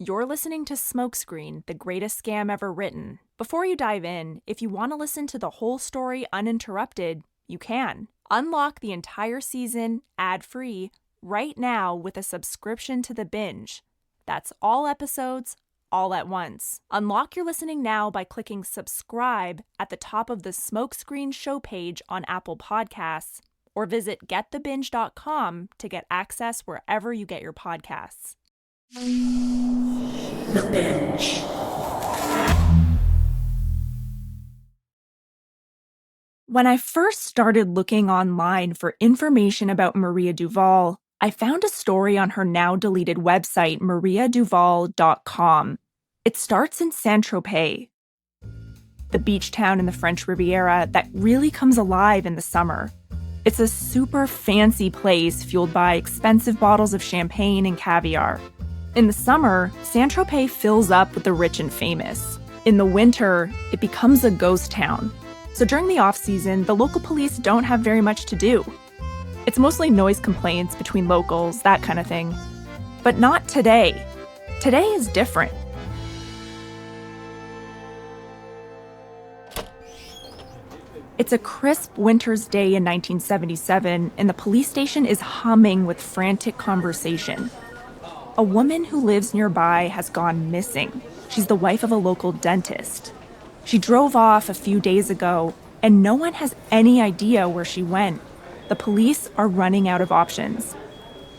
You're listening to Smokescreen, the greatest scam ever written. Before you dive in, if you want to listen to the whole story uninterrupted, you can. Unlock the entire season, ad-free, right now with a subscription to The Binge. That's all episodes, all at once. Unlock your listening now by clicking subscribe at the top of the Smokescreen show page on Apple Podcasts, or visit getthebinge.com to get access wherever you get your podcasts. The Binge. When I first started looking online for information about Maria Duval, I found a story on her now-deleted website, mariaduval.com. It starts in Saint-Tropez, the beach town in the French Riviera that really comes alive in the summer. It's a super fancy place fueled by expensive bottles of champagne and caviar. In the summer, Saint-Tropez fills up with the rich and famous. In the winter, it becomes a ghost town. So during the off-season, the local police don't have very much to do. It's mostly noise complaints between locals, that kind of thing. But not today. Today is different. It's a crisp winter's day in 1977, and the police station is humming with frantic conversation. A woman who lives nearby has gone missing. She's the wife of a local dentist. She drove off a few days ago, and no one has any idea where she went. The police are running out of options.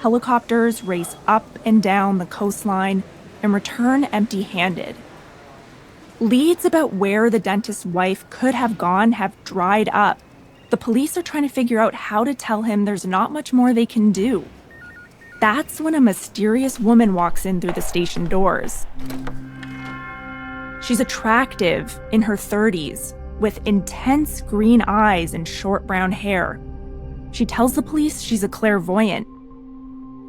Helicopters race up and down the coastline and return empty-handed. Leads about where the dentist's wife could have gone have dried up. The police are trying to figure out how to tell him there's not much more they can do. That's when a mysterious woman walks in through the station doors. She's attractive, in her 30s, with intense green eyes and short brown hair. She tells the police she's a clairvoyant.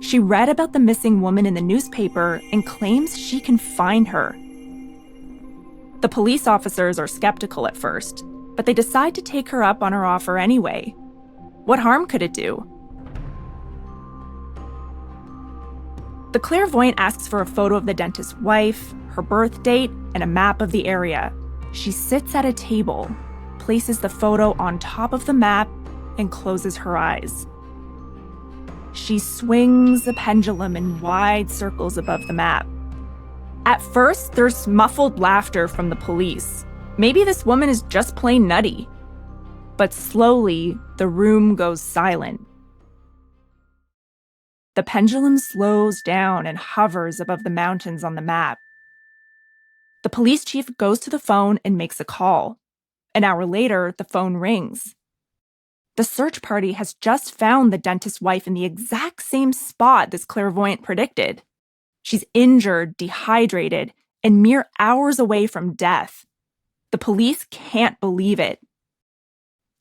She read about the missing woman in the newspaper and claims she can find her. The police officers are skeptical at first, but they decide to take her up on her offer anyway. What harm could it do? The clairvoyant asks for a photo of the dentist's wife, her birth date, and a map of the area. She sits at a table, places the photo on top of the map, and closes her eyes. She swings the pendulum in wide circles above the map. At first, there's muffled laughter from the police. Maybe this woman is just plain nutty. But slowly, the room goes silent. The pendulum slows down and hovers above the mountains on the map. The police chief goes to the phone and makes a call. An hour later, the phone rings. The search party has just found the dentist's wife in the exact same spot this clairvoyant predicted. She's injured, dehydrated, and mere hours away from death. The police can't believe it.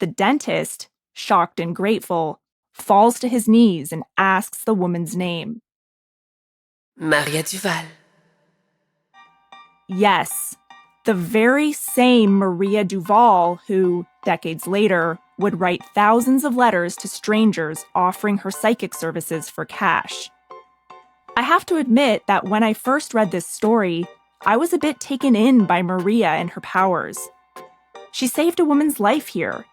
The dentist, shocked and grateful, falls to his knees and asks the woman's name. Maria Duval. Yes, the very same Maria Duval who, decades later, would write thousands of letters to strangers offering her psychic services for cash. I have to admit that when I first read this story, I was a bit taken in by Maria and her powers. She saved a woman's life here.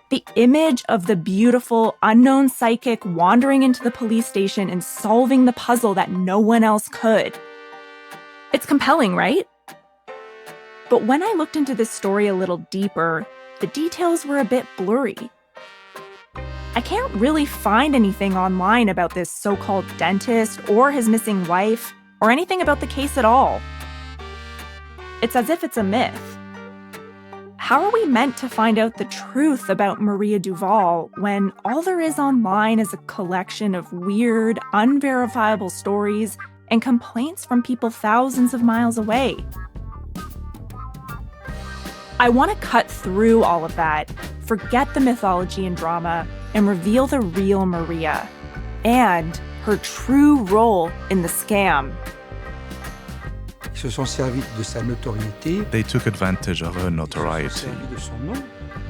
The image of the beautiful, unknown psychic wandering into the police station and solving the puzzle that no one else could. It's compelling, right? But when I looked into this story a little deeper, the details were a bit blurry. I can't really find anything online about this so-called dentist or his missing wife, or anything about the case at all. It's as if it's a myth. How are we meant to find out the truth about Maria Duval when all there is online is a collection of weird, unverifiable stories and complaints from people thousands of miles away? I want to cut through all of that, forget the mythology and drama, and reveal the real Maria and her true role in the scam. They took advantage of her notoriety.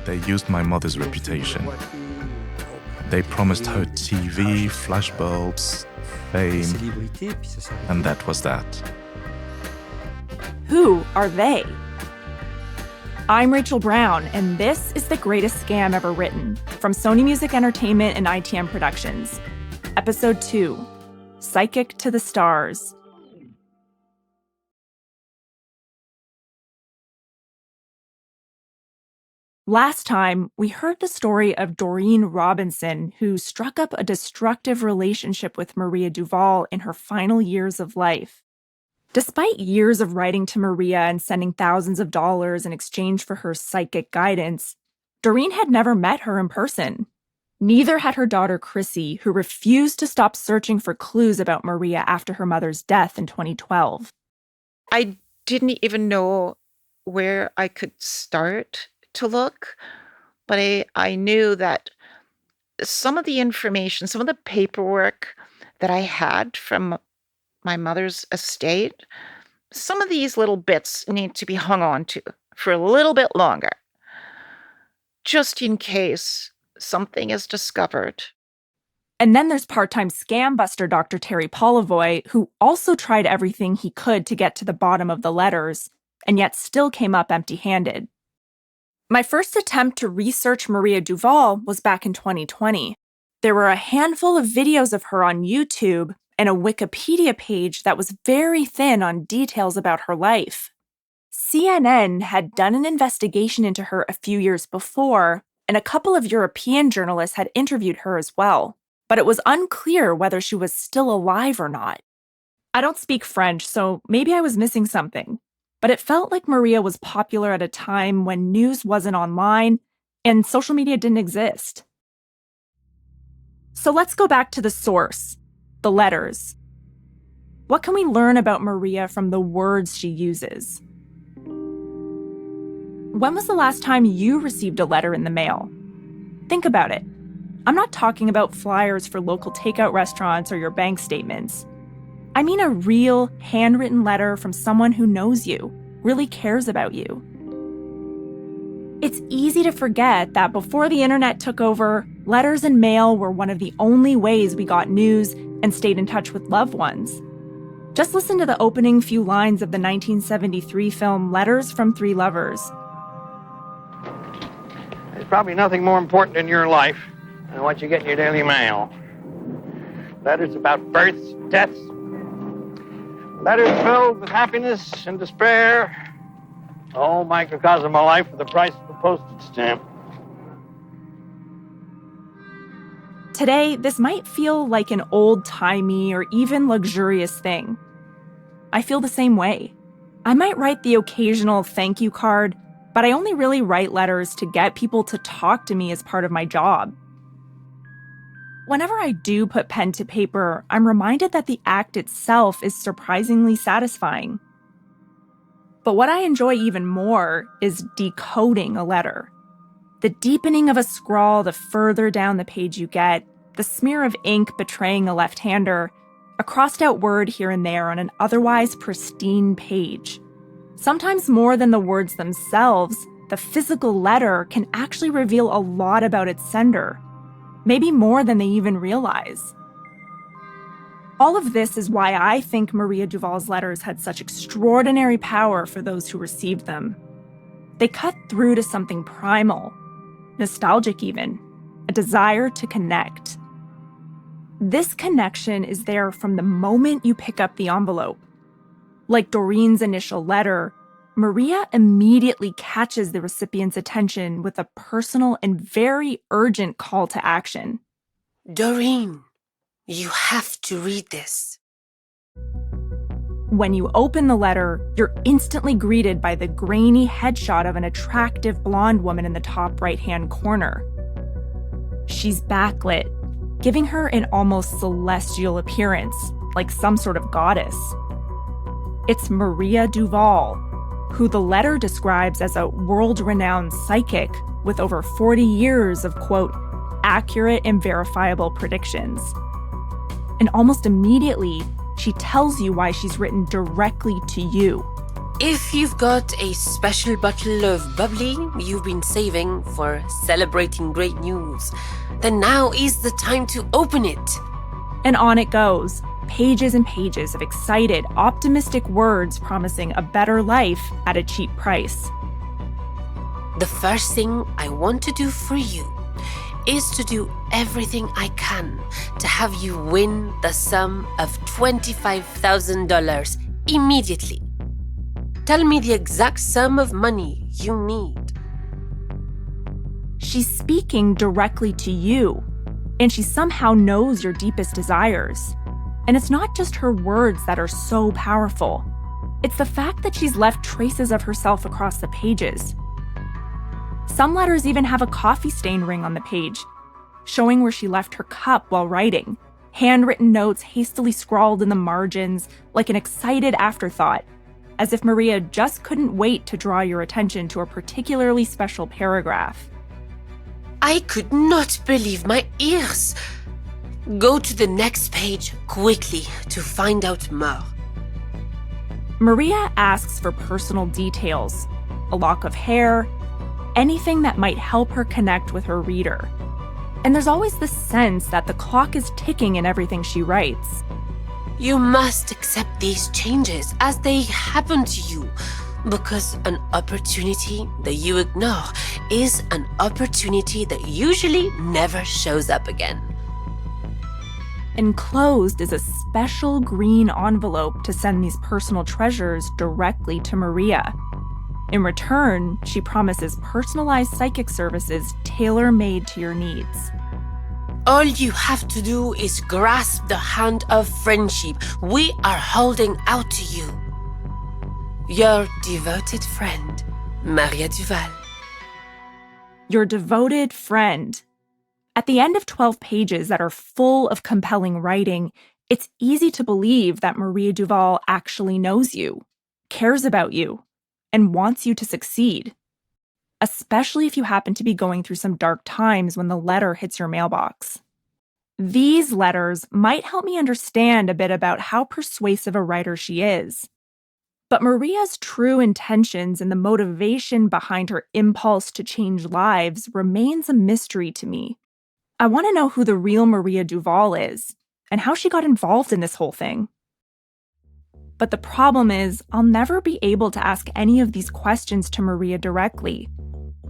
They used my mother's reputation. They promised her TV, flashbulbs, fame, and that was that. Who are they? I'm Rachel Brown, and this is The Greatest Scam Ever Written from Sony Music Entertainment and ITM Productions. Episode 2, Psychic to the Stars. Last time, we heard the story of Doreen Robinson, who struck up a destructive relationship with Maria Duval in her final years of life. Despite years of writing to Maria and sending thousands of dollars in exchange for her psychic guidance, Doreen had never met her in person. Neither had her daughter Chrissy, who refused to stop searching for clues about Maria after her mother's death in 2012. I didn't even know where I could start to look, but I knew that some of the information, some of the paperwork that I had from my mother's estate, some of these little bits need to be hung on to for a little bit longer, just in case something is discovered. And then there's part-time scam buster Dr. Terry Polivoy, who also tried everything he could to get to the bottom of the letters, and yet still came up empty-handed. My first attempt to research Maria Duval was back in 2020. There were a handful of videos of her on YouTube and a Wikipedia page that was very thin on details about her life. CNN had done an investigation into her a few years before, and a couple of European journalists had interviewed her as well, but it was unclear whether she was still alive or not. I don't speak French, so maybe I was missing something, but it felt like Maria was popular at a time when news wasn't online and social media didn't exist. So let's go back to the source. The letters. What can we learn about Maria from the words she uses? When was the last time you received a letter in the mail? Think about it. I'm not talking about flyers for local takeout restaurants or your bank statements. I mean a real, handwritten letter from someone who knows you, really cares about you. It's easy to forget that before the internet took over, letters and mail were one of the only ways we got news and stayed in touch with loved ones. Just listen to the opening few lines of the 1973 film Letters from Three Lovers. There's probably nothing more important in your life than what you get in your daily mail. Letters about births, deaths, letters filled with happiness and despair. The whole microcosm of life for the price of a postage stamp. Today, this might feel like an old-timey or even luxurious thing. I feel the same way. I might write the occasional thank you card, but I only really write letters to get people to talk to me as part of my job. Whenever I do put pen to paper, I'm reminded that the act itself is surprisingly satisfying. But what I enjoy even more is decoding a letter. The deepening of a scrawl the further down the page you get, the smear of ink betraying a left-hander, a crossed-out word here and there on an otherwise pristine page. Sometimes more than the words themselves, the physical letter can actually reveal a lot about its sender, maybe more than they even realize. All of this is why I think Maria Duval's letters had such extraordinary power for those who received them. They cut through to something primal, nostalgic even, a desire to connect. This connection is there from the moment you pick up the envelope. Like Doreen's initial letter, Maria immediately catches the recipient's attention with a personal and very urgent call to action. Doreen, you have to read this. When you open the letter, you're instantly greeted by the grainy headshot of an attractive blonde woman in the top right-hand corner. She's backlit, giving her an almost celestial appearance, like some sort of goddess. It's Maria Duval, who the letter describes as a world-renowned psychic with over 40 years of, quote, accurate and verifiable predictions. And almost immediately, she tells you why she's written directly to you. If you've got a special bottle of bubbly you've been saving for celebrating great news, then now is the time to open it. And on it goes. Pages and pages of excited, optimistic words promising a better life at a cheap price. The first thing I want to do for you is to do everything I can to have you win the sum of $25,000 immediately. Tell me the exact sum of money you need. She's speaking directly to you, and she somehow knows your deepest desires. And it's not just her words that are so powerful. It's the fact that she's left traces of herself across the pages. Some letters even have a coffee stain ring on the page, showing where she left her cup while writing. Handwritten notes hastily scrawled in the margins like an excited afterthought, as if Maria just couldn't wait to draw your attention to a particularly special paragraph. I could not believe my ears. Go to the next page quickly to find out more. Maria asks for personal details, a lock of hair, anything that might help her connect with her reader. And there's always this sense that the clock is ticking in everything she writes. You must accept these changes as they happen to you, because an opportunity that you ignore is an opportunity that usually never shows up again. Enclosed is a special green envelope to send these personal treasures directly to Maria. In return, she promises personalized psychic services tailor-made to your needs. All you have to do is grasp the hand of friendship we are holding out to you. Your devoted friend, Maria Duval. Your devoted friend. At the end of 12 pages that are full of compelling writing, it's easy to believe that Maria Duval actually knows you, cares about you, and wants you to succeed. Especially if you happen to be going through some dark times when the letter hits your mailbox. These letters might help me understand a bit about how persuasive a writer she is. But Maria's true intentions and the motivation behind her impulse to change lives remains a mystery to me. I want to know who the real Maria Duval is and how she got involved in this whole thing. But the problem is, I'll never be able to ask any of these questions to Maria directly.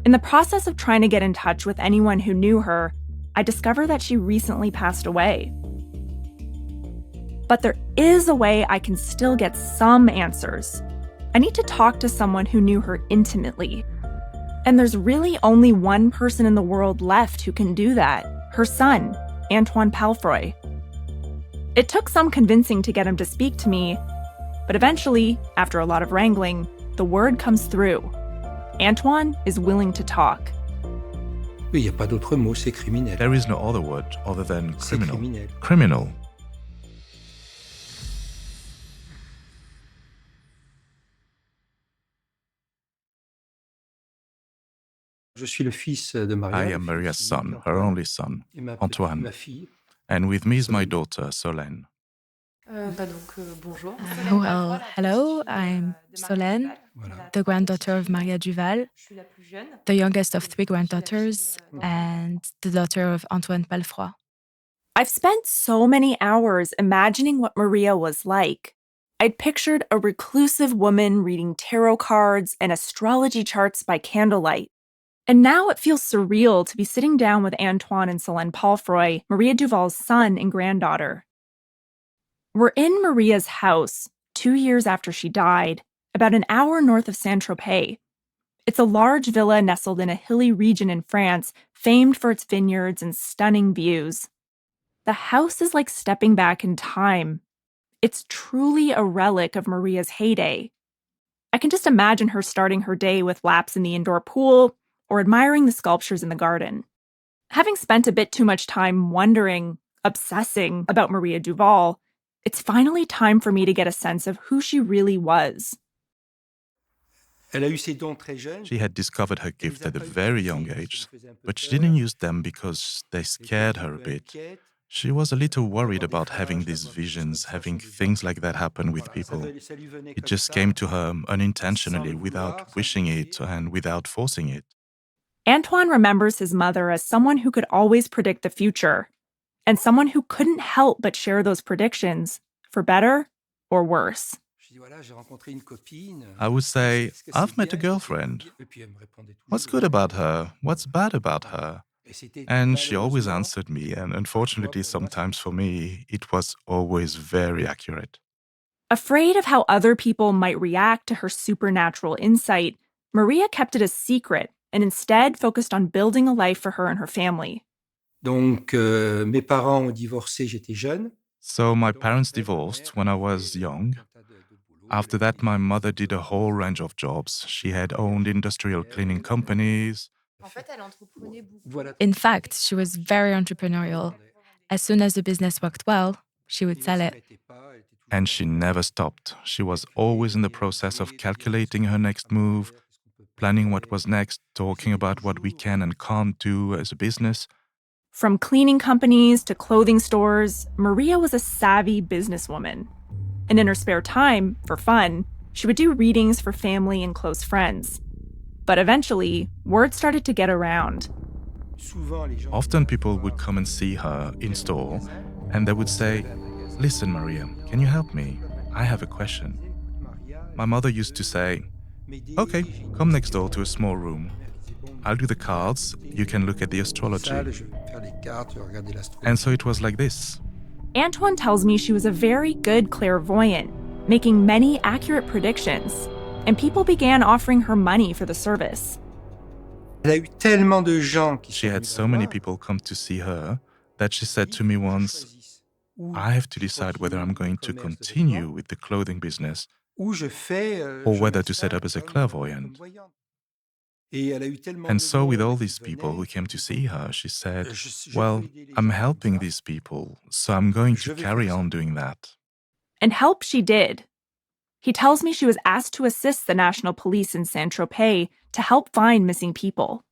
In the process of trying to get in touch with anyone who knew her, I discovered that she recently passed away. But there is a way I can still get some answers. I need to talk to someone who knew her intimately. And there's really only one person in the world left who can do that, her son, Antoine Palfroy. It took some convincing to get him to speak to me, but eventually, after a lot of wrangling, the word comes through. Antoine is willing to talk. Oui, y a pas d'autre mot, c'est criminel. There is no other word other than C'est criminal. criminel. Criminal. Je suis le fils de Maria. I am Maria's son, her only son, Et ma Antoine. fille. And with me is my daughter, Solène. Bonjour. Well, hello, I'm Solène, Voilà. the granddaughter of Maria Duval, the youngest of 3 granddaughters, and the daughter of Antoine Palfroy. I've spent so many hours imagining what Maria was like. I'd pictured a reclusive woman reading tarot cards and astrology charts by candlelight. And now it feels surreal to be sitting down with Antoine and Solène Palfroy, Maria Duval's son and granddaughter. We're in Maria's house 2 years after she died, about an hour north of Saint-Tropez. It's a large villa nestled in a hilly region in France, famed for its vineyards and stunning views. The house is like stepping back in time. It's truly a relic of Maria's heyday. I can just imagine her starting her day with laps in the indoor pool or admiring the sculptures in the garden. Having spent a bit too much time wondering, obsessing about Maria Duval, it's finally time for me to get a sense of who she really was. Elle a eu ses dons très jeune. She had discovered her gift at a very young age, but she didn't use them because they scared her a bit. She was a little worried about having these visions, having things like that happen with people. It just came to her unintentionally, without wishing it and without forcing it. Antoine remembers his mother as someone who could always predict the future, and someone who couldn't help but share those predictions for better or worse. I would say, I've met a girlfriend. What's good about her? What's bad about her? And she always answered me, and unfortunately, sometimes for me, it was always very accurate. Afraid of how other people might react to her supernatural insight, Maria kept it a secret and instead focused on building a life for her and her family. Donc, mes parents ont divorcé, j'étais jeune. So my parents divorced when I was young. After that, my mother did a whole range of jobs. She had owned industrial cleaning companies. In fact, she was very entrepreneurial. As soon as the business worked well, she would sell it. And she never stopped. She was always in the process of calculating her next move, planning what was next, talking about what we can and can't do as a business. From cleaning companies to clothing stores, Maria was a savvy businesswoman. And in her spare time, for fun, she would do readings for family and close friends. But eventually, word started to get around. Often people would come and see her in store, and they would say, "Listen, Maria, can you help me? I have a question." My mother used to say, "Okay, come next door to a small room. I'll do the cards, you can look at the astrology." And so it was like this. Antoine tells me she was a very good clairvoyant, making many accurate predictions, and people began offering her money for the service. She had so many people come to see her that she said to me once, "I have to decide whether I'm going to continue with the clothing business or whether to set up as a clairvoyant." And so with all these people who came to see her, she said, "Well, I'm helping these people, so I'm going to carry on doing that." And help she did. He tells me she was asked to assist the National Police in Saint-Tropez to help find missing people.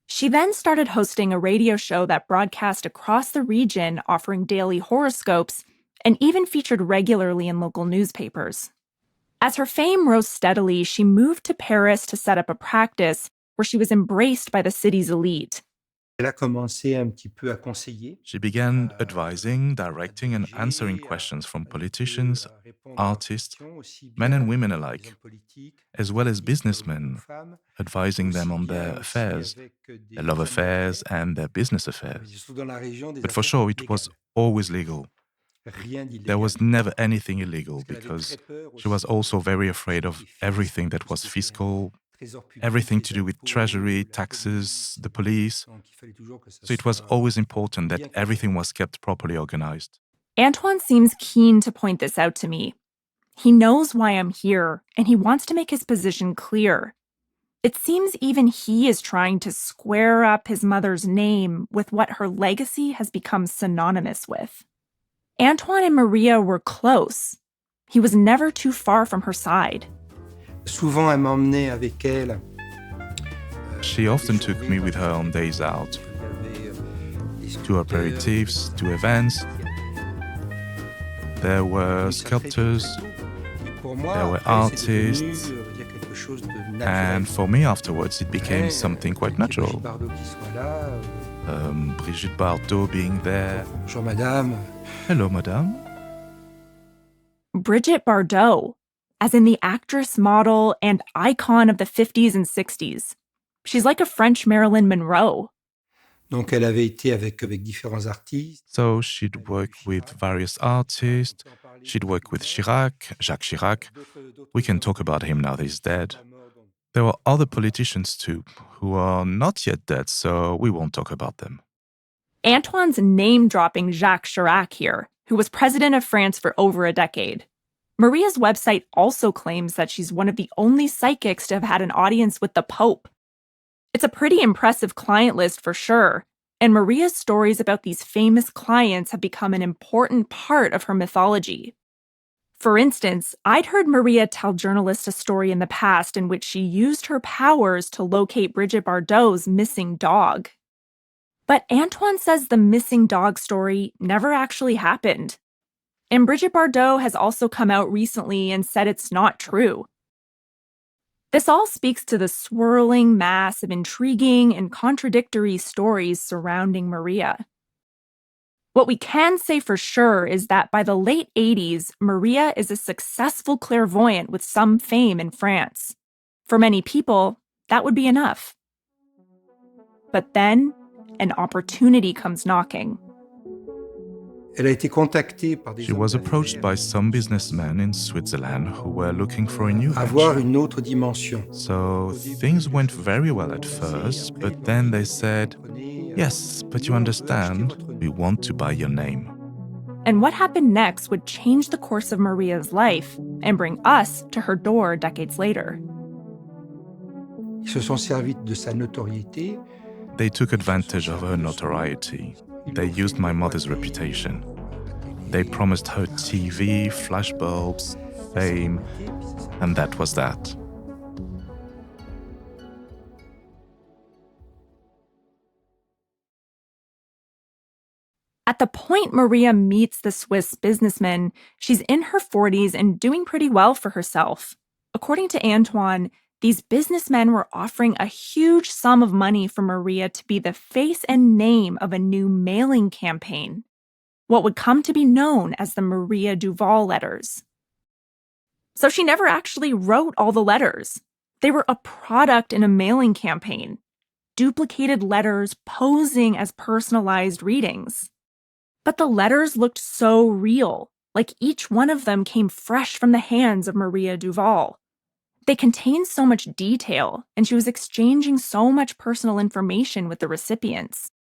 She then started hosting a radio show that broadcast across the region, offering daily horoscopes, and even featured regularly in local newspapers. As her fame rose steadily, she moved to Paris to set up a practice where she was embraced by the city's elite. She began advising, directing, and answering questions from politicians, artists, men and women alike, as well as businessmen, advising them on their affairs, their love affairs, and their business affairs. But for sure, it was always legal. There was never anything illegal because she was also very afraid of everything that was fiscal, everything to do with treasury, taxes, the police. So it was always important that everything was kept properly organized. Antoine seems keen to point this out to me. He knows why I'm here, and he wants to make his position clear. It seems even he is trying to square up his mother's name with what her legacy has become synonymous with. Antoine and Maria were close. He was never too far from her side. She often took me with her on days out, to aperitifs, to events. There were sculptors, there were artists, and for me afterwards it became something quite natural. Brigitte Bardot being there. Bonjour, madame. Hello, madame. Brigitte Bardot, as in the actress, model, and icon of the 50s and 60s. She's like a French Marilyn Monroe. Donc, elle avait été avec différents artistes. So she'd work with various artists. She'd work with Chirac, Jacques Chirac. We can talk about him now that he's dead. There were other politicians too, who are not yet dead, so we won't talk about them. Antoine's name-dropping Jacques Chirac here, who was president of France for over a decade. Maria's website also claims that she's one of the only psychics to have had an audience with the Pope. It's a pretty impressive client list for sure, and Maria's stories about these famous clients have become an important part of her mythology. For instance, I'd heard Maria tell journalists a story in the past in which she used her powers to locate Brigitte Bardot's missing dog. But Antoine says the missing dog story never actually happened. And Brigitte Bardot has also come out recently and said it's not true. This all speaks to the swirling mass of intriguing and contradictory stories surrounding Maria. What we can say for sure is that by the late 80s, Maria is a successful clairvoyant with some fame in France. For many people, that would be enough. But then, an opportunity comes knocking. She was approached by some businessmen in Switzerland who were looking for a new venture. So things went very well at first, but then they said, "Yes, but you understand, we want to buy your name." And what happened next would change the course of Maria's life and bring us to her door decades later. They took advantage of her notoriety. They used my mother's reputation. They promised her TV, flashbulbs, fame, and that was that. At the point Maria meets the Swiss businessman, she's in her 40s and doing pretty well for herself. According to Antoine, these businessmen were offering a huge sum of money for Maria to be the face and name of a new mailing campaign, what would come to be known as the Maria Duval letters. So she never actually wrote all the letters. They were a product in a mailing campaign, duplicated letters posing as personalized readings. But the letters looked so real, like each one of them came fresh from the hands of Maria Duval. They contained so much detail, and she was exchanging so much personal information with the recipients.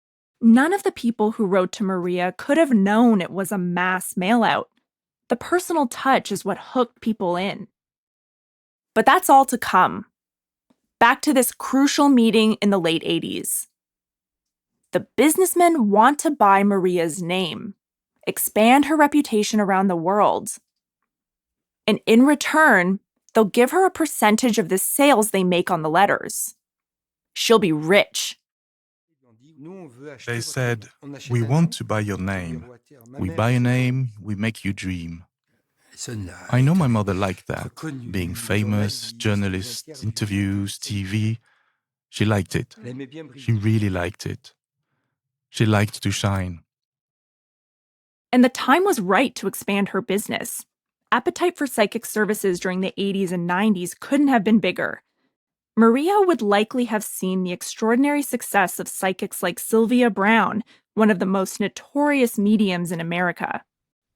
None of the people who wrote to Maria could have known it was a mass mail-out. The personal touch is what hooked people in. But that's all to come. Back to this crucial meeting in the late 80s. The businessmen want to buy Maria's name, expand her reputation around the world. And in return, they'll give her a percentage of the sales they make on the letters. She'll be rich. They said, "We want to buy your name. We buy a name, we make you dream." I know my mother liked that, being famous, journalists, interviews, TV. She liked it. She really liked it. She liked to shine. And the time was right to expand her business. Appetite for psychic services during the 80s and 90s couldn't have been bigger. Maria would likely have seen the extraordinary success of psychics like Sylvia Browne, one of the most notorious mediums in America.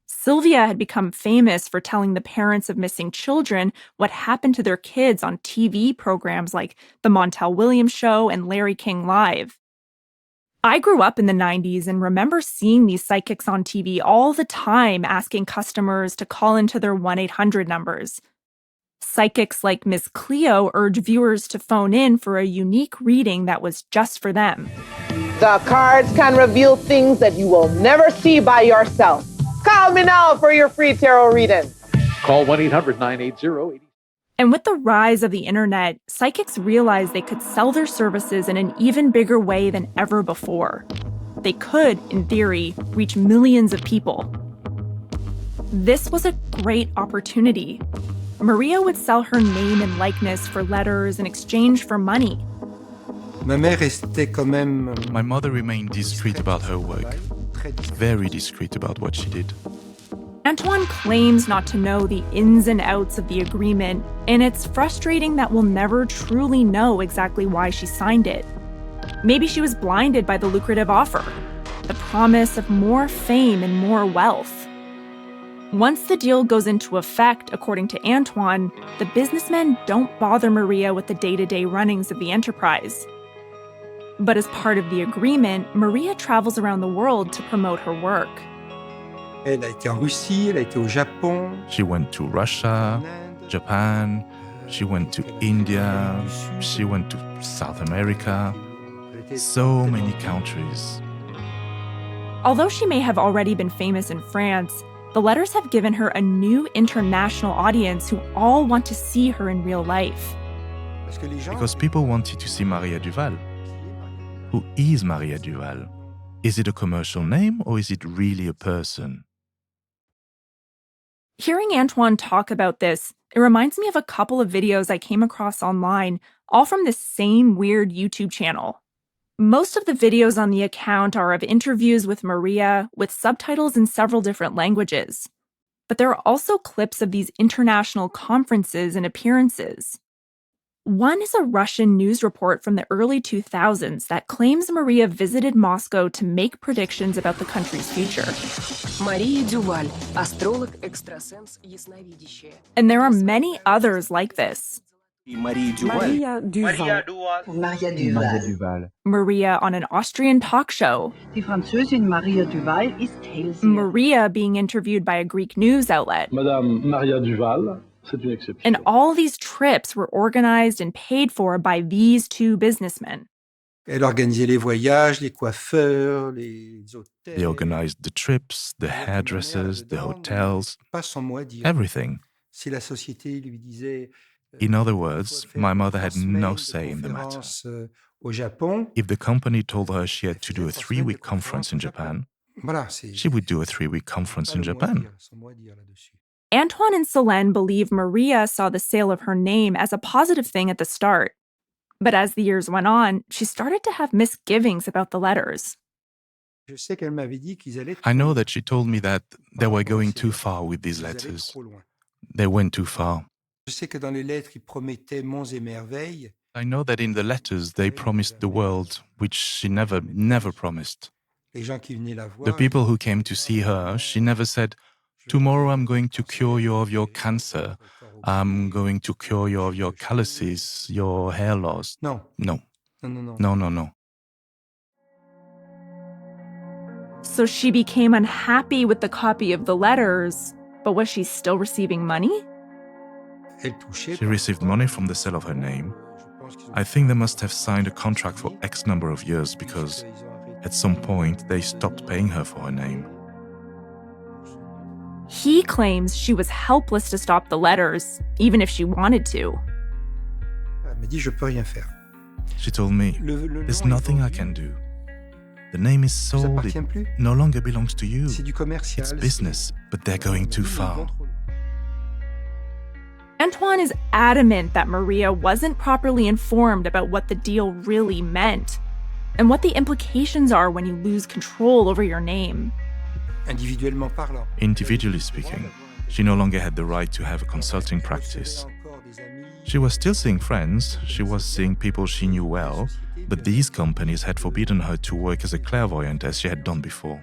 Sylvia had become famous for telling the parents of missing children what happened to their kids on TV programs like The Montel Williams Show and Larry King Live. I grew up in the 90s and remember seeing these psychics on TV all the time asking customers to call into their 1-800 numbers. Psychics like Miss Cleo urged viewers to phone in for a unique reading that was just for them. The cards can reveal things that you will never see by yourself. Call me now for your free tarot reading. Call 1-800-980-80. And with the rise of the internet, psychics realized they could sell their services in an even bigger way than ever before. They could, in theory, reach millions of people. This was a great opportunity. Maria would sell her name and likeness for letters in exchange for money. My mother remained discreet about her work, very discreet about what she did. Antoine claims not to know the ins and outs of the agreement, and it's frustrating that we'll never truly know exactly why she signed it. Maybe she was blinded by the lucrative offer, the promise of more fame and more wealth. Once the deal goes into effect, according to Antoine, the businessmen don't bother Maria with the day-to-day runnings of the enterprise. But as part of the agreement, Maria travels around the world to promote her work. Elle a été en Russie, elle a été au Japon. She went to Russia, Japan, she went to India, she went to South America. So many countries. Although she may have already been famous in France, the letters have given her a new international audience who all want to see her in real life. Because people wanted to see Maria Duval. Who is Maria Duval? Is it a commercial name or is it really a person? Hearing Antoine talk about this, it reminds me of a couple of videos I came across online, all from this same weird YouTube channel. Most of the videos on the account are of interviews with Maria with subtitles in several different languages. But there are also clips of these international conferences and appearances. One is a Russian news report from the early 2000s that claims Maria visited Moscow to make predictions about the country's future. Мария Дюваль, астролог, экстрасенс, ясновидящая. And there are many others like this. Maria Duval. Maria on an Austrian talk show. Die Französin Maria Duval ist Hellseher. Maria being interviewed by a Greek news outlet. Madame Maria Duval, c'est une exception. And all these trips were organized and paid for by these two businessmen. Elle organisait les voyages, les coiffeurs, les hôtels. They organized the trips, the hairdressers, the hotels, Pas son mot à dire. everything. Si la société lui disait In other words, my mother had no say in the matter. Au Japon, If the company told her she had to do a 3-week conference in Japan, voilà, she would do a 3-week conference in Japan. Antoine and Solène believe Maria saw the sale of her name as a positive thing at the start. But as the years went on, she started to have misgivings about the letters. I know that she told me that they were going too far with these letters. They went too far. I know that in the letters they promised the world, which she never promised. The people who came to see her, she never said, "Tomorrow I'm going to cure you of your cancer. I'm going to cure you of your calluses, your hair loss." No. No. No. So she became unhappy with the copy of the letters, but was she still receiving money? She received money from the sale of her name. I think they must have signed a contract for X number of years because at some point they stopped paying her for her name. He claims she was helpless to stop the letters, even if she wanted to. She told me, "There's nothing I can do. The name is sold, it no longer belongs to you. It's business, but they're going too far." Antoine is adamant that Maria wasn't properly informed about what the deal really meant and what the implications are when you lose control over your name. Individually speaking, she no longer had the right to have a consulting practice. She was still seeing friends, she was seeing people she knew well, but these companies had forbidden her to work as a clairvoyant as she had done before.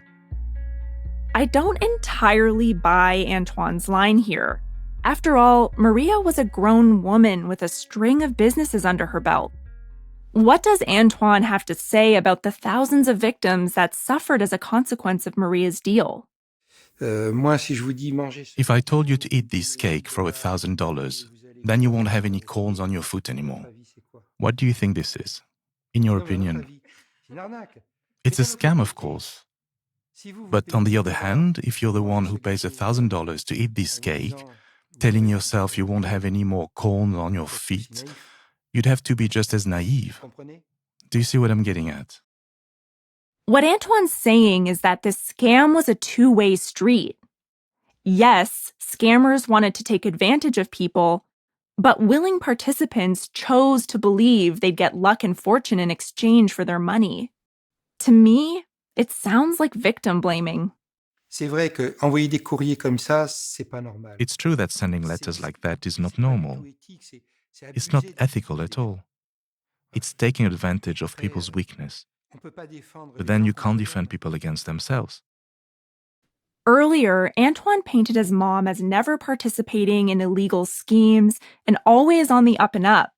I don't entirely buy Antoine's line here. After all, Maria was a grown woman with a string of businesses under her belt. What does Antoine have to say about the thousands of victims that suffered as a consequence of Maria's deal? If I told you to eat this cake for $1,000, then you won't have any corns on your foot anymore. What do you think this is? In your opinion? It's a scam, of course. But on the other hand, if you're the one who pays $1,000 to eat this cake, telling yourself you won't have any more corn on your feet, you'd have to be just as naive. Do you see what I'm getting at? What Antoine's saying is that this scam was a two-way street. Yes, scammers wanted to take advantage of people, but willing participants chose to believe they'd get luck and fortune in exchange for their money. To me, it sounds like victim blaming. It's true that sending letters like that is not normal. It's not ethical at all. It's taking advantage of people's weakness. But then you can't defend people against themselves. Earlier, Antoine painted his mom as never participating in illegal schemes and always on the up and up.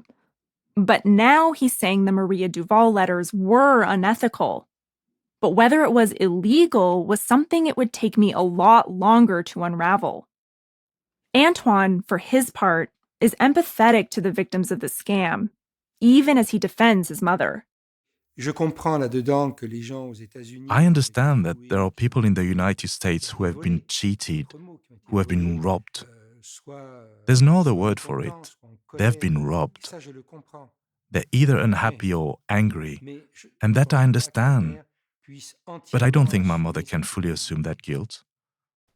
But now he's saying the Maria Duval letters were unethical. But whether it was illegal was something it would take me a lot longer to unravel. Antoine, for his part, is empathetic to the victims of the scam, even as he defends his mother. I understand that there are people in the United States who have been cheated, who have been robbed. There's no other word for it. They've been robbed. They're either unhappy or angry, and that I understand. But I don't think my mother can fully assume that guilt.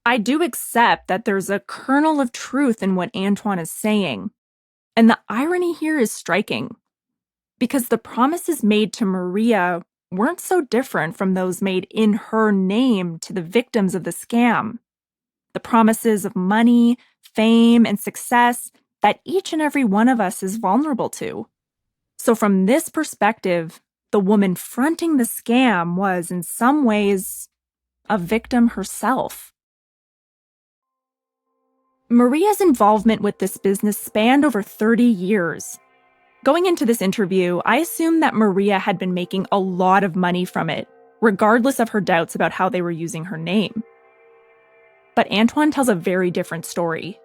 I do accept that there's a kernel of truth in what Antoine is saying. And the irony here is striking. Because the promises made to Maria weren't so different from those made in her name to the victims of the scam. The promises of money, fame, and success that each and every one of us is vulnerable to. So from this perspective, the woman fronting the scam was, in some ways, a victim herself. Maria's involvement with this business spanned over 30 years. Going into this interview, I assumed that Maria had been making a lot of money from it, regardless of her doubts about how they were using her name. But Antoine tells a very different story.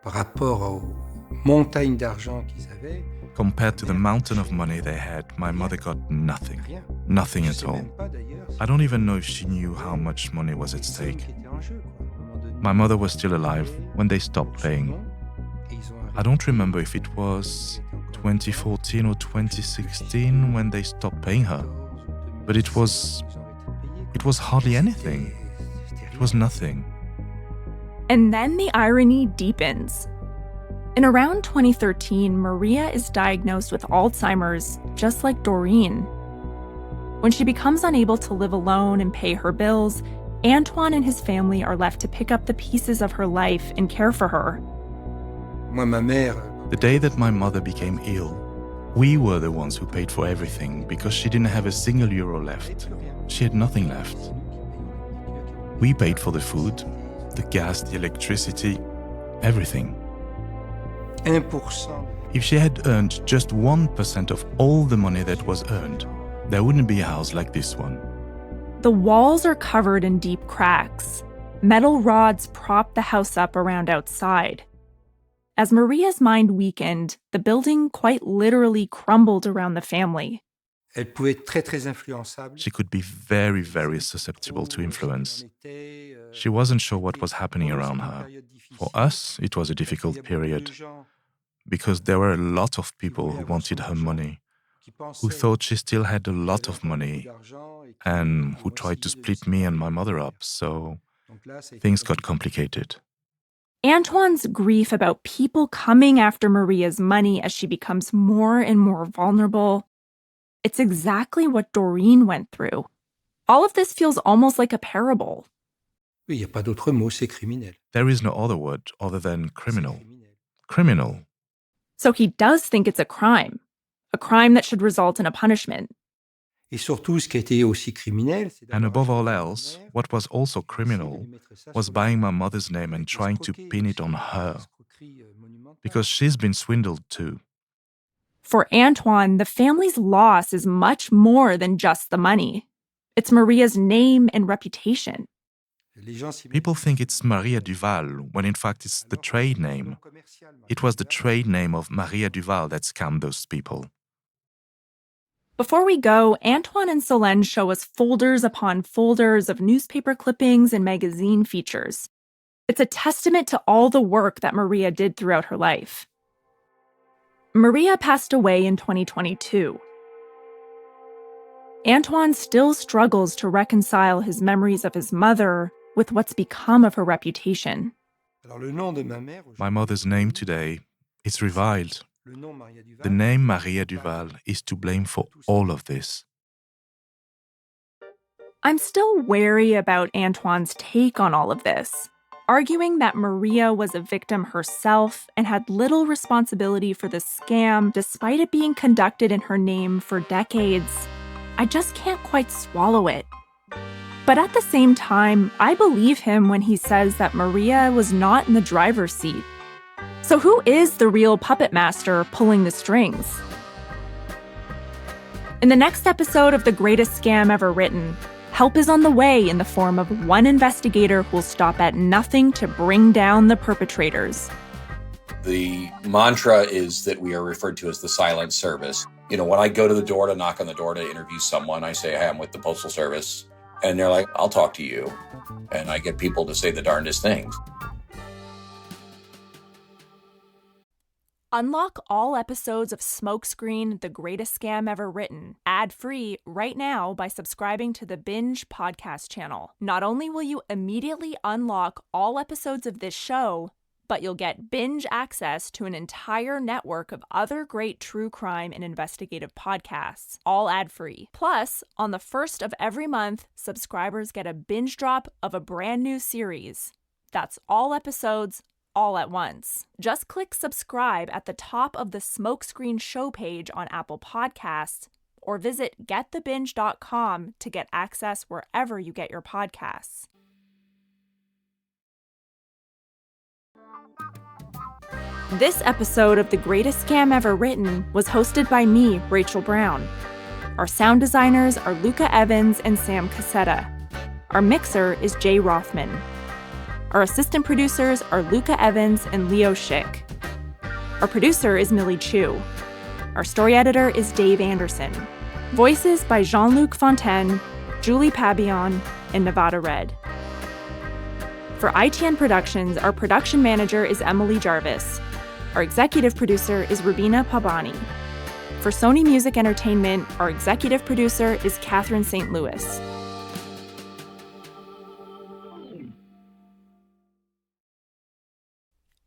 Par rapport aux montagnes d'argent qu'ils avaient, compared to the mountain of money they had, my mother got nothing. Nothing at all. I don't even know if she knew how much money was at stake. My mother was still alive when they stopped paying. I don't remember if it was 2014 or 2016 when they stopped paying her. But it was hardly anything. It was nothing. And then the irony deepens. In around 2013, Maria is diagnosed with Alzheimer's, just like Doreen. When she becomes unable to live alone and pay her bills, Antoine and his family are left to pick up the pieces of her life and care for her. The day that my mother became ill, we were the ones who paid for everything because she didn't have a single euro left. She had nothing left. We paid for the food, the gas, the electricity, everything. 1%. If she had earned just 1% of all the money that was earned, there wouldn't be a house like this one. The walls are covered in deep cracks. Metal rods prop the house up around outside. As Maria's mind weakened, the building quite literally crumbled around the family. Elle pouvait être très, très influençable. She could be very, very susceptible to influence. She wasn't sure what was happening around her. For us, it was a difficult period because there were a lot of people who wanted her money, who thought she still had a lot of money, and who tried to split me and my mother up, so things got complicated. Antoine's grief about people coming after Maria's money as she becomes more and more vulnerable, it's exactly what Doreen went through. All of this feels almost like a parable. Oui, il n'y a pas d'autre mot, c'est criminel. There is no other word other than criminal. Criminal. So he does think it's a crime that should result in a punishment. Et surtout, ce qui a été aussi criminel, c'est And above all else, what was also criminal was buying my mother's name and trying to pin it on her. Because she's been swindled too. For Antoine, the family's loss is much more than just the money. It's Maria's name and reputation. People think it's Maria Duval, when in fact it's the trade name. It was the trade name of Maria Duval that scammed those people. Before we go, Antoine and Solène show us folders upon folders of newspaper clippings and magazine features. It's a testament to all the work that Maria did throughout her life. Maria passed away in 2022. Antoine still struggles to reconcile his memories of his mother with what's become of her reputation. My mother's name today is reviled. The name Maria Duval is to blame for all of this. I'm still wary about Antoine's take on all of this, arguing that Maria was a victim herself and had little responsibility for the scam despite it being conducted in her name for decades. I just can't quite swallow it. But at the same time, I believe him when he says that Maria was not in the driver's seat. So who is the real puppet master pulling the strings? In the next episode of The Greatest Scam Ever Written, help is on the way in the form of one investigator who'll stop at nothing to bring down the perpetrators. The mantra is that we are referred to as the silent service. You know, when I go to the door to knock on the door to interview someone, I say, "Hey, I'm with the Postal Service." And they're like, "I'll talk to you." And I get people to say the darndest things. Unlock all episodes of Smokescreen, The Greatest Scam Ever Written, ad-free right now by subscribing to the Binge podcast channel. Not only will you immediately unlock all episodes of this show, but you'll get binge access to an entire network of other great true crime and investigative podcasts, all ad-free. Plus, on the first of every month, subscribers get a binge drop of a brand new series. That's all episodes, all at once. Just click subscribe at the top of the Smokescreen show page on Apple Podcasts, or visit getthebinge.com to get access wherever you get your podcasts. This episode of The Greatest Scam Ever Written was hosted by me, Rachel Brown. Our sound designers are Luca Evans and Sam Cassetta. Our mixer is Jay Rothman. Our assistant producers are Luca Evans and Leo Schick. Our producer is Millie Chu. Our story editor is Dave Anderson. Voices by Jean-Luc Fontaine, Julie Pabillon, and Nevada Red. For ITN Productions, our production manager is Emily Jarvis. Our executive producer is Rubina Pabani. For Sony Music Entertainment, our executive producer is Catherine St. Louis.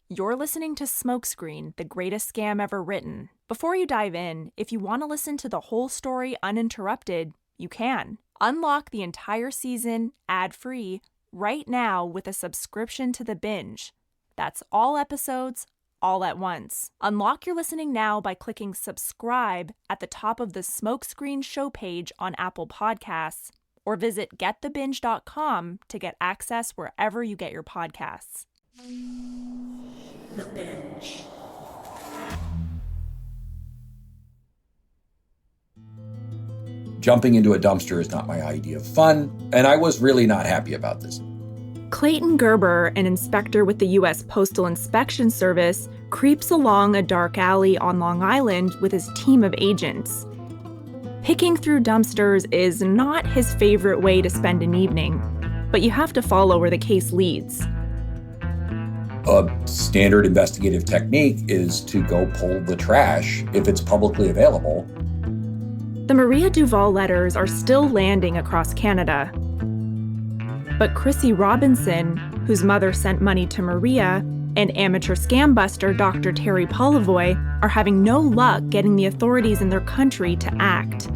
You're listening to Smokescreen, The Greatest Scam Ever Written. Before you dive in, if you want to listen to the whole story uninterrupted, you can. Unlock the entire season ad-free right now with a subscription to The Binge. That's all episodes, all at once. Unlock your listening now by clicking subscribe at the top of the Smokescreen show page on Apple Podcasts, or visit getthebinge.com to get access wherever you get your podcasts. The Binge. Jumping into a dumpster is not my idea of fun, and I was really not happy about this. Clayton Gerber, an inspector with the U.S. Postal Inspection Service, creeps along a dark alley on Long Island with his team of agents. Picking through dumpsters is not his favorite way to spend an evening, but you have to follow where the case leads. A standard investigative technique is to go pull the trash if it's publicly available. The Maria Duval letters are still landing across Canada. But Chrissy Robinson, whose mother sent money to Maria, and amateur scam buster Dr. Terry Polivoy are having no luck getting the authorities in their country to act.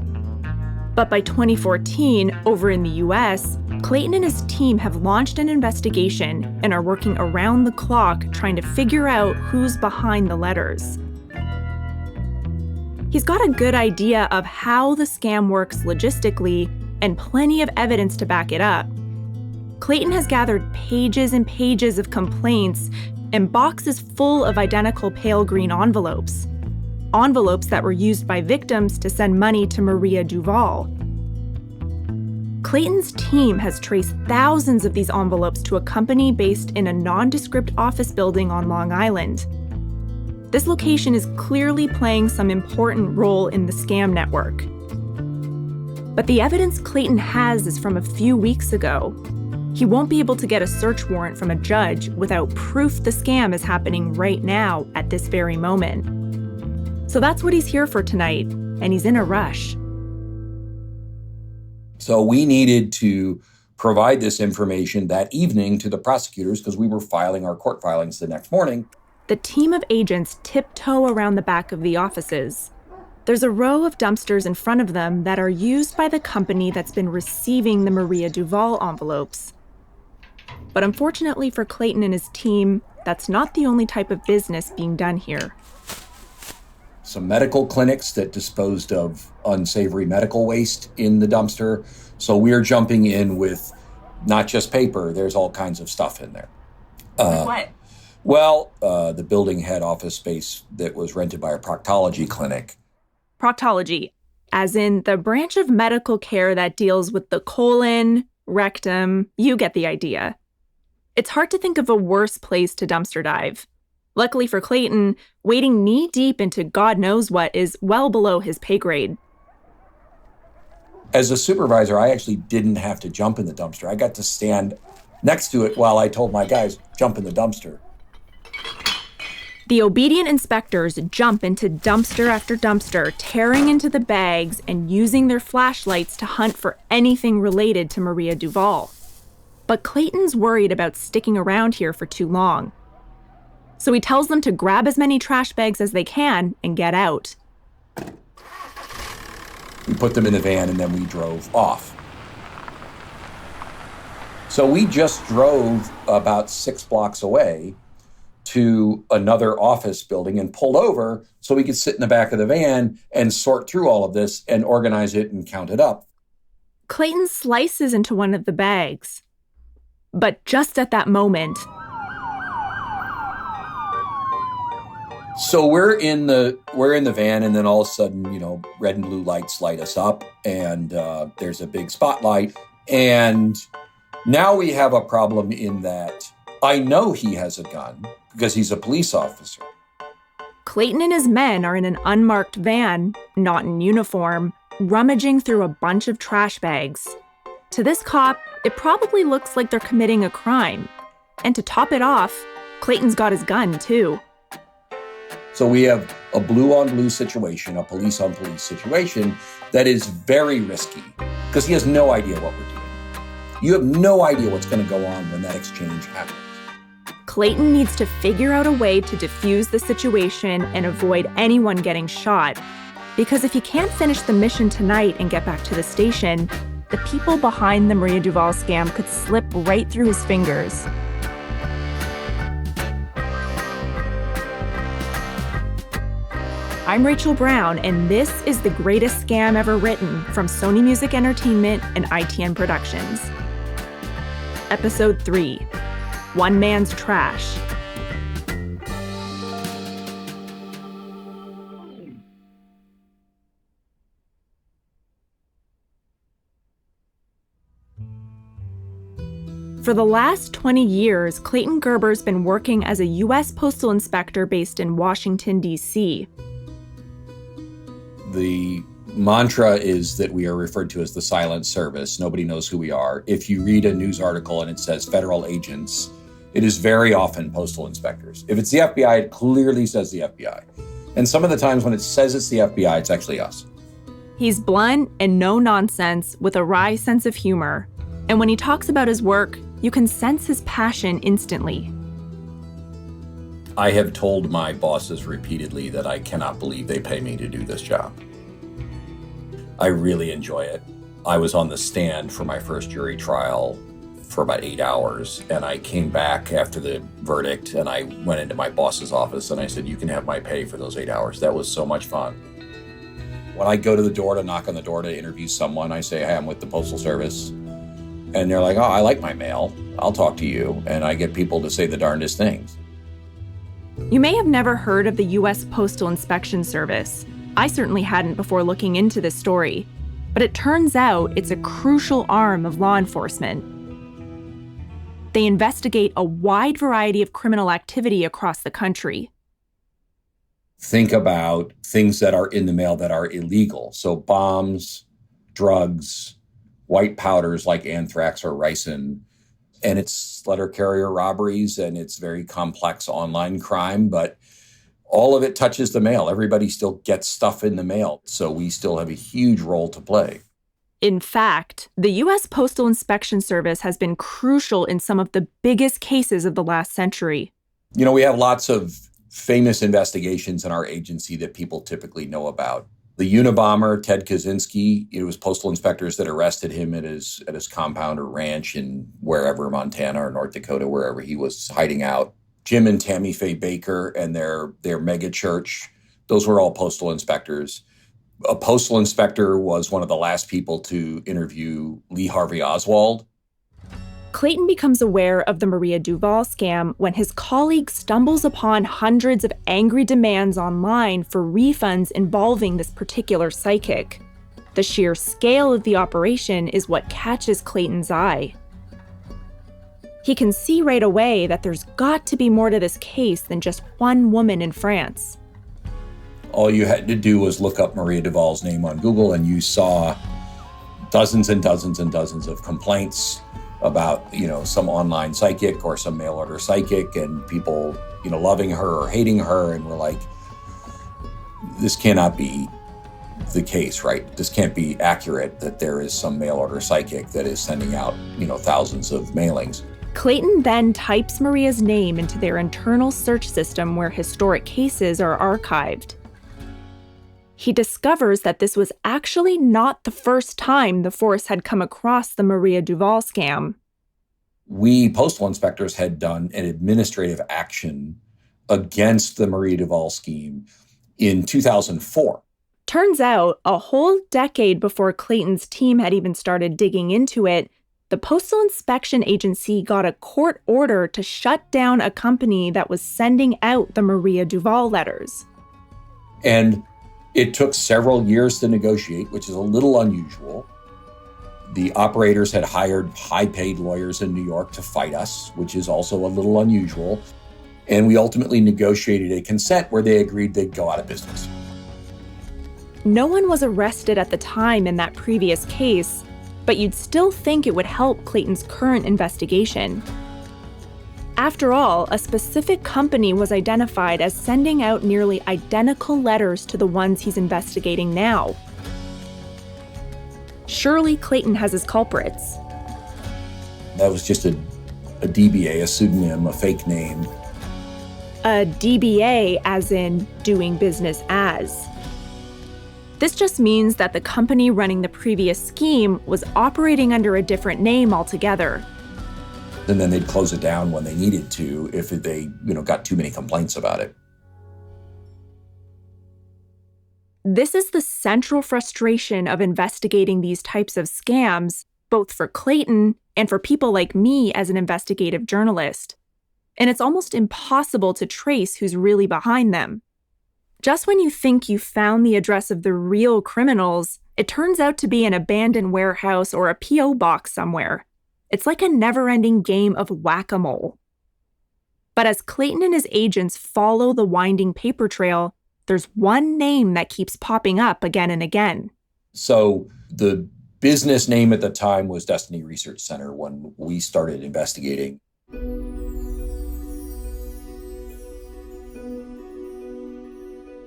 But by 2014, over in the US, Clayton and his team have launched an investigation and are working around the clock trying to figure out who's behind the letters. He's got a good idea of how the scam works logistically and plenty of evidence to back it up. Clayton has gathered pages and pages of complaints and boxes full of identical pale green envelopes. Envelopes that were used by victims to send money to Maria Duval. Clayton's team has traced thousands of these envelopes to a company based in a nondescript office building on Long Island. This location is clearly playing some important role in the scam network. But the evidence Clayton has is from a few weeks ago. He won't be able to get a search warrant from a judge without proof the scam is happening right now at this very moment. So that's what he's here for tonight, and he's in a rush. So we needed to provide this information that evening to the prosecutors because we were filing our court filings the next morning. The team of agents tiptoe around the back of the offices. There's a row of dumpsters in front of them that are used by the company that's been receiving the Maria Duval envelopes. But unfortunately for Clayton and his team, that's not the only type of business being done here. Some medical clinics that disposed of unsavory medical waste in the dumpster. So we're jumping in with not just paper, there's all kinds of stuff in there. What? Well, the building had office space that was rented by a proctology clinic. Proctology, as in the branch of medical care that deals with the colon, rectum, you get the idea. It's hard to think of a worse place to dumpster dive. Luckily for Clayton, wading knee-deep into God knows what is well below his pay grade. As a supervisor, I actually didn't have to jump in the dumpster. I got to stand next to it while I told my guys, jump in the dumpster. The obedient inspectors jump into dumpster after dumpster, tearing into the bags and using their flashlights to hunt for anything related to Maria Duval. But Clayton's worried about sticking around here for too long. So he tells them to grab as many trash bags as they can and get out. We put them in the van and then we drove off. So we just drove about 6 blocks away to another office building and pulled over so we could sit in the back of the van and sort through all of this and organize it and count it up. Clayton slices into one of the bags. But just at that moment... So we're in the van, and then all of a sudden, red and blue lights light us up, and there's a big spotlight. And now we have a problem in that I know he has a gun because he's a police officer. Clayton and his men are in an unmarked van, not in uniform, rummaging through a bunch of trash bags. To this cop, it probably looks like they're committing a crime. And to top it off, Clayton's got his gun, too. So we have a blue-on-blue situation, a police-on-police situation that is very risky because he has no idea what we're doing. You have no idea what's going to go on when that exchange happens. Clayton needs to figure out a way to defuse the situation and avoid anyone getting shot. Because if he can't finish the mission tonight and get back to the station, the people behind the Maria Duval scam could slip right through his fingers. I'm Rachel Brown, and this is The Greatest Scam Ever Written from Sony Music Entertainment and ITN Productions. Episode 3, One Man's Trash. For the last 20 years, Clayton Gerber's been working as a U.S. postal inspector based in Washington, D.C. The mantra is that we are referred to as the silent service. Nobody knows who we are. If you read a news article and it says federal agents, it is very often postal inspectors. If it's the FBI, it clearly says the FBI. And some of the times when it says it's the FBI, it's actually us. He's blunt and no nonsense with a wry sense of humor. And when he talks about his work, you can sense his passion instantly. I have told my bosses repeatedly that I cannot believe they pay me to do this job. I really enjoy it. I was on the stand for my first jury trial for about 8 hours, and I came back after the verdict, and I went into my boss's office, and I said, "You can have my pay for those 8 hours." That was so much fun. When I go to the door to knock on the door to interview someone, I say, "Hey, I'm with the Postal Service." And they're like, "Oh, I like my mail. I'll talk to you." And I get people to say the darndest things. You may have never heard of the U.S. Postal Inspection Service. I certainly hadn't before looking into this story. But it turns out it's a crucial arm of law enforcement. They investigate a wide variety of criminal activity across the country. Think about things that are in the mail that are illegal. So bombs, drugs, white powders like anthrax or ricin, and it's letter carrier robberies, and it's very complex online crime, but all of it touches the mail. Everybody still gets stuff in the mail, so we still have a huge role to play. In fact, the U.S. Postal Inspection Service has been crucial in some of the biggest cases of the last century. We have lots of famous investigations in our agency that people typically know about. The Unabomber, Ted Kaczynski, it was postal inspectors that arrested him at his compound or ranch in wherever, Montana or North Dakota, wherever he was hiding out. Jim and Tammy Faye Baker and their mega church, those were all postal inspectors. A postal inspector was one of the last people to interview Lee Harvey Oswald. Clayton becomes aware of the Maria Duval scam when his colleague stumbles upon hundreds of angry demands online for refunds involving this particular psychic. The sheer scale of the operation is what catches Clayton's eye. He can see right away that there's got to be more to this case than just one woman in France. All you had to do was look up Maria Duval's name on Google, and you saw dozens and dozens and dozens of complaints about, some online psychic or some mail order psychic, and people, loving her or hating her. And we're like, this cannot be the case, right? This can't be accurate that there is some mail order psychic that is sending out, thousands of mailings. Clayton then types Maria's name into their internal search system where historic cases are archived. He discovers that this was actually not the first time the force had come across the Maria Duval scam. We postal inspectors had done an administrative action against the Maria Duval scheme in 2004. Turns out, a whole decade before Clayton's team had even started digging into it, the Postal Inspection Agency got a court order to shut down a company that was sending out the Maria Duval letters. And it took several years to negotiate, which is a little unusual. The operators had hired high-paid lawyers in New York to fight us, which is also a little unusual. And we ultimately negotiated a consent where they agreed they'd go out of business. No one was arrested at the time in that previous case, but you'd still think it would help Clayton's current investigation. After all, a specific company was identified as sending out nearly identical letters to the ones he's investigating now. Surely Clayton has his culprits. That was just a DBA, a pseudonym, a fake name. A DBA as in doing business as. This just means that the company running the previous scheme was operating under a different name altogether. And then they'd close it down when they needed to if they, got too many complaints about it. This is the central frustration of investigating these types of scams, both for Clayton and for people like me as an investigative journalist. And it's almost impossible to trace who's really behind them. Just when you think you found the address of the real criminals, it turns out to be an abandoned warehouse or a P.O. box somewhere. It's like a never-ending game of whack-a-mole. But as Clayton and his agents follow the winding paper trail, there's one name that keeps popping up again and again. So the business name at the time was Destiny Research Center when we started investigating.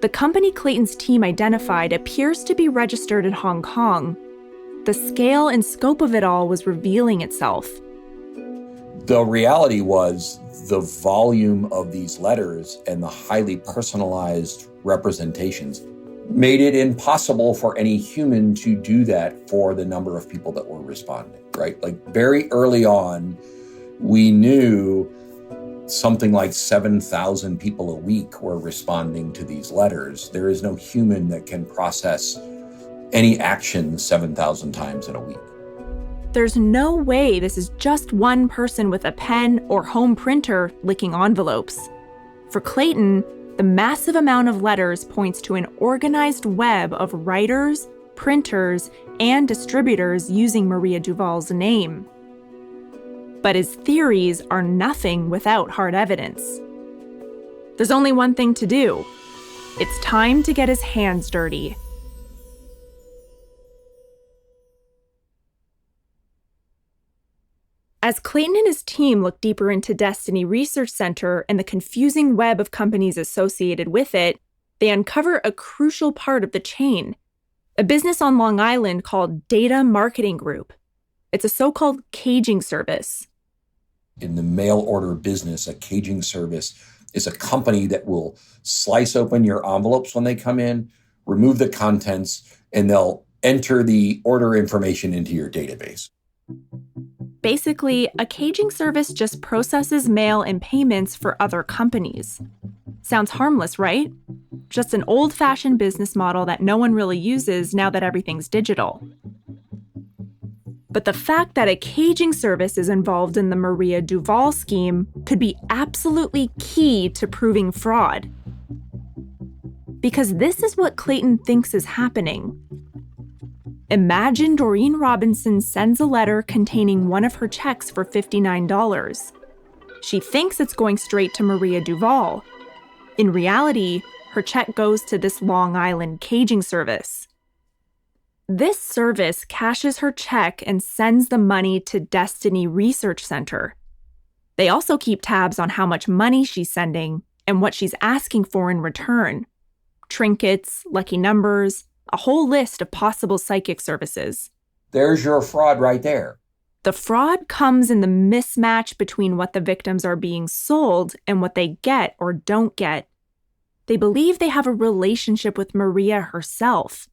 The company Clayton's team identified appears to be registered in Hong Kong. The scale and scope of it all was revealing itself. The reality was the volume of these letters and the highly personalized representations made it impossible for any human to do that for the number of people that were responding, right? Like very early on, we knew something like 7,000 people a week were responding to these letters. There is no human that can process any action 7,000 times in a week. There's no way this is just one person with a pen or home printer licking envelopes. For Clayton, the massive amount of letters points to an organized web of writers, printers, and distributors using Maria Duval's name. But his theories are nothing without hard evidence. There's only one thing to do. It's time to get his hands dirty. As Clayton and his team look deeper into Destiny Research Center and the confusing web of companies associated with it, they uncover a crucial part of the chain, a business on Long Island called Data Marketing Group. It's a so-called caging service. In the mail order business, a caging service is a company that will slice open your envelopes when they come in, remove the contents, and they'll enter the order information into your database. Basically, a caging service just processes mail and payments for other companies. Sounds harmless, right? Just an old-fashioned business model that no one really uses now that everything's digital. But the fact that a caging service is involved in the Maria Duval scheme could be absolutely key to proving fraud. Because this is what Clayton thinks is happening. Imagine Doreen Robinson sends a letter containing one of her checks for $59. She thinks it's going straight to Maria Duval. In reality, her check goes to this Long Island caging service. This service cashes her check and sends the money to Destiny Research Center. They also keep tabs on how much money she's sending and what she's asking for in return. Trinkets, lucky numbers, a whole list of possible psychic services. There's your fraud right there. The fraud comes in the mismatch between what the victims are being sold and what they get or don't get. They believe they have a relationship with Maria herself.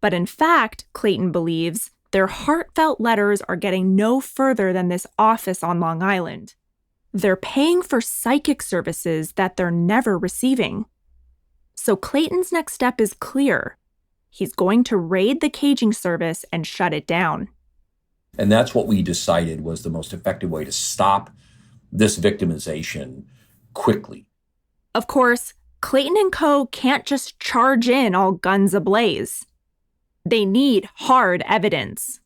But in fact, Clayton believes, their heartfelt letters are getting no further than this office on Long Island. They're paying for psychic services that they're never receiving. So Clayton's next step is clear. He's going to raid the caging service and shut it down. And that's what we decided was the most effective way to stop this victimization quickly. Of course, Clayton and Co. can't just charge in all guns ablaze. They need hard evidence.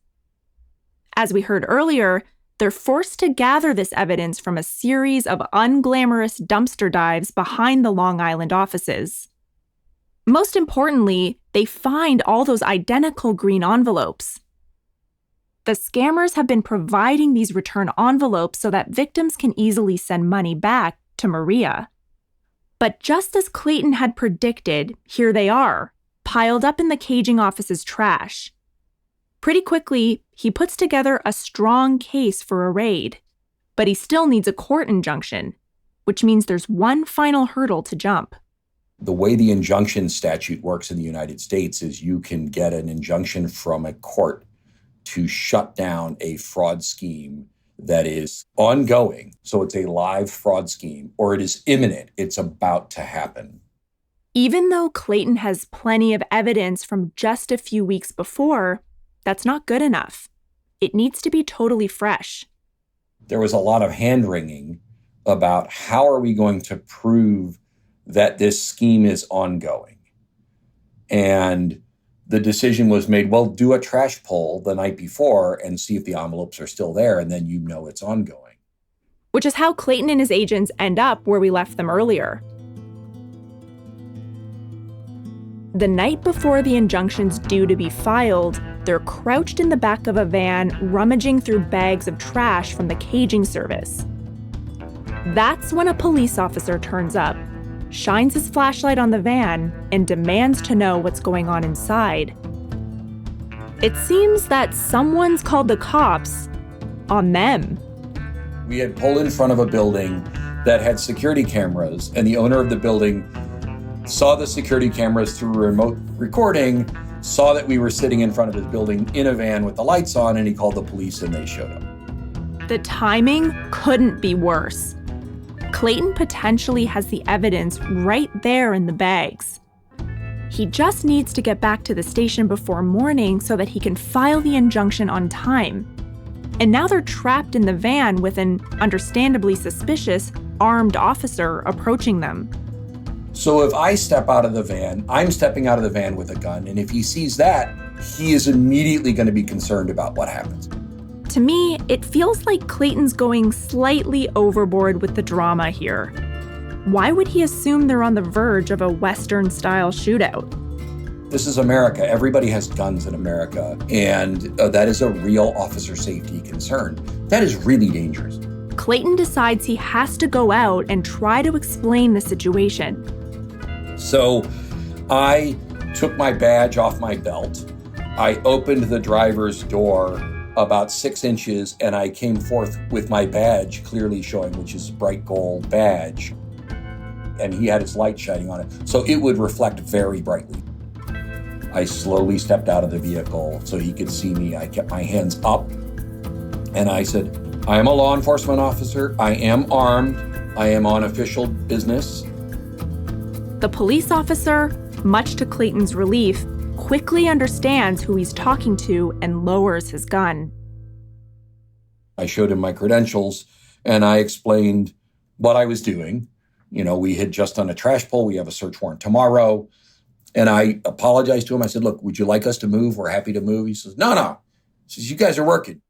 As we heard earlier, they're forced to gather this evidence from a series of unglamorous dumpster dives behind the Long Island offices. Most importantly, they find all those identical green envelopes. The scammers have been providing these return envelopes so that victims can easily send money back to Maria. But just as Clayton had predicted, here they are, piled up in the caging office's trash. Pretty quickly, he puts together a strong case for a raid, but he still needs a court injunction, which means there's one final hurdle to jump. The way the injunction statute works in the United States is you can get an injunction from a court to shut down a fraud scheme that is ongoing. So it's a live fraud scheme, or it is imminent. It's about to happen. Even though Clayton has plenty of evidence from just a few weeks before, that's not good enough. It needs to be totally fresh. There was a lot of hand-wringing about how are we going to prove that this scheme is ongoing. And the decision was made, well, do a trash pull the night before and see if the envelopes are still there, and then you know it's ongoing. Which is how Clayton and his agents end up where we left them earlier. The night before the injunction's due to be filed, they're crouched in the back of a van, rummaging through bags of trash from the caging service. That's when a police officer turns up, shines his flashlight on the van, and demands to know what's going on inside. It seems that someone's called the cops on them. We had pulled in front of a building that had security cameras, and the owner of the building saw the security cameras through remote recording, saw that we were sitting in front of his building in a van with the lights on, and he called the police and they showed up. The timing couldn't be worse. Clayton potentially has the evidence right there in the bags. He just needs to get back to the station before morning so that he can file the injunction on time. And now they're trapped in the van with an understandably suspicious, armed officer approaching them. So if I step out of the van, I'm stepping out of the van with a gun, and if he sees that, he is immediately going to be concerned about what happens. To me, it feels like Clayton's going slightly overboard with the drama here. Why would he assume they're on the verge of a Western-style shootout? This is America. Everybody has guns in America, and that is a real officer safety concern. That is really dangerous. Clayton decides he has to go out and try to explain the situation. So I took my badge off my belt. I opened the driver's door about 6 inches, and I came forth with my badge clearly showing, which is a bright gold badge. And he had his light shining on it, so it would reflect very brightly. I slowly stepped out of the vehicle so he could see me. I kept my hands up, and I said, I am a law enforcement officer. I am armed. I am on official business. The police officer, much to Clayton's relief, quickly understands who he's talking to and lowers his gun. I showed him my credentials, and I explained what I was doing. You know, we had just done a trash pull. We have a search warrant tomorrow. And I apologized to him. I said, look, would you like us to move? We're happy to move. He says, no. He says, you guys are working.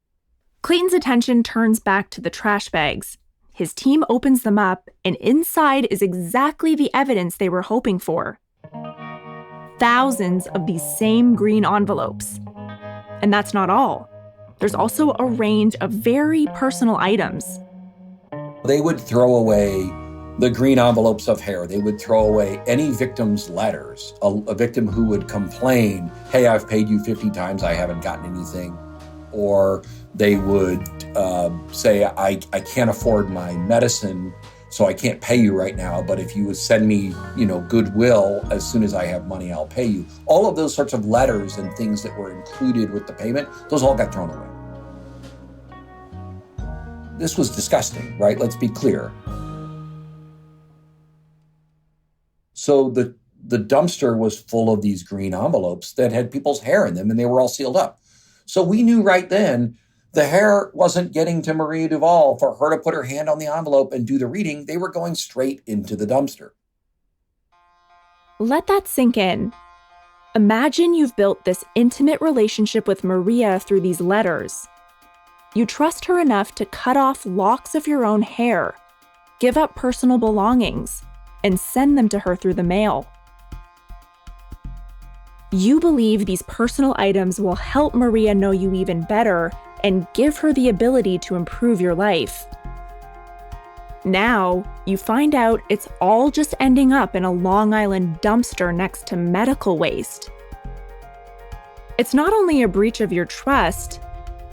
Clayton's attention turns back to the trash bags. His team opens them up, and inside is exactly the evidence they were hoping for. Thousands of these same green envelopes. And that's not all. There's also a range of very personal items. They would throw away the green envelopes of hair. They would throw away any victim's letters. A victim who would complain, hey, I've paid you 50 times, I haven't gotten anything. or they would say, I can't afford my medicine, so I can't pay you right now, but if you would send me, goodwill, as soon as I have money, I'll pay you. All of those sorts of letters and things that were included with the payment, those all got thrown away. This was disgusting, right? Let's be clear. So the dumpster was full of these green envelopes that had people's hair in them, and they were all sealed up. So we knew right then the hair wasn't getting to Maria Duvall for her to put her hand on the envelope and do the reading. They were going straight into the dumpster. Let that sink in. Imagine you've built this intimate relationship with Maria through these letters. You trust her enough to cut off locks of your own hair, give up personal belongings, and send them to her through the mail. You believe these personal items will help Maria know you even better and give her the ability to improve your life. Now, you find out it's all just ending up in a Long Island dumpster next to medical waste. It's not only a breach of your trust,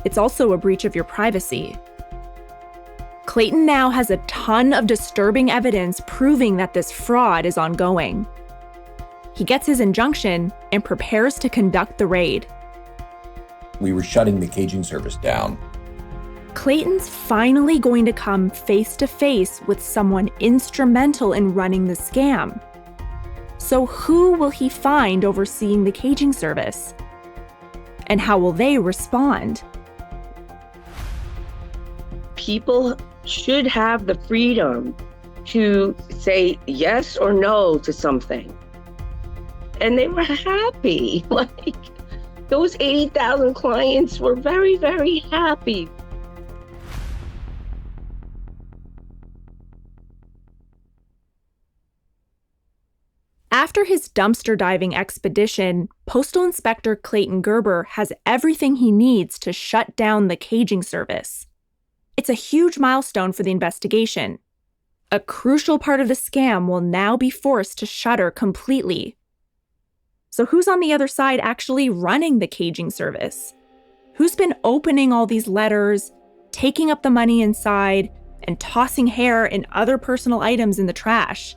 it's also a breach of your privacy. Clayton now has a ton of disturbing evidence proving that this fraud is ongoing. He gets his injunction and prepares to conduct the raid. We were shutting the caging service down. Clayton's finally going to come face to face with someone instrumental in running the scam. So who will he find overseeing the caging service? And how will they respond? People should have the freedom to say yes or no to something. And they were happy. Like, those 80,000 clients were very, very happy. After his dumpster diving expedition, Postal Inspector Clayton Gerber has everything he needs to shut down the caging service. It's a huge milestone for the investigation. A crucial part of the scam will now be forced to shutter completely. So who's on the other side actually running the caging service? Who's been opening all these letters, taking up the money inside, and tossing hair and other personal items in the trash?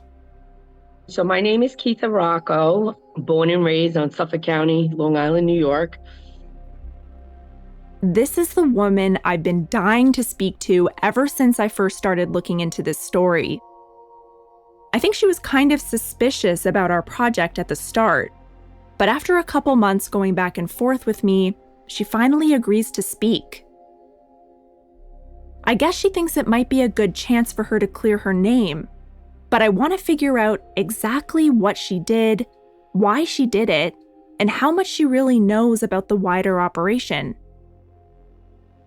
So my name is Keitha Rocco, born and raised on Suffolk County, Long Island, New York. This is the woman I've been dying to speak to ever since I first started looking into this story. I think she was kind of suspicious about our project at the start, but after a couple months going back and forth with me, she finally agrees to speak. I guess she thinks it might be a good chance for her to clear her name, but I want to figure out exactly what she did, why she did it, and how much she really knows about the wider operation.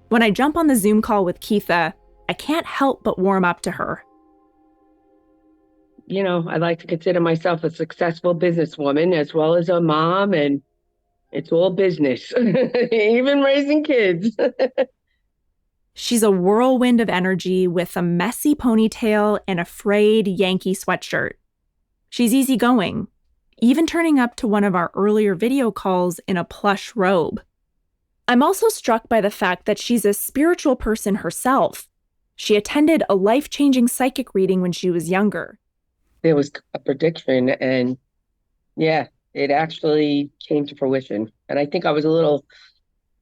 When I jump on the Zoom call with Keitha, I can't help but warm up to her. You know, I like to consider myself a successful businesswoman as well as a mom, and it's all business, even raising kids. She's a whirlwind of energy with a messy ponytail and a frayed Yankee sweatshirt. She's easygoing, even turning up to one of our earlier video calls in a plush robe. I'm also struck by the fact that she's a spiritual person herself. She attended a life-changing psychic reading when she was younger. There was a prediction, and yeah, it actually came to fruition. And I think I was a little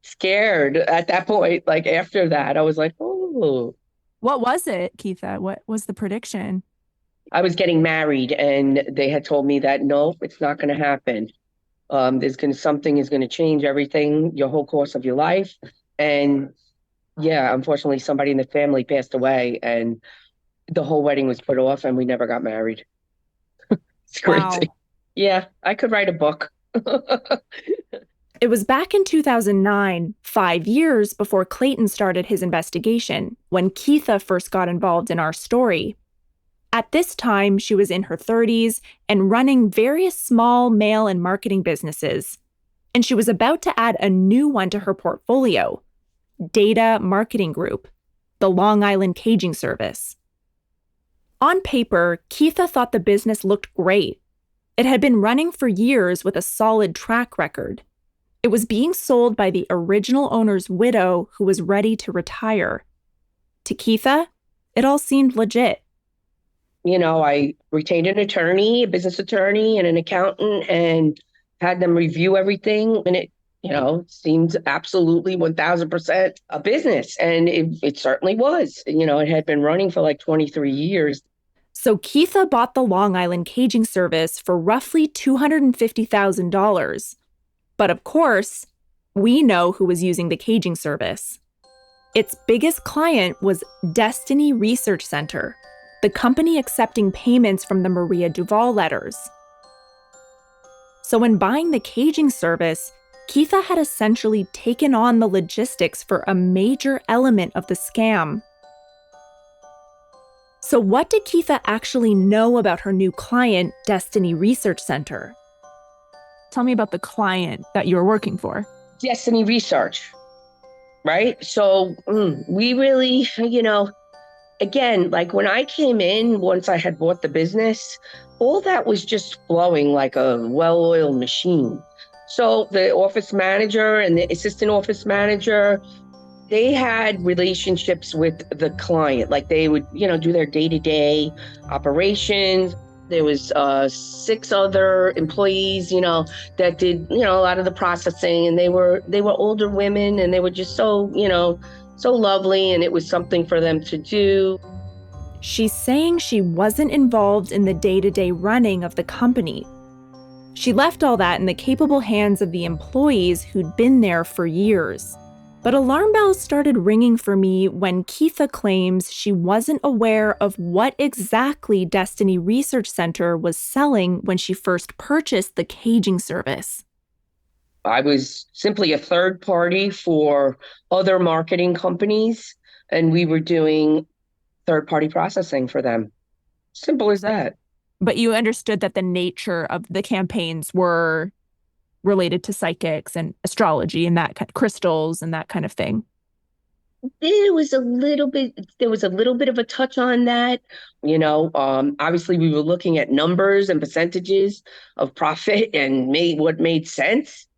scared at that point. Like, after that, I was like, oh. What was it, Keitha? What was the prediction? I was getting married, and they had told me that, no, it's not going to happen. Something is going to change everything, your whole course of your life. And yeah, unfortunately, somebody in the family passed away, and the whole wedding was put off, and we never got married. It's crazy. Wow. Yeah, I could write a book. It was back in 2009, 5 years before Clayton started his investigation, when Keitha first got involved in our story. At this time, she was in her 30s and running various small mail and marketing businesses. And she was about to add a new one to her portfolio, Data Marketing Group, the Long Island Caging Service. On paper, Keitha thought the business looked great. It had been running for years with a solid track record. It was being sold by the original owner's widow who was ready to retire. To Keitha, it all seemed legit. I retained an attorney, a business attorney, and an accountant, and had them review everything. And it, seemed absolutely 1000% a business. And it certainly was. It had been running for like 23 years. So Keitha bought the Long Island caging service for roughly $250,000. But of course, we know who was using the caging service. Its biggest client was Destiny Research Center, the company accepting payments from the Maria Duval letters. So when buying the caging service, Keitha had essentially taken on the logistics for a major element of the scam. So what did Keitha actually know about her new client, Destiny Research Center? Tell me about the client that you were working for. Destiny Research, right? So we really, again, like when I came in, once I had bought the business, all that was just flowing like a well-oiled machine. So the office manager and the assistant office manager, they had relationships with the client. Like they would, do their day-to-day operations. There was 6 other employees, that did, a lot of the processing, and they were older women, and they were just so, so lovely, and it was something for them to do. She's saying she wasn't involved in the day-to-day running of the company. She left all that in the capable hands of the employees who'd been there for years. But alarm bells started ringing for me when Keitha claims she wasn't aware of what exactly Destiny Research Center was selling when she first purchased the caging service. I was simply a third party for other marketing companies, and we were doing third-party processing for them. Simple as that. But you understood that the nature of the campaigns were related to psychics and astrology and that kind of crystals and that kind of thing. There was a little bit of a touch on that. Obviously we were looking at numbers and percentages of profit and what made sense.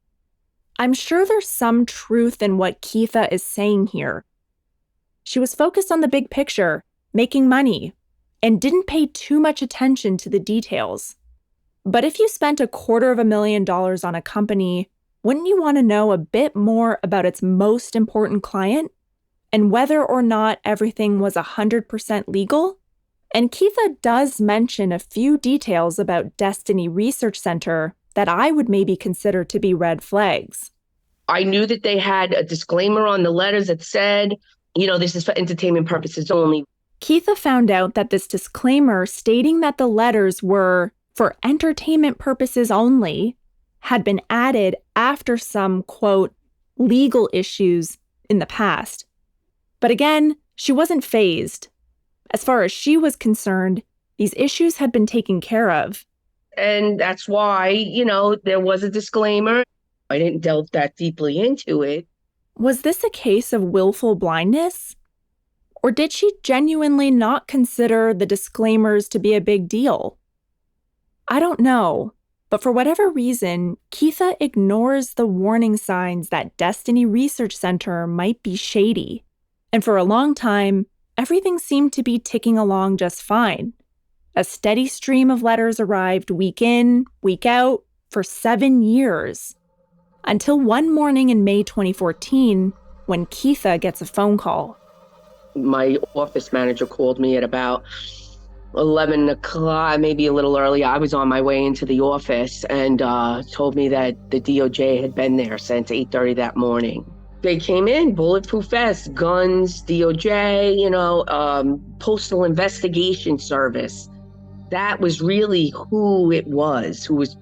I'm sure there's some truth in what Keitha is saying here. She was focused on the big picture, making money, and didn't pay too much attention to the details. But if you spent $250,000 on a company, wouldn't you want to know a bit more about its most important client and whether or not everything was 100% legal? And Keitha does mention a few details about Destiny Research Center that I would maybe consider to be red flags. I knew that they had a disclaimer on the letters that said, this is for entertainment purposes only. Keitha found out that this disclaimer stating that the letters were for entertainment purposes only had been added after some, quote, legal issues in the past. But again, she wasn't fazed. As far as she was concerned, these issues had been taken care of. And that's why, there was a disclaimer. I didn't delve that deeply into it. Was this a case of willful blindness? Or did she genuinely not consider the disclaimers to be a big deal? I don't know, but for whatever reason, Keitha ignores the warning signs that Destiny Research Center might be shady. And for a long time, everything seemed to be ticking along just fine. A steady stream of letters arrived week in, week out, for 7 years. Until one morning in May 2014, when Keitha gets a phone call. My office manager called me at about 11 o'clock, maybe a little early. I was on my way into the office and told me that the DOJ had been there since 8:30 that morning. They came in, bulletproof vests, guns, DOJ, Postal Investigation Service. That was really who it was, who was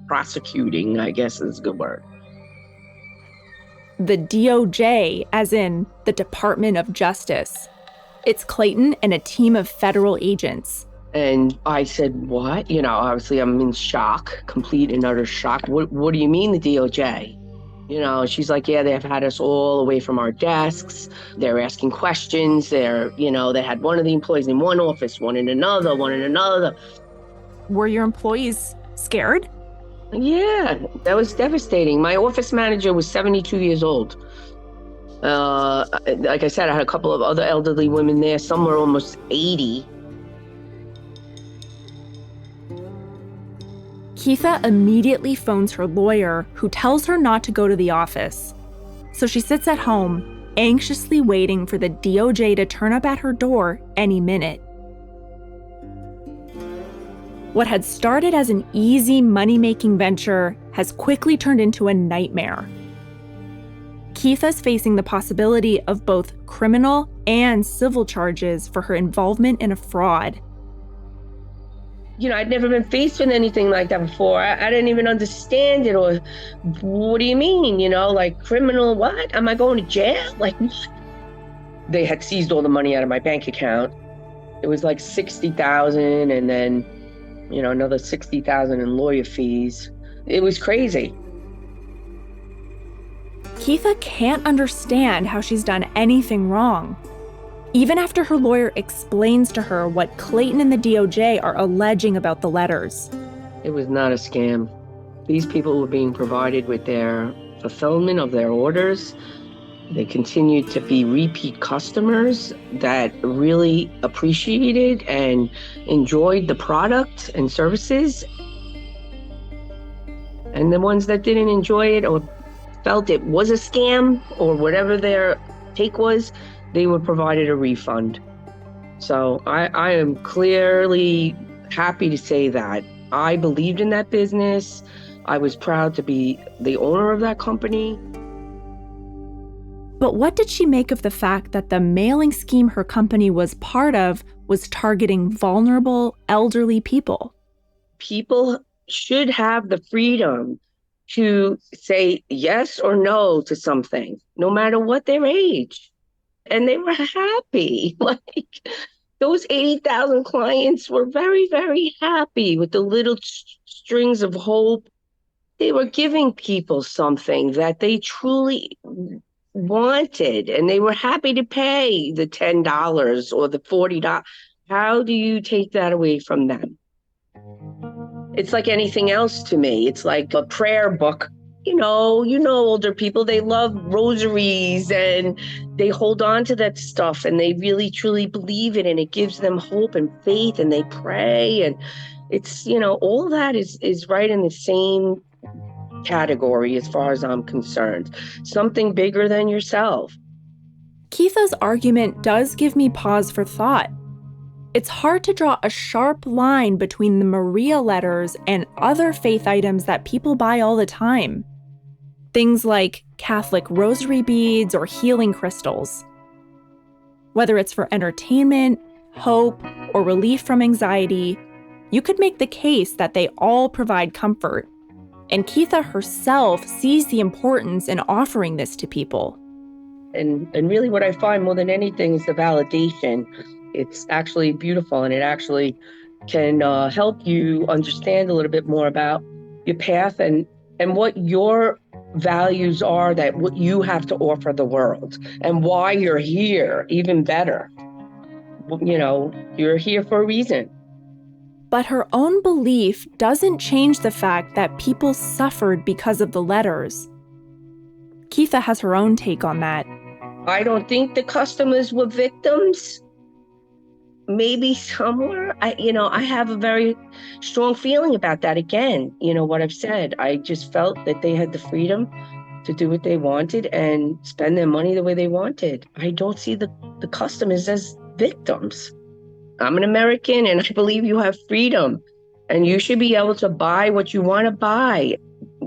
prosecuting, I guess is a good word. The DOJ, as in the Department of Justice. It's Clayton and a team of federal agents. And I said, what? Obviously I'm in shock, complete and utter shock. What do you mean the DOJ? She's like, yeah, they've had us all away from our desks. They're asking questions. They had one of the employees in one office, one in another. Were your employees scared? Yeah, that was devastating. My office manager was 72 years old. Like I said, I had a couple of other elderly women there. Some were almost 80. Keitha immediately phones her lawyer, who tells her not to go to the office. So she sits at home, anxiously waiting for the DOJ to turn up at her door any minute. What had started as an easy money-making venture has quickly turned into a nightmare. Keitha's facing the possibility of both criminal and civil charges for her involvement in a fraud. You know, I'd never been faced with anything like that before. I didn't even understand it, or what do you mean? You know, like criminal, what? Am I going to jail? Like what? They had seized all the money out of my bank account. It was like $60,000 and then, you know, another $60,000 in lawyer fees. It was crazy. Keitha can't understand how she's done anything wrong. Even after her lawyer explains to her what Clayton and the DOJ are alleging about the letters. It was not a scam. These people were being provided with their fulfillment of their orders. They continued to be repeat customers that really appreciated and enjoyed the product and services. And the ones that didn't enjoy it or felt it was a scam or whatever their take was, they were provided a refund. So I am clearly happy to say that I believed in that business. I was proud to be the owner of that company. But what did she make of the fact that the mailing scheme her company was part of was targeting vulnerable, elderly people? People should have the freedom to say yes or no to something, no matter what their age. And they were happy. Like those 80,000 clients were very, very happy with the little strings of hope. They were giving people something that they truly wanted, and they were happy to pay the $10 or the $40. How do you take that away from them? It's like anything else to me. It's like a prayer book. You know, older people, they love rosaries and they hold on to that stuff and they really truly believe it, and it gives them hope and faith, and they pray, and it's, you know, all that is right in the same category as far as I'm concerned. Something bigger than yourself. Keitha's argument does give me pause for thought. It's hard to draw a sharp line between the Maria letters and other faith items that people buy all the time. Things like Catholic rosary beads or healing crystals. Whether it's for entertainment, hope, or relief from anxiety, you could make the case that they all provide comfort. And Keitha herself sees the importance in offering this to people. And really what I find more than anything is the validation. It's actually beautiful, and it actually can help you understand a little bit more about your path and what your values are, that what you have to offer the world, and why you're here, even better. You know, you're here for a reason. But her own belief doesn't change the fact that people suffered because of the letters. Keitha has her own take on that. I don't think the customers were victims. Maybe somewhere, I have a very strong feeling about that. Again, you know what I've said. I just felt that they had the freedom to do what they wanted and spend their money the way they wanted. I don't see the customers as victims. I'm an American, and I believe you have freedom, and you should be able to buy what you want to buy.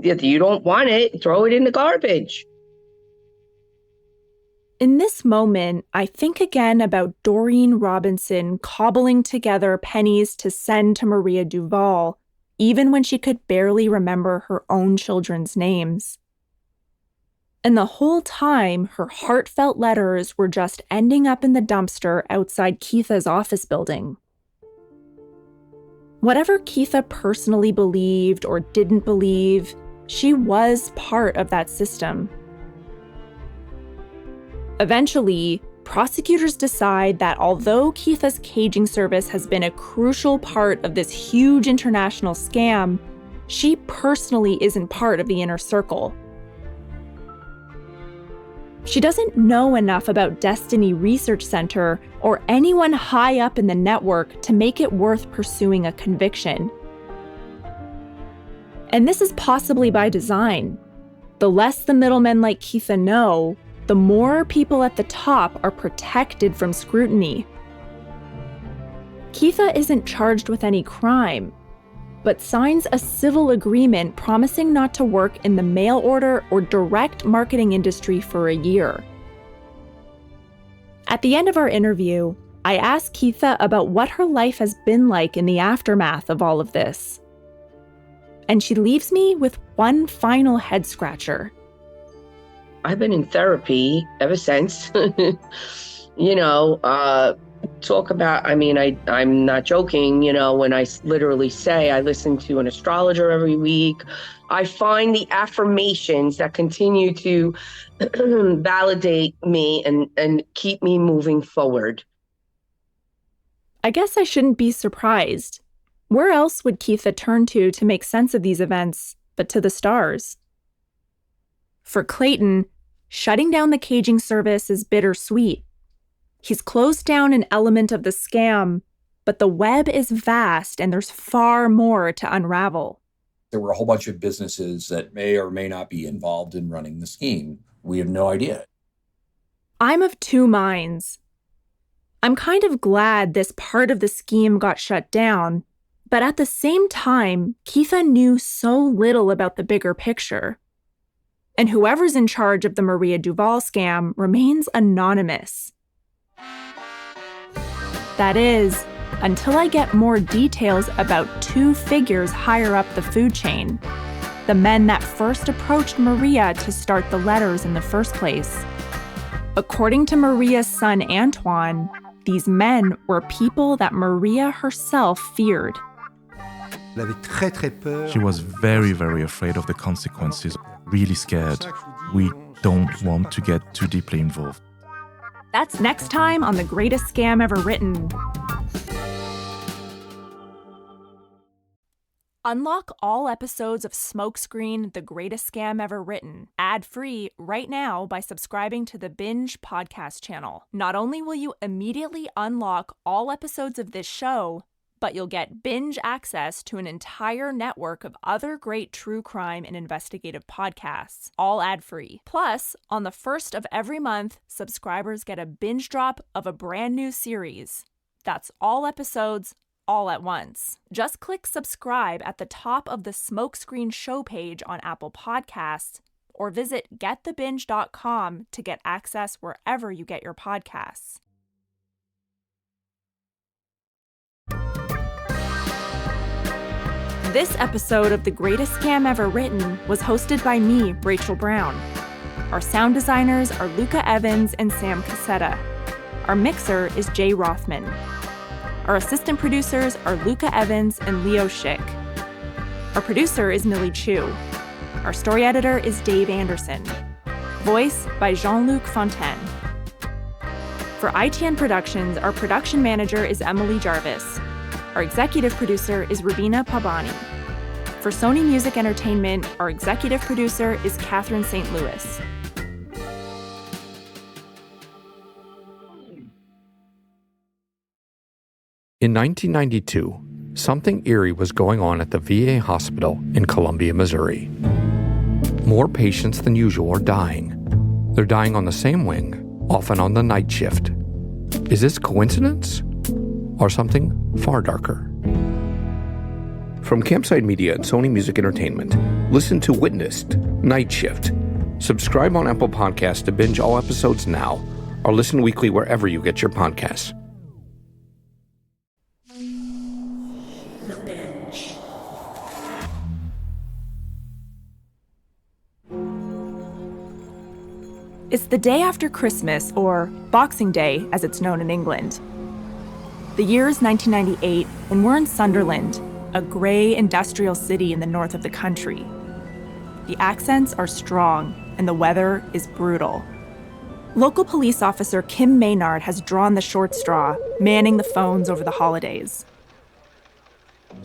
If you don't want it, throw it in the garbage. In this moment, I think again about Doreen Robinson cobbling together pennies to send to Maria Duval, even when she could barely remember her own children's names. And the whole time, her heartfelt letters were just ending up in the dumpster outside Keitha's office building. Whatever Keitha personally believed or didn't believe, she was part of that system. Eventually, prosecutors decide that although Keitha's caging service has been a crucial part of this huge international scam, she personally isn't part of the inner circle. She doesn't know enough about Destiny Research Center or anyone high up in the network to make it worth pursuing a conviction. And this is possibly by design. The less the middlemen like Keitha know, the more people at the top are protected from scrutiny. Keitha isn't charged with any crime, but signs a civil agreement promising not to work in the mail order or direct marketing industry for a year. At the end of our interview, I asked Keitha about what her life has been like in the aftermath of all of this. And she leaves me with one final head scratcher. I've been in therapy ever since. Talk about, I'm not joking, when I literally say I listen to an astrologer every week. I find the affirmations that continue to validate me and keep me moving forward. I guess I shouldn't be surprised. Where else would Keitha turn to make sense of these events but to the stars? For Clayton, shutting down the caging service is bittersweet. He's closed down an element of the scam, but the web is vast and there's far more to unravel. There were a whole bunch of businesses that may or may not be involved in running the scheme. We have no idea. I'm of two minds. I'm kind of glad this part of the scheme got shut down, but at the same time, Keitha knew so little about the bigger picture. And whoever's in charge of the Maria Duval scam remains anonymous. That is, until I get more details about two figures higher up the food chain, the men that first approached Maria to start the letters in the first place. According to Maria's son Antoine, these men were people that Maria herself feared. She was very, very afraid of the consequences, really scared. We don't want to get too deeply involved. That's next time on The Greatest Scam Ever Written. Unlock all episodes of Smokescreen, The Greatest Scam Ever Written, ad-free right now by subscribing to the Binge podcast channel. Not only will you immediately unlock all episodes of this show, but you'll get binge access to an entire network of other great true crime and investigative podcasts, all ad-free. Plus, on the first of every month, subscribers get a binge drop of a brand new series. That's all episodes, all at once. Just click subscribe at the top of the Smokescreen show page on Apple Podcasts, or visit getthebinge.com to get access wherever you get your podcasts. This episode of The Greatest Scam Ever Written was hosted by me, Rachel Brown. Our sound designers are Luca Evans and Sam Cassetta. Our mixer is Jay Rothman. Our assistant producers are Luca Evans and Leo Schick. Our producer is Millie Chu. Our story editor is Dave Anderson. Voice by Jean-Luc Fontaine. For ITN Productions, our production manager is Emily Jarvis. Our executive producer is Rubina Pabani. For Sony Music Entertainment, our executive producer is Catherine St. Louis. In 1992, something eerie was going on at the VA hospital in Columbia, Missouri. More patients than usual are dying. They're dying on the same wing, often on the night shift. Is this coincidence? Or something far darker? From Campside Media and Sony Music Entertainment, listen to Witnessed, Night Shift. Subscribe on Apple Podcasts to binge all episodes now, or listen weekly wherever you get your podcasts. The Binge. It's the day after Christmas, or Boxing Day, as it's known in England. The year is 1998, and we're in Sunderland, a gray industrial city in the north of the country. The accents are strong, and the weather is brutal. Local police officer Kim Maynard has drawn the short straw, manning the phones over the holidays.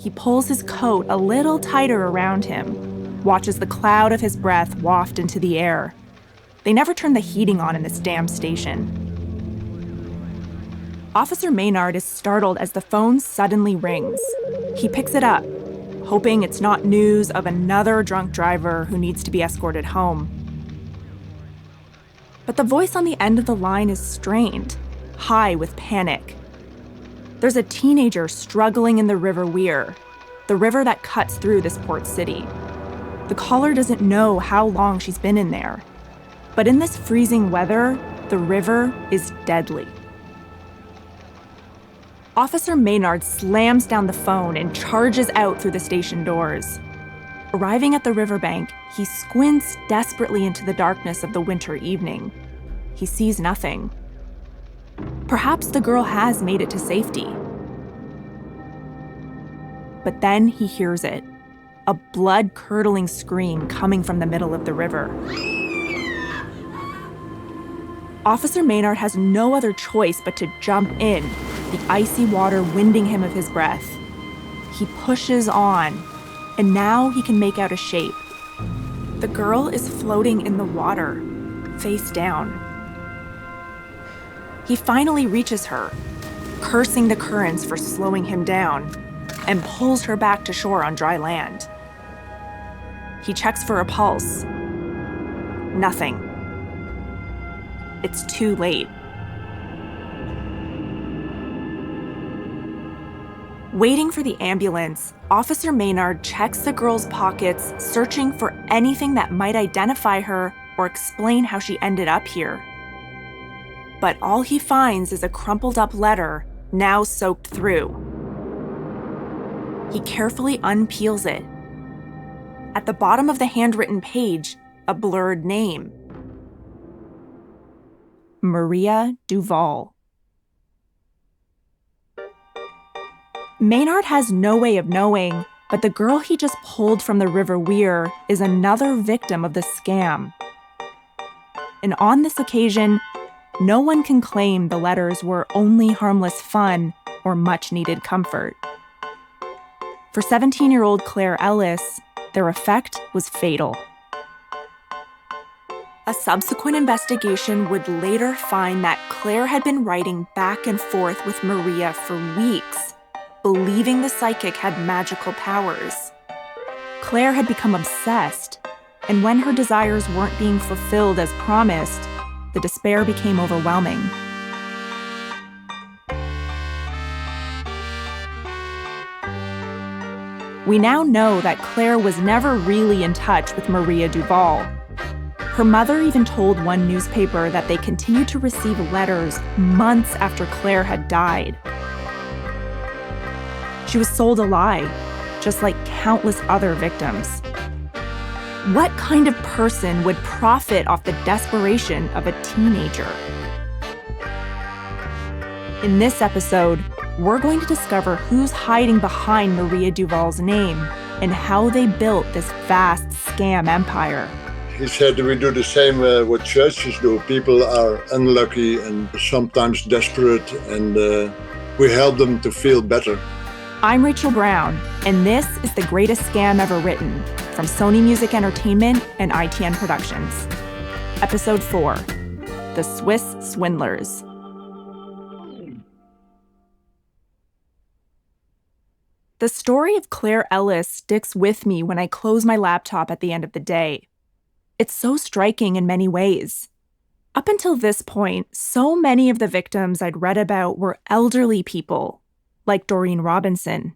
He pulls his coat a little tighter around him, watches the cloud of his breath waft into the air. They never turn the heating on in this damn station. Officer Maynard is startled as the phone suddenly rings. He picks it up, hoping it's not news of another drunk driver who needs to be escorted home. But the voice on the end of the line is strained, high with panic. There's a teenager struggling in the River Weir, the river that cuts through this port city. The caller doesn't know how long she's been in there. But in this freezing weather, the river is deadly. Officer Maynard slams down the phone and charges out through the station doors. Arriving at the riverbank, he squints desperately into the darkness of the winter evening. He sees nothing. Perhaps the girl has made it to safety. But then he hears it, a blood-curdling scream coming from the middle of the river. Officer Maynard has no other choice but to jump in, the icy water winding him of his breath. He pushes on, and now he can make out a shape. The girl is floating in the water, face down. He finally reaches her, cursing the currents for slowing him down, and pulls her back to shore on dry land. He checks for a pulse. Nothing. It's too late. Waiting for the ambulance, Officer Maynard checks the girl's pockets, searching for anything that might identify her or explain how she ended up here. But all he finds is a crumpled up letter, now soaked through. He carefully unpeels it. At the bottom of the handwritten page, a blurred name. Maria Duval. Maynard has no way of knowing, but the girl he just pulled from the River Weir is another victim of the scam. And on this occasion, no one can claim the letters were only harmless fun or much-needed comfort. For 17-year-old Claire Ellis, their effect was fatal. A subsequent investigation would later find that Claire had been writing back and forth with Maria for weeks, believing the psychic had magical powers. Claire had become obsessed, and when her desires weren't being fulfilled as promised, the despair became overwhelming. We now know that Claire was never really in touch with Maria Duval. Her mother even told one newspaper that they continued to receive letters months after Claire had died. She was sold a lie, just like countless other victims. What kind of person would profit off the desperation of a teenager? In this episode, we're going to discover who's hiding behind Maria Duval's name and how they built this vast scam empire. He said we do the same what churches do. People are unlucky and sometimes desperate, and we help them to feel better. I'm Rachel Brown, and this is The Greatest Scam Ever Written from Sony Music Entertainment and ITN Productions. Episode 4, The Swiss Swindlers. The story of Claire Ellis sticks with me when I close my laptop at the end of the day. It's so striking in many ways. Up until this point, so many of the victims I'd read about were elderly people, like Doreen Robinson.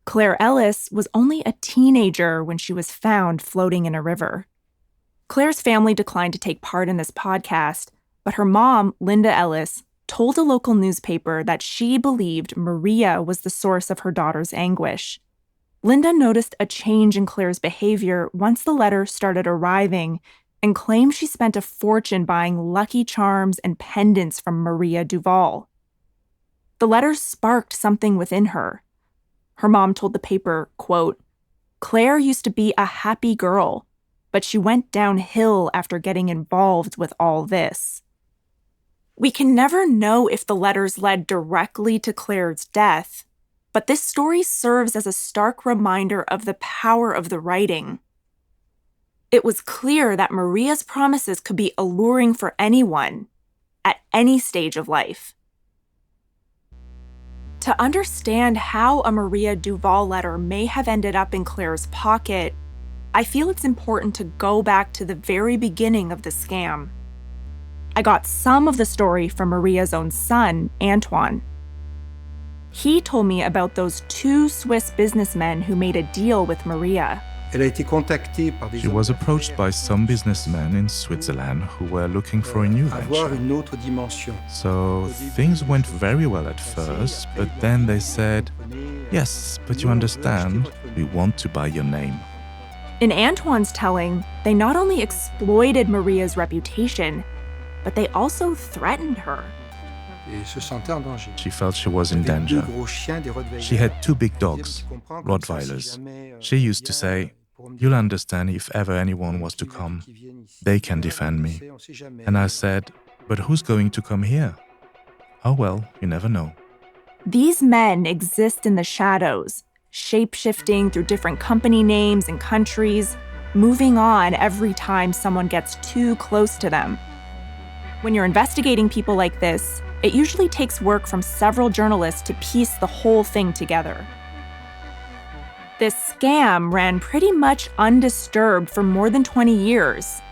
Claire Ellis was only a teenager when she was found floating in a river. Claire's family declined to take part in this podcast, but her mom, Linda Ellis, told a local newspaper that she believed Maria was the source of her daughter's anguish. Linda noticed a change in Claire's behavior once the letters started arriving and claimed she spent a fortune buying Lucky Charms and pendants from Maria Duval. The letters sparked something within her. Her mom told the paper, quote, "Claire used to be a happy girl, but she went downhill after getting involved with all this." We can never know if the letters led directly to Claire's death, but But this story serves as a stark reminder of the power of the writing. It was clear that Maria's promises could be alluring for anyone, at any stage of life. To understand how a Maria Duval letter may have ended up in Claire's pocket, I feel it's important to go back to the very beginning of the scam. I got some of the story from Maria's own son, Antoine. He told me about those two Swiss businessmen who made a deal with Maria. She was approached by some businessmen in Switzerland who were looking for a new venture. So things went very well at first, but then they said, "Yes, but you understand, we want to buy your name." In Antoine's telling, they not only exploited Maria's reputation, but they also threatened her. She felt she was in danger. She had two big dogs, Rottweilers. She used to say, "You'll understand if ever anyone was to come. They can defend me." And I said, "But who's going to come here?" "Oh well, you never know." These men exist in the shadows, shape-shifting through different company names and countries, moving on every time someone gets too close to them. When you're investigating people like this, it usually takes work from several journalists to piece the whole thing together. This scam ran pretty much undisturbed for more than 20 years.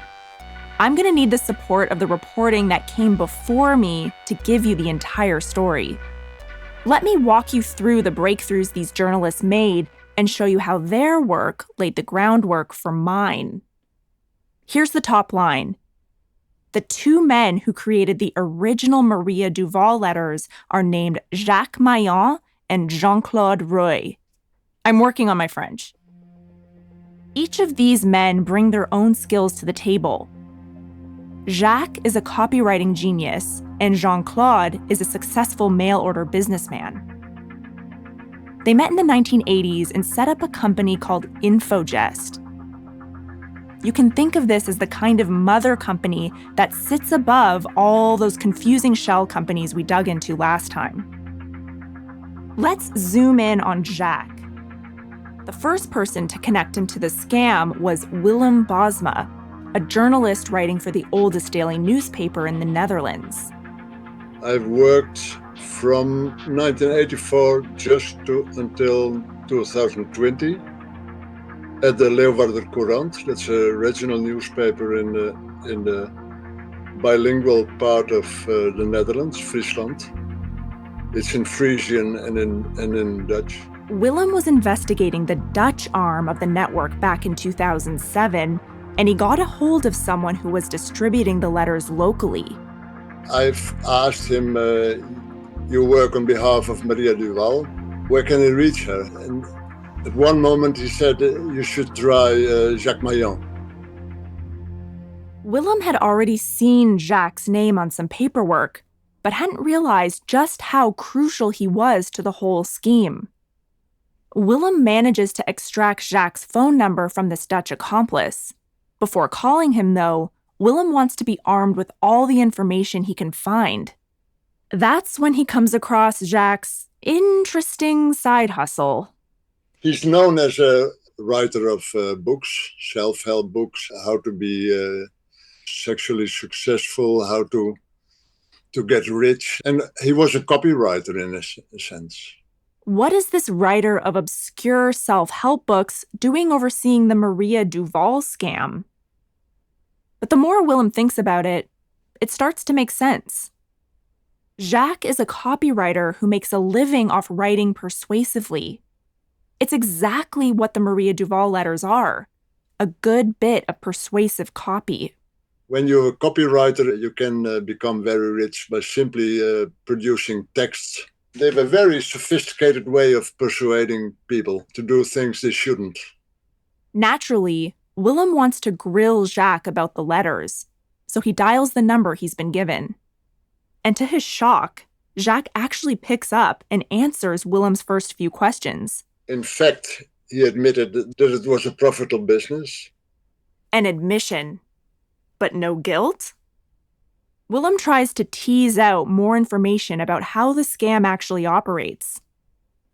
I'm going to need the support of the reporting that came before me to give you the entire story. Let me walk you through the breakthroughs these journalists made and show you how their work laid the groundwork for mine. Here's the top line. The two men who created the original Maria Duval letters are named Jacques Maillan and Jean-Claude Roy. I'm working on my French. Each of these men bring their own skills to the table. Jacques is a copywriting genius, and Jean-Claude is a successful mail-order businessman. They met in the 1980s and set up a company called Infogest. You can think of this as the kind of mother company that sits above all those confusing shell companies we dug into last time. Let's zoom in on Jacques. The first person to connect him to the scam was Willem Bosma, a journalist writing for the oldest daily newspaper in the Netherlands. I've worked from 1984 until 2020 at the Leeuwarder Courant. That's a regional newspaper in the bilingual part of the Netherlands, Friesland. It's in Frisian and in Dutch. Willem was investigating the Dutch arm of the network back in 2007, and he got a hold of someone who was distributing the letters locally. I've asked him, you work on behalf of Maria Duval, where can I reach her? And at one moment he said, you should try Jacques Maillan. Willem had already seen Jacques' name on some paperwork, but hadn't realized just how crucial he was to the whole scheme. Willem manages to extract Jacques' phone number from this Dutch accomplice. Before calling him, though, Willem wants to be armed with all the information he can find. That's when he comes across Jacques' interesting side hustle. He's known as a writer of books, self-help books, how to be sexually successful, how to get rich. And he was a copywriter in a sense. What is this writer of obscure self-help books doing overseeing the Maria Duval scam? But the more Willem thinks about it, it starts to make sense. Jacques is a copywriter who makes a living off writing persuasively. It's exactly what the Maria Duval letters are, a good bit of persuasive copy. When you're a copywriter, you can become very rich by simply producing texts. They have a very sophisticated way of persuading people to do things they shouldn't. Naturally, Willem wants to grill Jacques about the letters, so he dials the number he's been given. And to his shock, Jacques actually picks up and answers Willem's first few questions. In fact, he admitted that it was a profitable business. An admission, but no guilt? Willem tries to tease out more information about how the scam actually operates.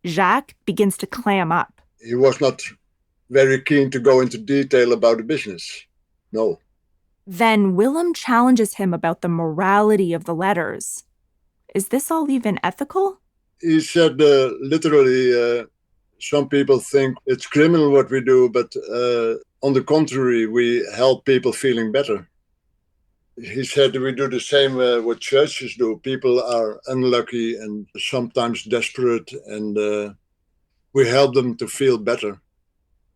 Jacques begins to clam up. He was not very keen to go into detail about the business. No. Then Willem challenges him about the morality of the letters. Is this all even ethical? He said literally, some people think it's criminal what we do, but on the contrary, we help people feeling better. He said we do the same what churches do. People are unlucky and sometimes desperate, and we help them to feel better.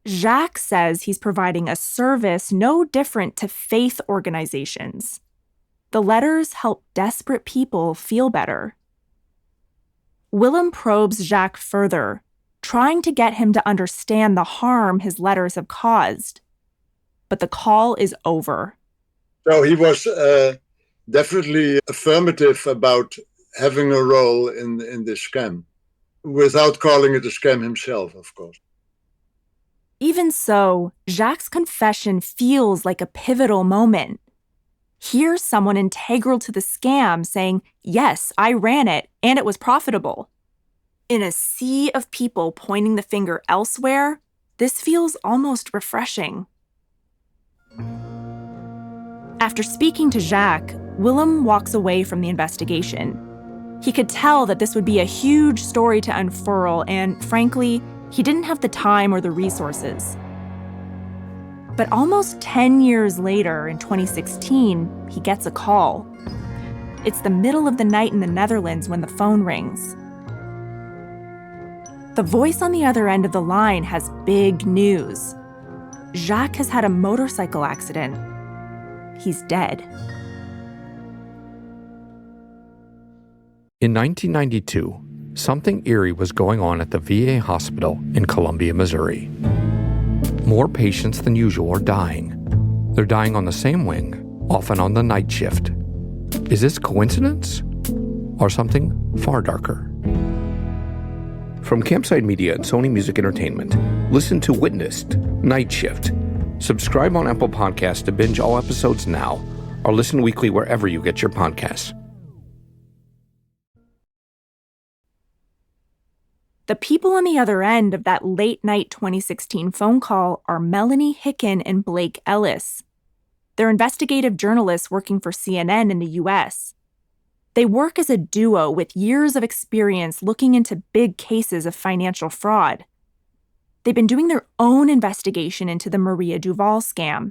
Jacques says he's providing a service no different to faith organizations. The letters help desperate people feel better. Willem probes Jacques further, trying to get him to understand the harm his letters have caused. But the call is over. So he was definitely affirmative about having a role in this scam, without calling it a scam himself, of course. Even so, Jacques' confession feels like a pivotal moment. Here's someone integral to the scam saying, yes, I ran it, and it was profitable. In a sea of people pointing the finger elsewhere, this feels almost refreshing. After speaking to Jacques, Willem walks away from the investigation. He could tell that this would be a huge story to unfurl, and frankly, he didn't have the time or the resources. But almost 10 years later, in 2016, he gets a call. It's the middle of the night in the Netherlands when the phone rings. The voice on the other end of the line has big news. Jacques has had a motorcycle accident. He's dead. In 1992, something eerie was going on at the VA hospital in Columbia, Missouri. More patients than usual are dying. They're dying on the same wing, often on the night shift. Is this coincidence? Or something far darker? From Campside Media and Sony Music Entertainment, listen to Witnessed, Night Shift. Subscribe on Apple Podcasts to binge all episodes now, or listen weekly wherever you get your podcasts. The people on the other end of that late-night 2016 phone call are Melanie Hicken and Blake Ellis. They're investigative journalists working for CNN in the U.S. They work as a duo with years of experience looking into big cases of financial fraud. They've been doing their own investigation into the Maria Duval scam.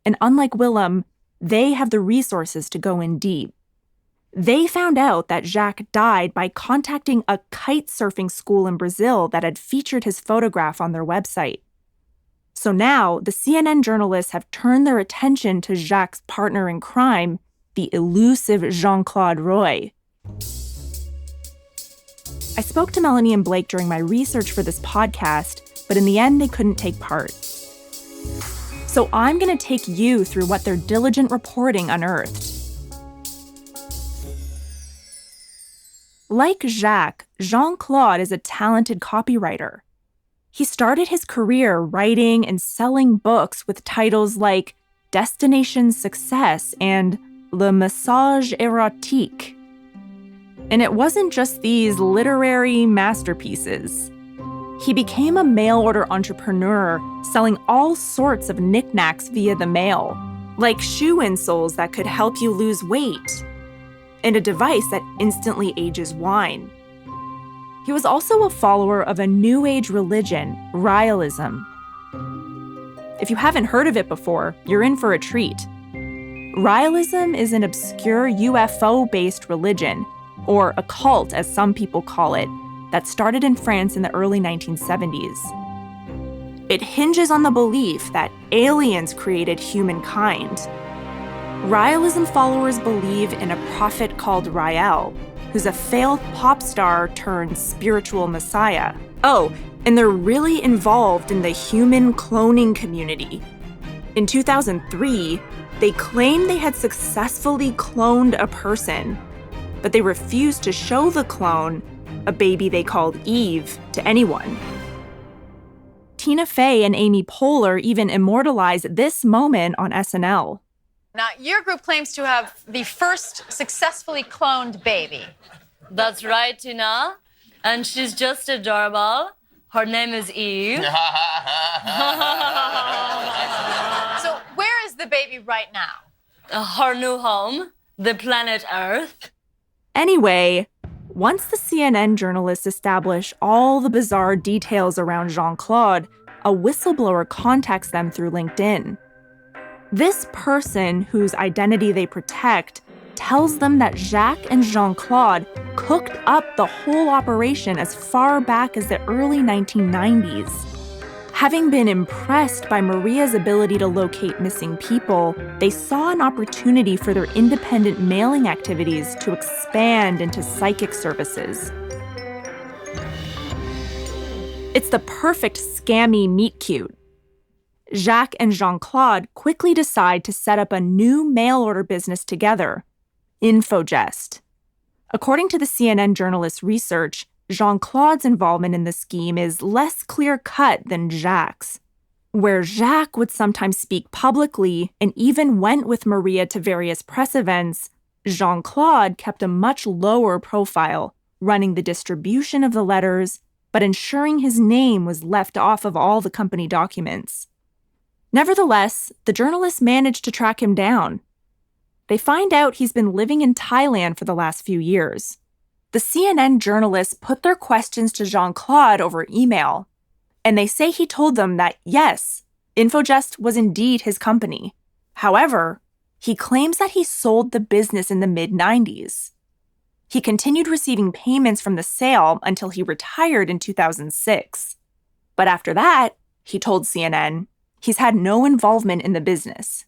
And unlike Willem, they have the resources to go in deep. They found out that Jacques died by contacting a kite surfing school in Brazil that had featured his photograph on their website. So now, the CNN journalists have turned their attention to Jacques' partner in crime, the elusive Jean-Claude Roy. I spoke to Melanie and Blake during my research for this podcast, but in the end, they couldn't take part. So I'm going to take you through what their diligent reporting unearthed. Like Jacques, Jean-Claude is a talented copywriter. He started his career writing and selling books with titles like Destination Success and Le Message Érotique. And it wasn't just these literary masterpieces. He became a mail-order entrepreneur, selling all sorts of knickknacks via the mail, like shoe insoles that could help you lose weight, and a device that instantly ages wine. He was also a follower of a New Age religion, Ryalism. If you haven't heard of it before, you're in for a treat. Ryalism is an obscure UFO-based religion, or a cult as some people call it, that started in France in the early 1970s. It hinges on the belief that aliens created humankind. Ryalism followers believe in a prophet called Rael, who's a failed pop star turned spiritual messiah. Oh, and they're really involved in the human cloning community. In 2003, they claimed they had successfully cloned a person, but they refused to show the clone, a baby they called Eve, to anyone. Tina Fey and Amy Poehler even immortalized this moment on SNL. Now, your group claims to have the first successfully cloned baby. That's right, Tina. And she's just adorable. Her name is Eve. So where is the baby right now? Her new home, the planet Earth. Anyway, once the CNN journalists establish all the bizarre details around Jean-Claude, a whistleblower contacts them through LinkedIn. This person, whose identity they protect, tells them that Jacques and Jean-Claude cooked up the whole operation as far back as the early 1990s. Having been impressed by Maria's ability to locate missing people, they saw an opportunity for their independent mailing activities to expand into psychic services. It's the perfect scammy meet-cute. Jacques and Jean-Claude quickly decide to set up a new mail order business together, Infogest. According to the CNN journalist's research, Jean-Claude's involvement in the scheme is less clear-cut than Jacques. Where Jacques would sometimes speak publicly and even went with Maria to various press events, Jean-Claude kept a much lower profile, running the distribution of the letters, but ensuring his name was left off of all the company documents. Nevertheless, the journalists managed to track him down. They find out he's been living in Thailand for the last few years. The CNN journalists put their questions to Jean-Claude over email, and they say he told them that, yes, Infogest was indeed his company. However, he claims that he sold the business in the mid-90s. He continued receiving payments from the sale until he retired in 2006. But after that, he told CNN, he's had no involvement in the business.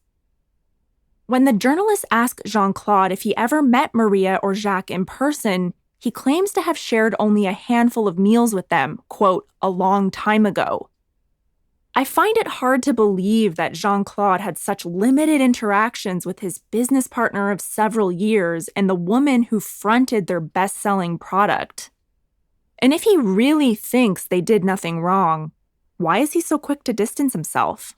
When the journalists ask Jean-Claude if he ever met Maria or Jacques in person, he claims to have shared only a handful of meals with them, quote, a long time ago. I find it hard to believe that Jean-Claude had such limited interactions with his business partner of several years and the woman who fronted their best-selling product. And if he really thinks they did nothing wrong, why is he so quick to distance himself?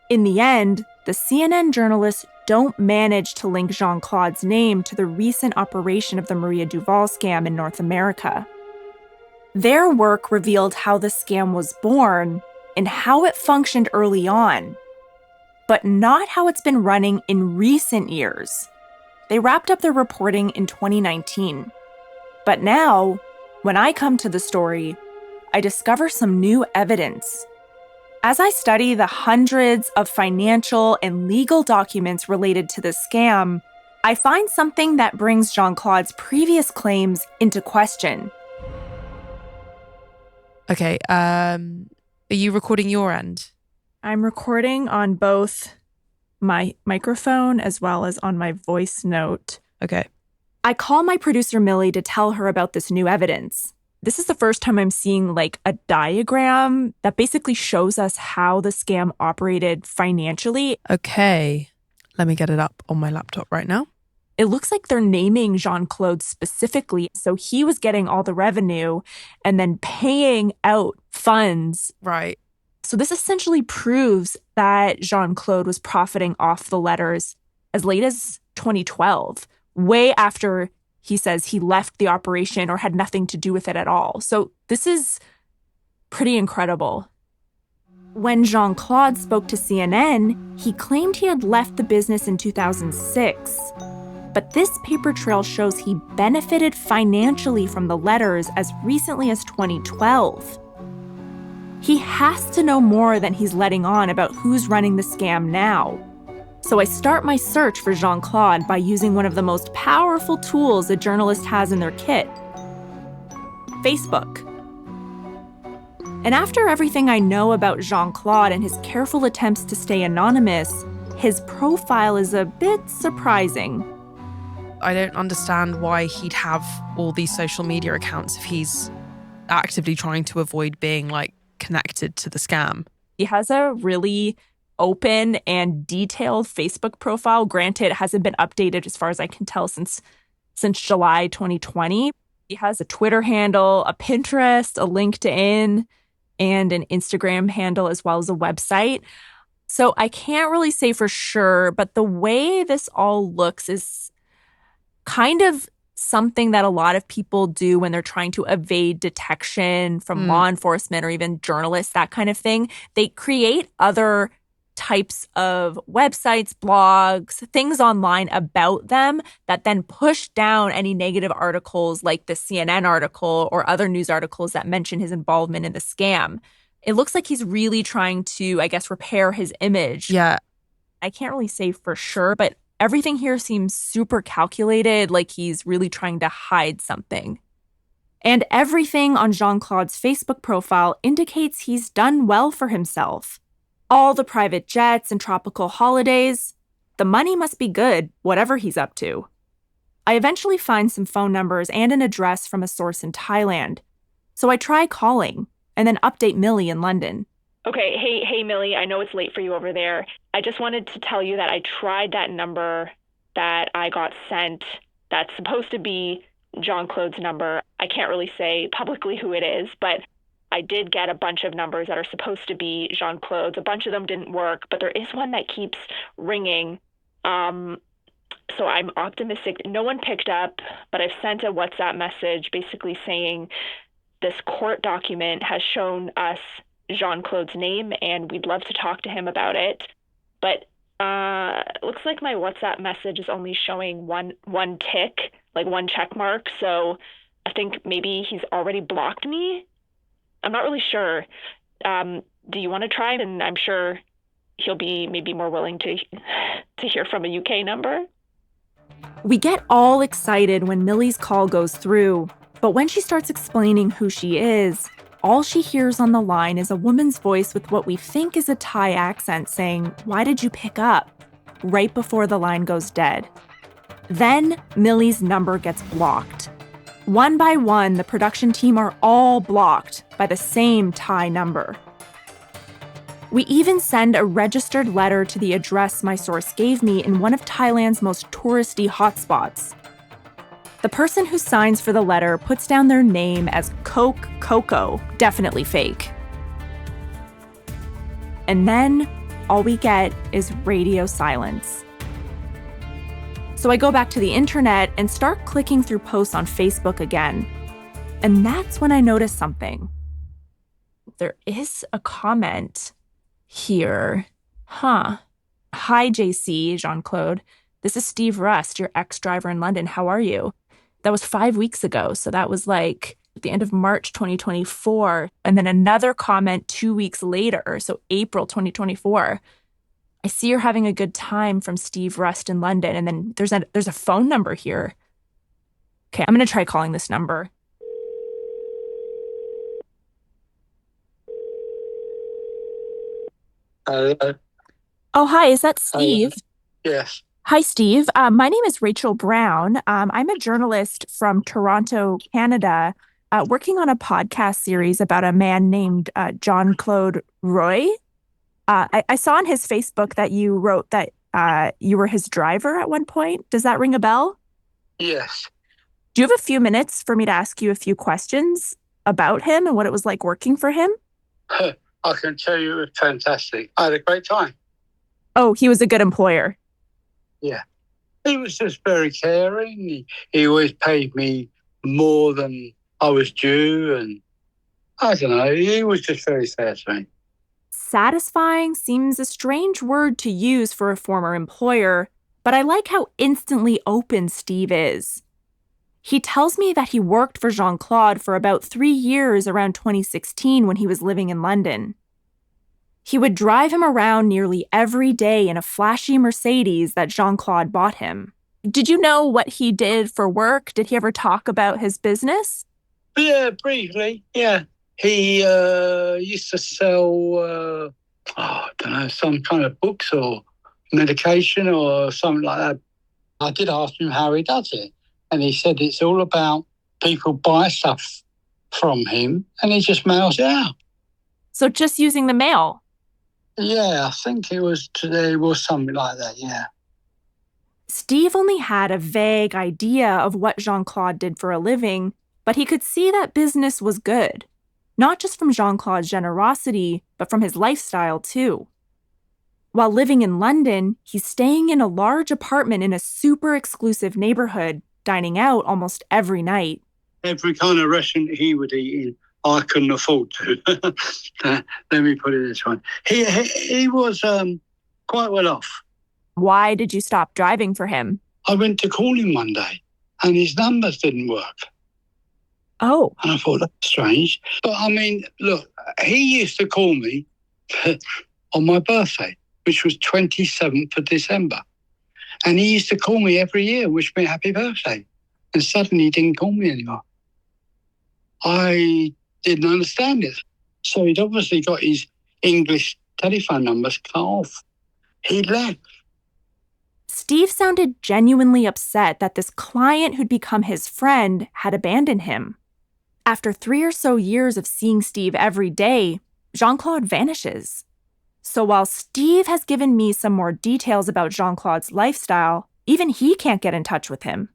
In the end, the CNN journalists don't manage to link Jean-Claude's name to the recent operation of the Maria Duval scam in North America. Their work revealed how the scam was born and how it functioned early on, but not how it's been running in recent years. They wrapped up their reporting in 2019. But now, when I come to the story, I discover some new evidence. As I study the hundreds of financial and legal documents related to the scam, I find something that brings Jean-Claude's previous claims into question. Okay, are you recording your end? I'm recording on both my microphone as well as on my voice note. Okay. I call my producer Millie to tell her about this new evidence. This is the first time I'm seeing like a diagram that basically shows us how the scam operated financially. Okay, let me get it up on my laptop right now. It looks like they're naming Jean-Claude specifically. So he was getting all the revenue and then paying out funds. Right. So this essentially proves that Jean-Claude was profiting off the letters as late as 2012, way after he says he left the operation or had nothing to do with it at all. So this is pretty incredible. When Jean-Claude spoke to CNN, he claimed he had left the business in 2006. But this paper trail shows he benefited financially from the letters as recently as 2012. He has to know more than he's letting on about who's running the scam now. So I start my search for Jean-Claude by using one of the most powerful tools a journalist has in their kit, Facebook. And after everything I know about Jean-Claude and his careful attempts to stay anonymous, his profile is a bit surprising. I don't understand why he'd have all these social media accounts if he's actively trying to avoid being like connected to the scam. He has a really open and detailed Facebook profile. Granted, it hasn't been updated as far as I can tell since July 2020. He has a Twitter handle, a Pinterest, a LinkedIn, and an Instagram handle, as well as a website. So I can't really say for sure, but the way this all looks is kind of something that a lot of people do when they're trying to evade detection from law enforcement or even journalists, that kind of thing. They create other types of websites, blogs, things online about them that then push down any negative articles like the CNN article or other news articles that mention his involvement in the scam. It looks like he's really trying to, I guess, repair his image. Yeah. I can't really say for sure, but everything here seems super calculated, like he's really trying to hide something. And everything on Jean-Claude's Facebook profile indicates he's done well for himself. All the private jets and tropical holidays. The money must be good, whatever he's up to. I eventually find some phone numbers and an address from a source in Thailand. So I try calling and then update Millie in London. Okay, hey, Millie, I know it's late for you over there. I just wanted to tell you that I tried that number that I got sent that's supposed to be Jean-Claude's number. I can't really say publicly who it is, but I did get a bunch of numbers that are supposed to be Jean-Claude's. A bunch of them didn't work, but there is one that keeps ringing. So I'm optimistic. No one picked up, but I've sent a WhatsApp message basically saying this court document has shown us Jean-Claude's name and we'd love to talk to him about it. But it looks like my WhatsApp message is only showing one tick, like one check mark. So I think maybe he's already blocked me. I'm not really sure. Do you want to try? And I'm sure he'll be maybe more willing to hear from a UK number. We get all excited when Millie's call goes through, but when she starts explaining who she is, all she hears on the line is a woman's voice with what we think is a Thai accent saying, "Why did you pick up?" right before the line goes dead. Then Millie's number gets blocked. One by one, the production team are all blocked by the same Thai number. We even send a registered letter to the address my source gave me in one of Thailand's most touristy hotspots. The person who signs for the letter puts down their name as Coke Coco, definitely fake. And then all we get is radio silence. So I go back to the internet and start clicking through posts on Facebook again. And that's when I notice something. There is a comment here. Hi, JC, Jean-Claude. This is Steve Rust, your ex-driver in London. How are you? That was 5 weeks ago. So that was like at the end of March 2024. And then another comment 2 weeks later, so April 2024. I see you're having a good time from Steve Rust in London. And then there's a phone number here. Okay, I'm going to try calling this number. Hello. Oh, hi, is that Steve? Yes. Hi, Steve. My name is Rachel Brown. I'm a journalist from Toronto, Canada, working on a podcast series about a man named Jean-Claude Roy. I saw on his Facebook that you wrote that you were his driver at one point. Does that ring a bell? Yes. Do you have a few minutes for me to ask you a few questions about him and what it was like working for him? I can tell you it was fantastic. I had a great time. Oh, he was a good employer. Yeah. He was just very caring. He always paid me more than I was due. And I don't know, he was just very fair to me. Satisfying seems a strange word to use for a former employer, but I like how instantly open Steve is. He tells me that he worked for Jean-Claude for about 3 years around 2016 when he was living in London. He would drive him around nearly every day in a flashy Mercedes that Jean-Claude bought him. Did you know what he did for work? Did he ever talk about his business? Yeah, briefly, yeah. He used to sell, I don't know, some kind of books or medication or something like that. I did ask him how he does it. And he said it's all about people buy stuff from him and he just mails it out. So just using the mail? Yeah, I think there was something like that, yeah. Steve only had a vague idea of what Jean-Claude did for a living, but he could see that business was good. Not just from Jean-Claude's generosity, but from his lifestyle too. While living in London, he's staying in a large apartment in a super exclusive neighborhood dining out almost every night. Every kind of restaurant he would eat in, I couldn't afford to. Let me put it this way. He was quite well off. Why did you stop driving for him? I went to call him one day and his numbers didn't work. Oh. And I thought, that's strange. But I mean, look, he used to call me on my birthday, which was 27th of December. And he used to call me every year, wish me a happy birthday. And suddenly he didn't call me anymore. I didn't understand it. So he'd obviously got his English telephone numbers cut off. He left. Steve sounded genuinely upset that this client who'd become his friend had abandoned him. After 3 or so years of seeing Steve every day, Jean-Claude vanishes. So while Steve has given me some more details about Jean-Claude's lifestyle, even he can't get in touch with him.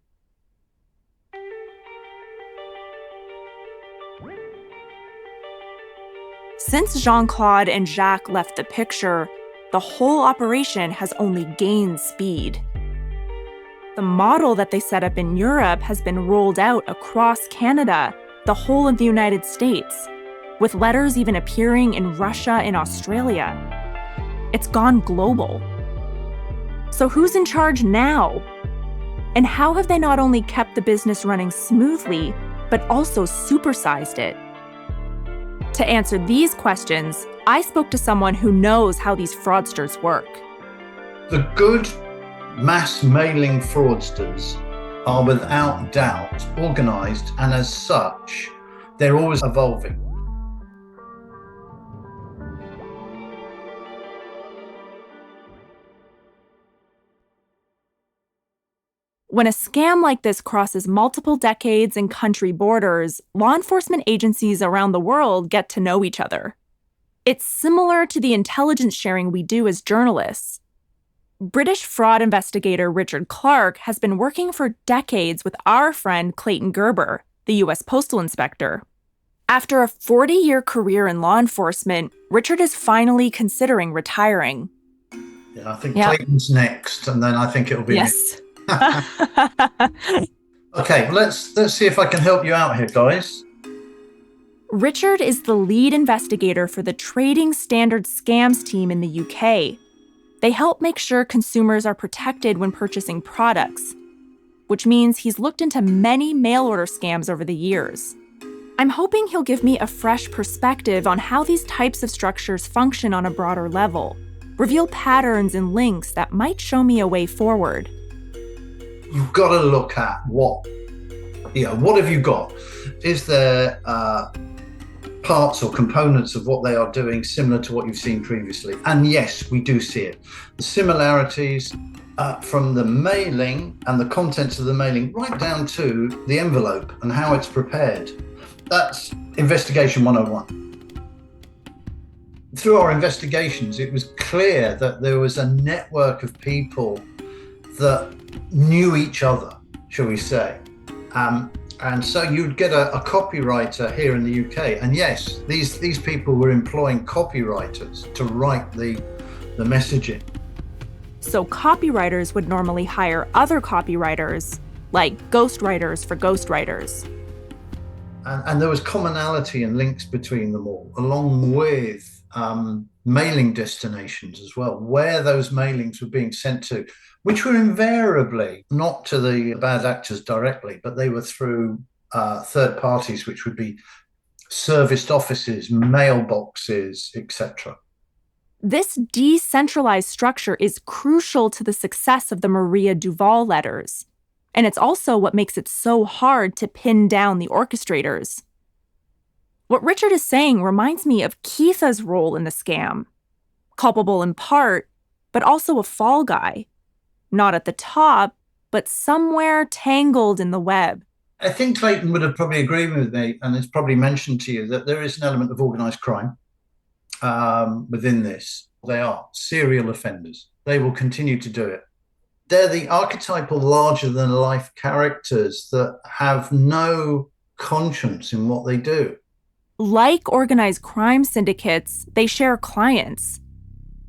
Since Jean-Claude and Jacques left the picture, the whole operation has only gained speed. The model that they set up in Europe has been rolled out across Canada, the whole of the United States, with letters even appearing in Russia and Australia. It's gone global. So who's in charge now? And how have they not only kept the business running smoothly, but also supersized it? To answer these questions, I spoke to someone who knows how these fraudsters work. The good mass mailing fraudsters are without doubt organized, and as such, they're always evolving. When a scam like this crosses multiple decades and country borders, law enforcement agencies around the world get to know each other. It's similar to the intelligence sharing we do as journalists. British fraud investigator Richard Clarke has been working for decades with our friend Clayton Gerber, the U.S. Postal Inspector. After a 40-year career in law enforcement, Richard is finally considering retiring. Yeah, I think Clayton's next, and then I think it'll be Yes. Okay, let's see if I can help you out here, guys. Richard is the lead investigator for the Trading Standards Scams team in the UK. They help make sure consumers are protected when purchasing products, which means he's looked into many mail order scams over the years. I'm hoping he'll give me a fresh perspective on how these types of structures function on a broader level, reveal patterns and links that might show me a way forward. You've got to look at what have you got? Is there parts or components of what they are doing similar to what you've seen previously? And yes, we do see it. The similarities from the mailing and the contents of the mailing right down to the envelope and how it's prepared. That's Investigation 101. Through our investigations, it was clear that there was a network of people that knew each other, shall we say. And so you'd get a copywriter here in the UK. And yes, these people were employing copywriters to write the messaging. So copywriters would normally hire other copywriters, like ghostwriters for ghostwriters. And there was commonality and links between them all, along with mailing destinations as well, where those mailings were being sent to, which were invariably not to the bad actors directly, but they were through third parties, which would be serviced offices, mailboxes, etc. This decentralized structure is crucial to the success of the Maria Duval letters. And it's also what makes it so hard to pin down the orchestrators. What Richard is saying reminds me of Keitha's role in the scam. Culpable in part, but also a fall guy. Not at the top, but somewhere tangled in the web. I think Clayton would have probably agreed with me, and it's probably mentioned to you, that there is an element of organised crime within this. They are serial offenders. They will continue to do it. They're the archetypal larger-than-life characters that have no conscience in what they do. Like organized crime syndicates, they share clients.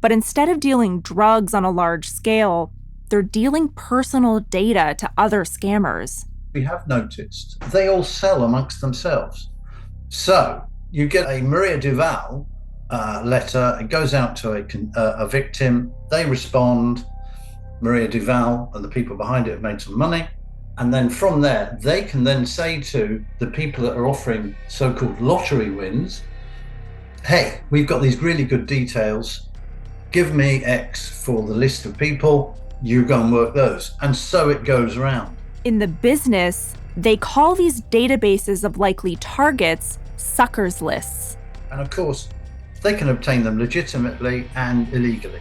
But instead of dealing drugs on a large scale, they're dealing personal data to other scammers. we have noticed they all sell amongst themselves. So you get a Maria Duval letter, it goes out to a victim, they respond, Maria Duval and the people behind it have made some money. And then from there, they can then say to the people that are offering so-called lottery wins, hey, we've got these really good details. Give me X for the list of people. You go and work those. And so it goes around. In the business, they call these databases of likely targets suckers lists. And of course, they can obtain them legitimately and illegally.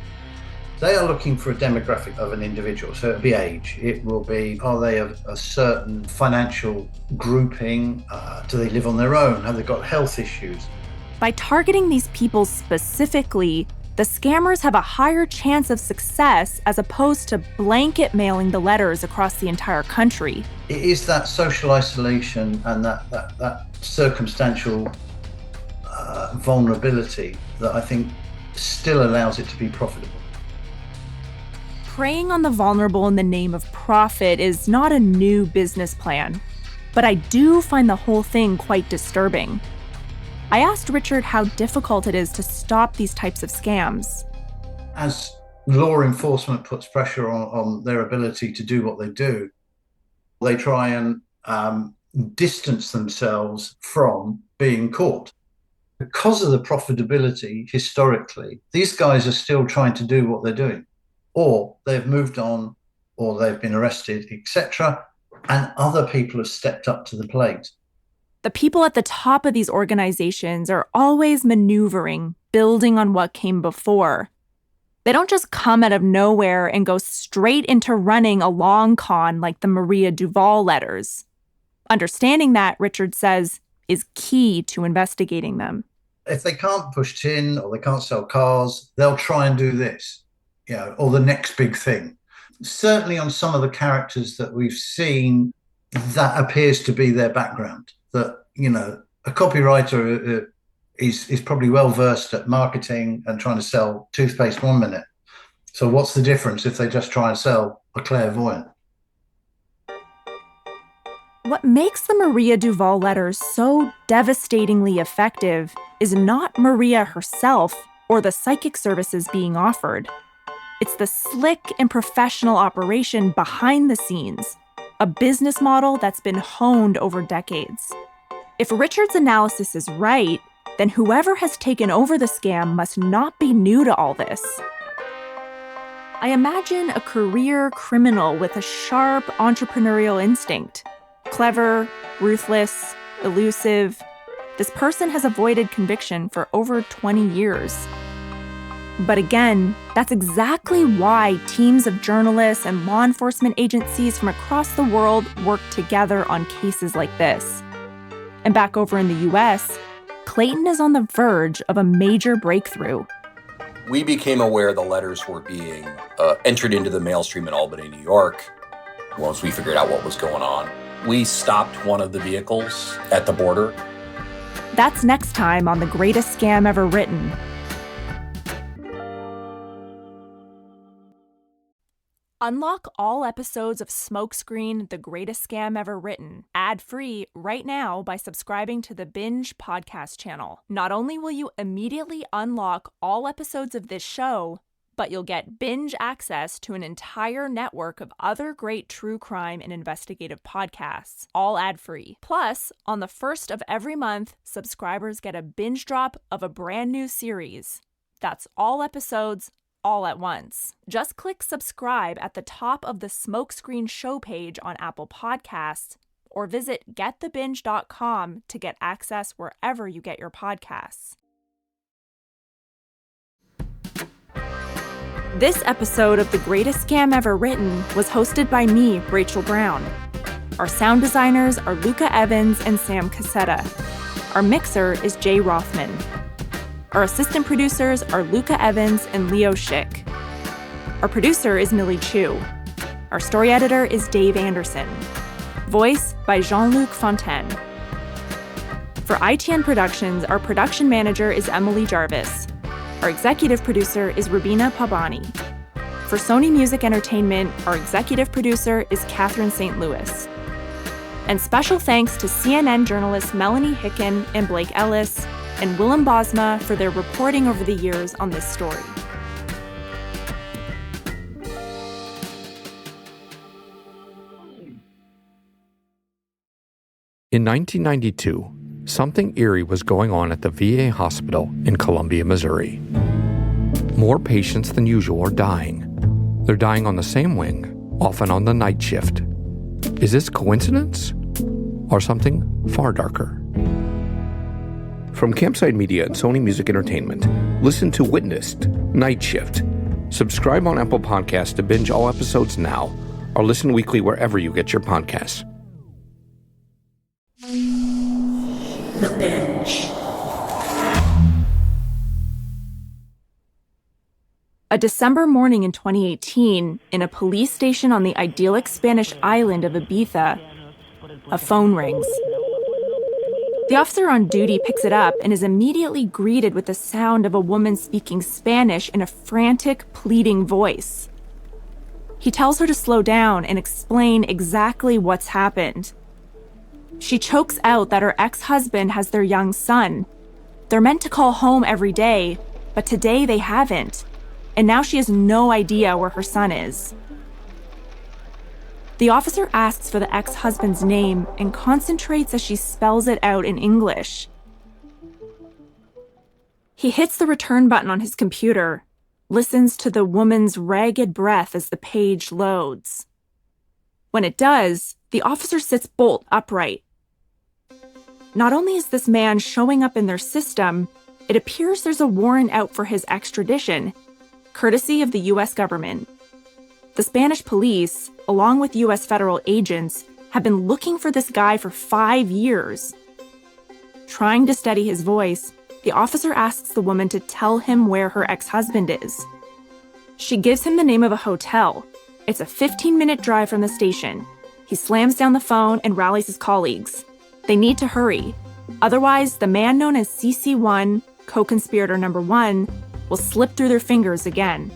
They are looking for a demographic of an individual. So it'll be age. It will be, are they of a certain financial grouping? Do they live on their own? Have they got health issues? By targeting these people specifically, the scammers have a higher chance of success as opposed to blanket mailing the letters across the entire country. It is that social isolation and that circumstantial vulnerability that I think still allows it to be profitable. Preying on the vulnerable in the name of profit is not a new business plan, but I do find the whole thing quite disturbing. I asked Richard how difficult it is to stop these types of scams. As law enforcement puts pressure on their ability to do what they do, they try and distance themselves from being caught. Because of the profitability, historically, these guys are still trying to do what they're doing. Or they've moved on, or they've been arrested, etc., and other people have stepped up to the plate. The people at the top of these organizations are always maneuvering, building on what came before. They don't just come out of nowhere and go straight into running a long con like the Maria Duval letters. Understanding that, Richard says, is key to investigating them. If they can't push tin or they can't sell cars, they'll try and do this. Or the next big thing. Certainly on some of the characters that we've seen, that appears to be their background. That, a copywriter is probably well versed at marketing and trying to sell toothpaste 1 minute. So what's the difference if they just try and sell a clairvoyant? What makes the Maria Duval letters so devastatingly effective is not Maria herself or the psychic services being offered. It's the slick and professional operation behind the scenes, a business model that's been honed over decades. If Richard's analysis is right, then whoever has taken over the scam must not be new to all this. I imagine a career criminal with a sharp entrepreneurial instinct. Clever, ruthless, elusive. This person has avoided conviction for over 20 years. But again, that's exactly why teams of journalists and law enforcement agencies from across the world work together on cases like this. And back over in the US, Clayton is on the verge of a major breakthrough. We became aware the letters were being entered into the mail stream in Albany, New York. Once we figured out what was going on, we stopped one of the vehicles at the border. That's next time on The Greatest Scam Ever Written. Unlock all episodes of Smokescreen, The Greatest Scam Ever Written, ad-free right now by subscribing to the Binge podcast channel. Not only will you immediately unlock all episodes of this show, but you'll get binge access to an entire network of other great true crime and investigative podcasts, all ad-free. Plus, on the first of every month, subscribers get a binge drop of a brand new series. That's all episodes, all at once. Just click subscribe at the top of the Smokescreen show page on Apple Podcasts, or visit getthebinge.com to get access wherever you get your podcasts. This episode of The Greatest Scam Ever Written was hosted by me, Rachel Brown. Our sound designers are Luca Evans and Sam Cassetta. Our mixer is Jay Rothman. Our assistant producers are Luca Evans and Leo Schick. Our producer is Millie Chu. Our story editor is Dave Anderson. Voice by Jean-Luc Fontaine. For ITN Productions, our production manager is Emily Jarvis. Our executive producer is Rubina Pabani. For Sony Music Entertainment, our executive producer is Catherine St. Louis. And special thanks to CNN journalists Melanie Hicken and Blake Ellis and Willem Bosma for their reporting over the years on this story. In 1992, something eerie was going on at the VA hospital in Columbia, Missouri. More patients than usual are dying. They're dying on the same wing, often on the night shift. Is this coincidence or something far darker? From Campside Media and Sony Music Entertainment, listen to Witnessed, Night Shift. Subscribe on Apple Podcasts to binge all episodes now, or listen weekly wherever you get your podcasts. The Binge. A December morning in 2018, in a police station on the idyllic Spanish island of Ibiza, a phone rings. The officer on duty picks it up and is immediately greeted with the sound of a woman speaking Spanish in a frantic, pleading voice. He tells her to slow down and explain exactly what's happened. She chokes out that her ex-husband has their young son. They're meant to call home every day, but today they haven't. And now she has no idea where her son is. The officer asks for the ex-husband's name and concentrates as she spells it out in English. He hits the return button on his computer, listens to the woman's ragged breath as the page loads. When it does, the officer sits bolt upright. Not only is this man showing up in their system, it appears there's a warrant out for his extradition, courtesy of the U.S. government. The Spanish police, along with U.S. federal agents, have been looking for this guy for 5 years. Trying to steady his voice, the officer asks the woman to tell him where her ex-husband is. She gives him the name of a hotel. It's a 15-minute drive from the station. He slams down the phone and rallies his colleagues. They need to hurry. Otherwise, the man known as CC1, co-conspirator number 1, will slip through their fingers again.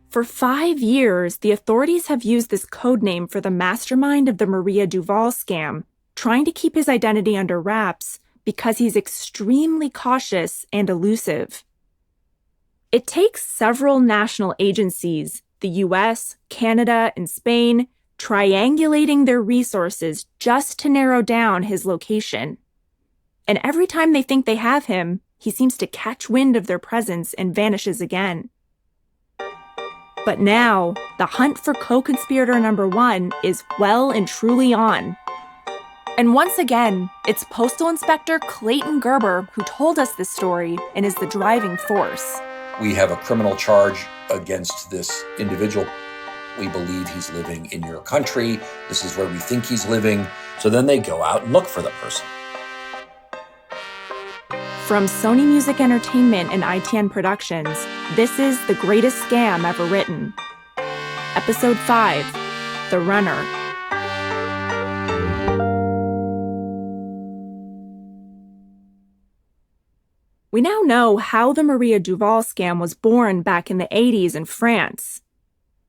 For 5 years, the authorities have used this codename for the mastermind of the Maria Duval scam, trying to keep his identity under wraps because he's extremely cautious and elusive. It takes several national agencies, the US, Canada, and Spain, triangulating their resources just to narrow down his location. And every time they think they have him, he seems to catch wind of their presence and vanishes again. But now, the hunt for co-conspirator number 1 is well and truly on. And once again, it's Postal Inspector Clayton Gerber who told us this story and is the driving force. We have a criminal charge against this individual. We believe he's living in your country. This is where we think he's living. So then they go out and look for the person. From Sony Music Entertainment and ITN Productions, this is The Greatest Scam Ever Written. Episode 5, The Runner. We now know how the Maria Duval scam was born back in the 80s in France.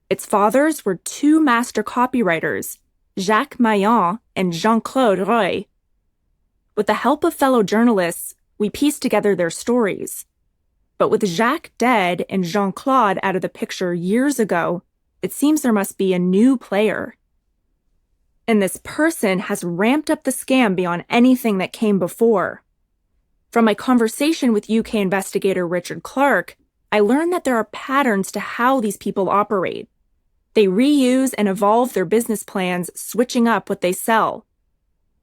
Its fathers were 2 master copywriters, Jacques Maillan and Jean-Claude Roy. With the help of fellow journalists, we pieced together their stories. But with Jacques dead and Jean-Claude out of the picture years ago, it seems there must be a new player. And this person has ramped up the scam beyond anything that came before. From my conversation with UK investigator Richard Clark, I learned that there are patterns to how these people operate. They reuse and evolve their business plans, switching up what they sell.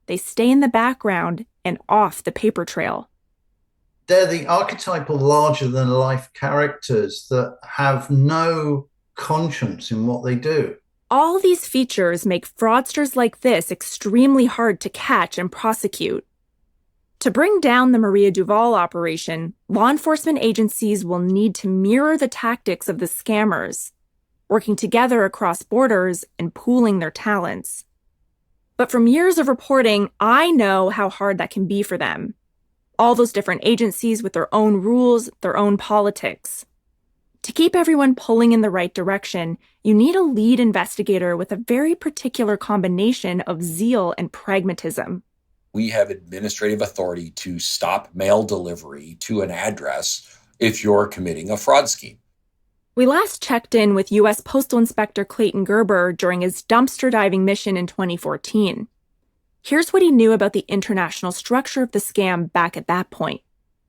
They stay in the background and off the paper trail. They're the archetypal larger-than-life characters that have no conscience in what they do. All these features make fraudsters like this extremely hard to catch and prosecute. To bring down the Maria Duval operation, law enforcement agencies will need to mirror the tactics of the scammers, working together across borders and pooling their talents. But from years of reporting, I know how hard that can be for them. All those different agencies with their own rules, their own politics. To keep everyone pulling in the right direction, you need a lead investigator with a very particular combination of zeal and pragmatism. We have administrative authority to stop mail delivery to an address if you're committing a fraud scheme. We last checked in with U.S. Postal Inspector Clayton Gerber during his dumpster diving mission in 2014. Here's what he knew about the international structure of the scam back at that point.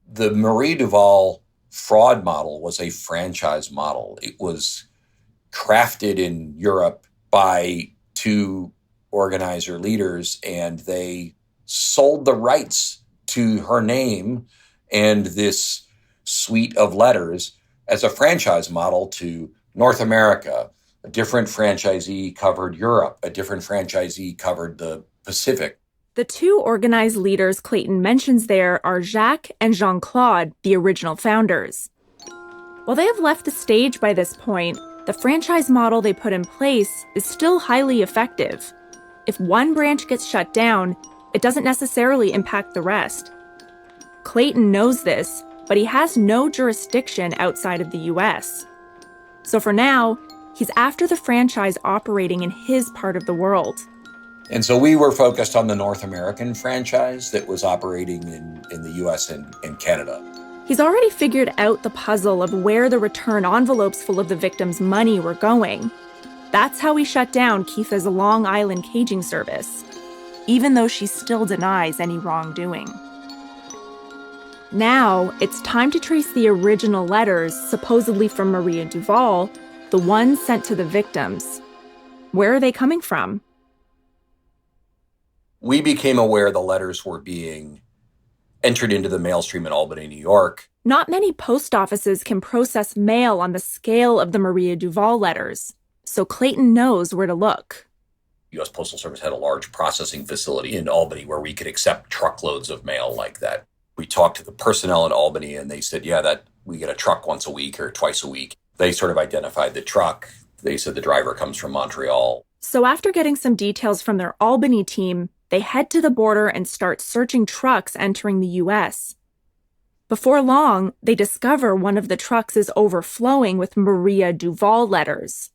The Marie Duval fraud model was a franchise model. It was crafted in Europe by two organizer leaders, and they sold the rights to her name and this suite of letters as a franchise model to North America. A different franchisee covered Europe. A different franchisee covered the Pacific. The two organized leaders Clayton mentions there are Jacques and Jean-Claude, the original founders. While they have left the stage by this point, the franchise model they put in place is still highly effective. If one branch gets shut down, it doesn't necessarily impact the rest. Clayton knows this, but he has no jurisdiction outside of the US. So for now, he's after the franchise operating in his part of the world. And so we were focused on the North American franchise that was operating in the US and Canada. He's already figured out the puzzle of where the return envelopes full of the victims' money were going. That's how he shut down Keitha's Long Island caging service, even though she still denies any wrongdoing. Now, it's time to trace the original letters, supposedly from Maria Duval, the ones sent to the victims. Where are they coming from? We became aware the letters were being entered into the mail stream in Albany, New York. Not many post offices can process mail on the scale of the Maria Duval letters, so Clayton knows where to look. U.S. Postal Service had a large processing facility in Albany where we could accept truckloads of mail like that. We talked to the personnel in Albany and they said, yeah, that we get a truck once a week or twice a week. They sort of identified the truck. They said the driver comes from Montreal. So after getting some details from their Albany team, they head to the border and start searching trucks entering the U.S. Before long, they discover one of the trucks is overflowing with Maria Duval letters.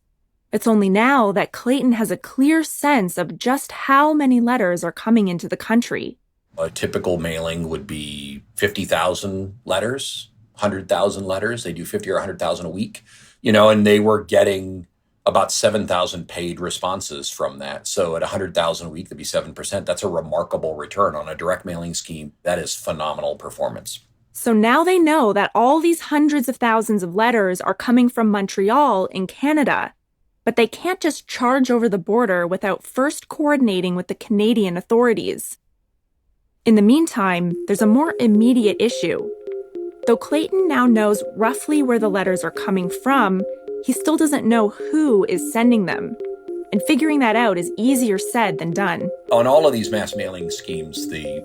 It's only now that Clayton has a clear sense of just how many letters are coming into the country. A typical mailing would be 50,000 letters, 100,000 letters. They do 50 or 100,000 a week, and they were getting about 7,000 paid responses from that. So at 100,000 a week, that'd be 7%. That's a remarkable return on a direct mailing scheme. That is phenomenal performance. So now they know that all these hundreds of thousands of letters are coming from Montreal in Canada. But they can't just charge over the border without first coordinating with the Canadian authorities. In the meantime, there's a more immediate issue. Though Clayton now knows roughly where the letters are coming from, he still doesn't know who is sending them. And figuring that out is easier said than done. On all of these mass mailing schemes, they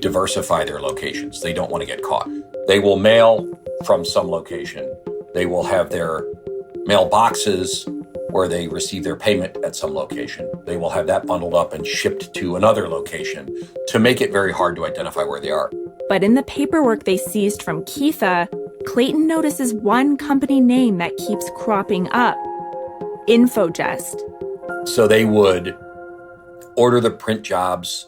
diversify their locations. They don't want to get caught. They will mail from some location. They will have their mailboxes where they receive their payment at some location. They will have that bundled up and shipped to another location to make it very hard to identify where they are. But in the paperwork they seized from Keitha, Clayton notices one company name that keeps cropping up: Infogest. So they would order the print jobs,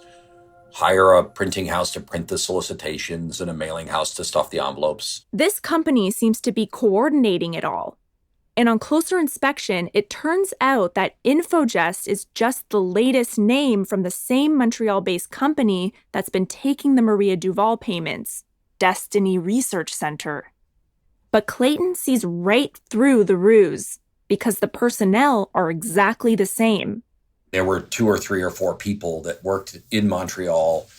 hire a printing house to print the solicitations and a mailing house to stuff the envelopes. This company seems to be coordinating it all. And on closer inspection, it turns out that Infogest is just the latest name from the same Montreal-based company that's been taking the Maria Duval payments, Destiny Research Center. But Clayton sees right through the ruse because the personnel are exactly the same. There were 2 or 3 or 4 people that worked in Montreal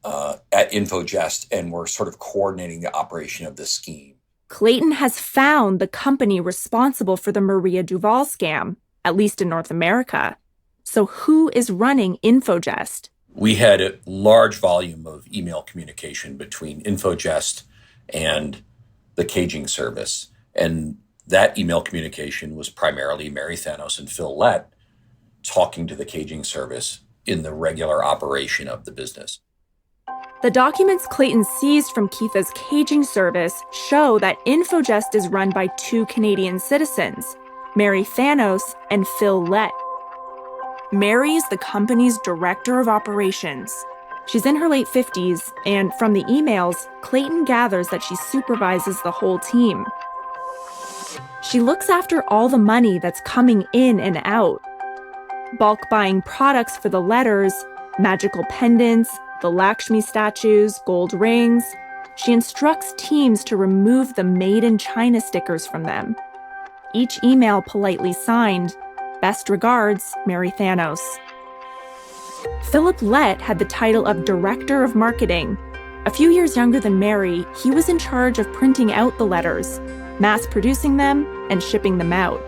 at Infogest and were sort of coordinating the operation of this scheme. Clayton has found the company responsible for the Maria Duval scam, at least in North America. So who is running Infogest? We had a large volume of email communication between Infogest and the caging service. And that email communication was primarily Mary Thanos and Phil Lett talking to the caging service in the regular operation of the business. The documents Clayton seized from Keitha's caging service show that Infogest is run by two Canadian citizens, Mary Thanos and Phil Lett. Mary is the company's director of operations. She's in her late 50s, and from the emails, Clayton gathers that she supervises the whole team. She looks after all the money that's coming in and out. Bulk buying products for the letters, magical pendants, the Lakshmi statues, gold rings. She instructs teams to remove the Made in China stickers from them. Each email politely signed, "Best regards, Mary Thanos." Philip Lett had the title of Director of Marketing. A few years younger than Mary, he was in charge of printing out the letters, mass producing them, and shipping them out.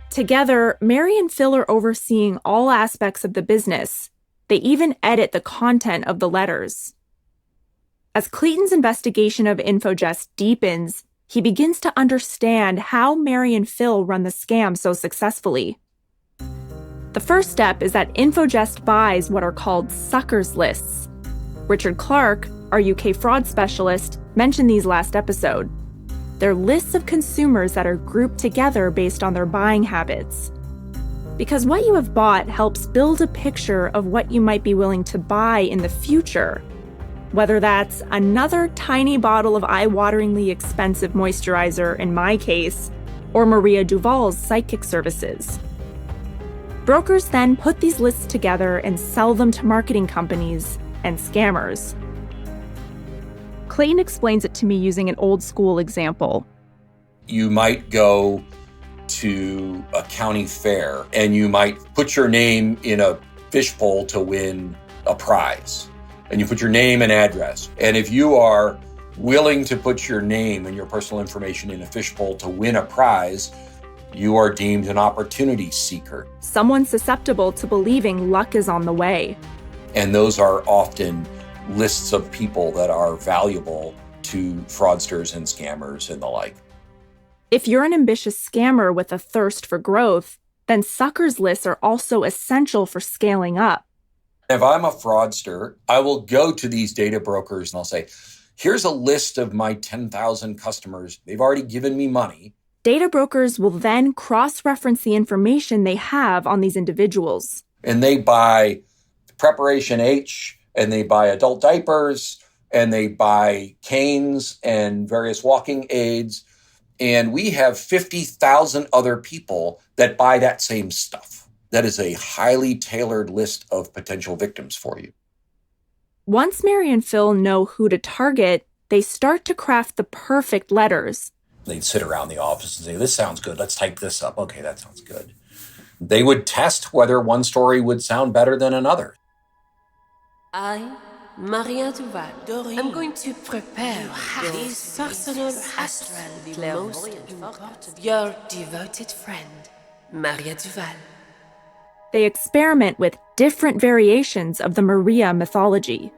Together, Mary and Phil are overseeing all aspects of the business. They even edit the content of the letters. As Clayton's investigation of Infogest deepens, he begins to understand how Mary and Phil run the scam so successfully. The first step is that Infogest buys what are called suckers lists. Richard Clark, our UK fraud specialist, mentioned these last episode. They're lists of consumers that are grouped together based on their buying habits. Because what you have bought helps build a picture of what you might be willing to buy in the future. Whether that's another tiny bottle of eye-wateringly expensive moisturizer, in my case, or Maria Duval's psychic services. Brokers then put these lists together and sell them to marketing companies and scammers. Clayton explains it to me using an old-school example. You might go to a county fair and you might put your name in a fishbowl to win a prize. And you put your name and address. And if you are willing to put your name and your personal information in a fishbowl to win a prize, you are deemed an opportunity seeker. Someone susceptible to believing luck is on the way. And those are often lists of people that are valuable to fraudsters and scammers and the like. If you're an ambitious scammer with a thirst for growth, then suckers lists are also essential for scaling up. If I'm a fraudster, I will go to these data brokers and I'll say, here's a list of my 10,000 customers. They've already given me money. Data brokers will then cross-reference the information they have on these individuals. And they buy Preparation H, and they buy adult diapers, and they buy canes and various walking aids. And we have 50,000 other people that buy that same stuff. That is a highly tailored list of potential victims for you. Once Mary and Phil know who to target, they start to craft the perfect letters. They'd sit around the office and say, this sounds good. Let's type this up. Okay, that sounds good. They would test whether one story would sound better than another. I, Maria Duval, I'm going to prepare this personal astral, the most important, your devoted friend, Maria Duval. They experiment with different variations of the Maria mythology.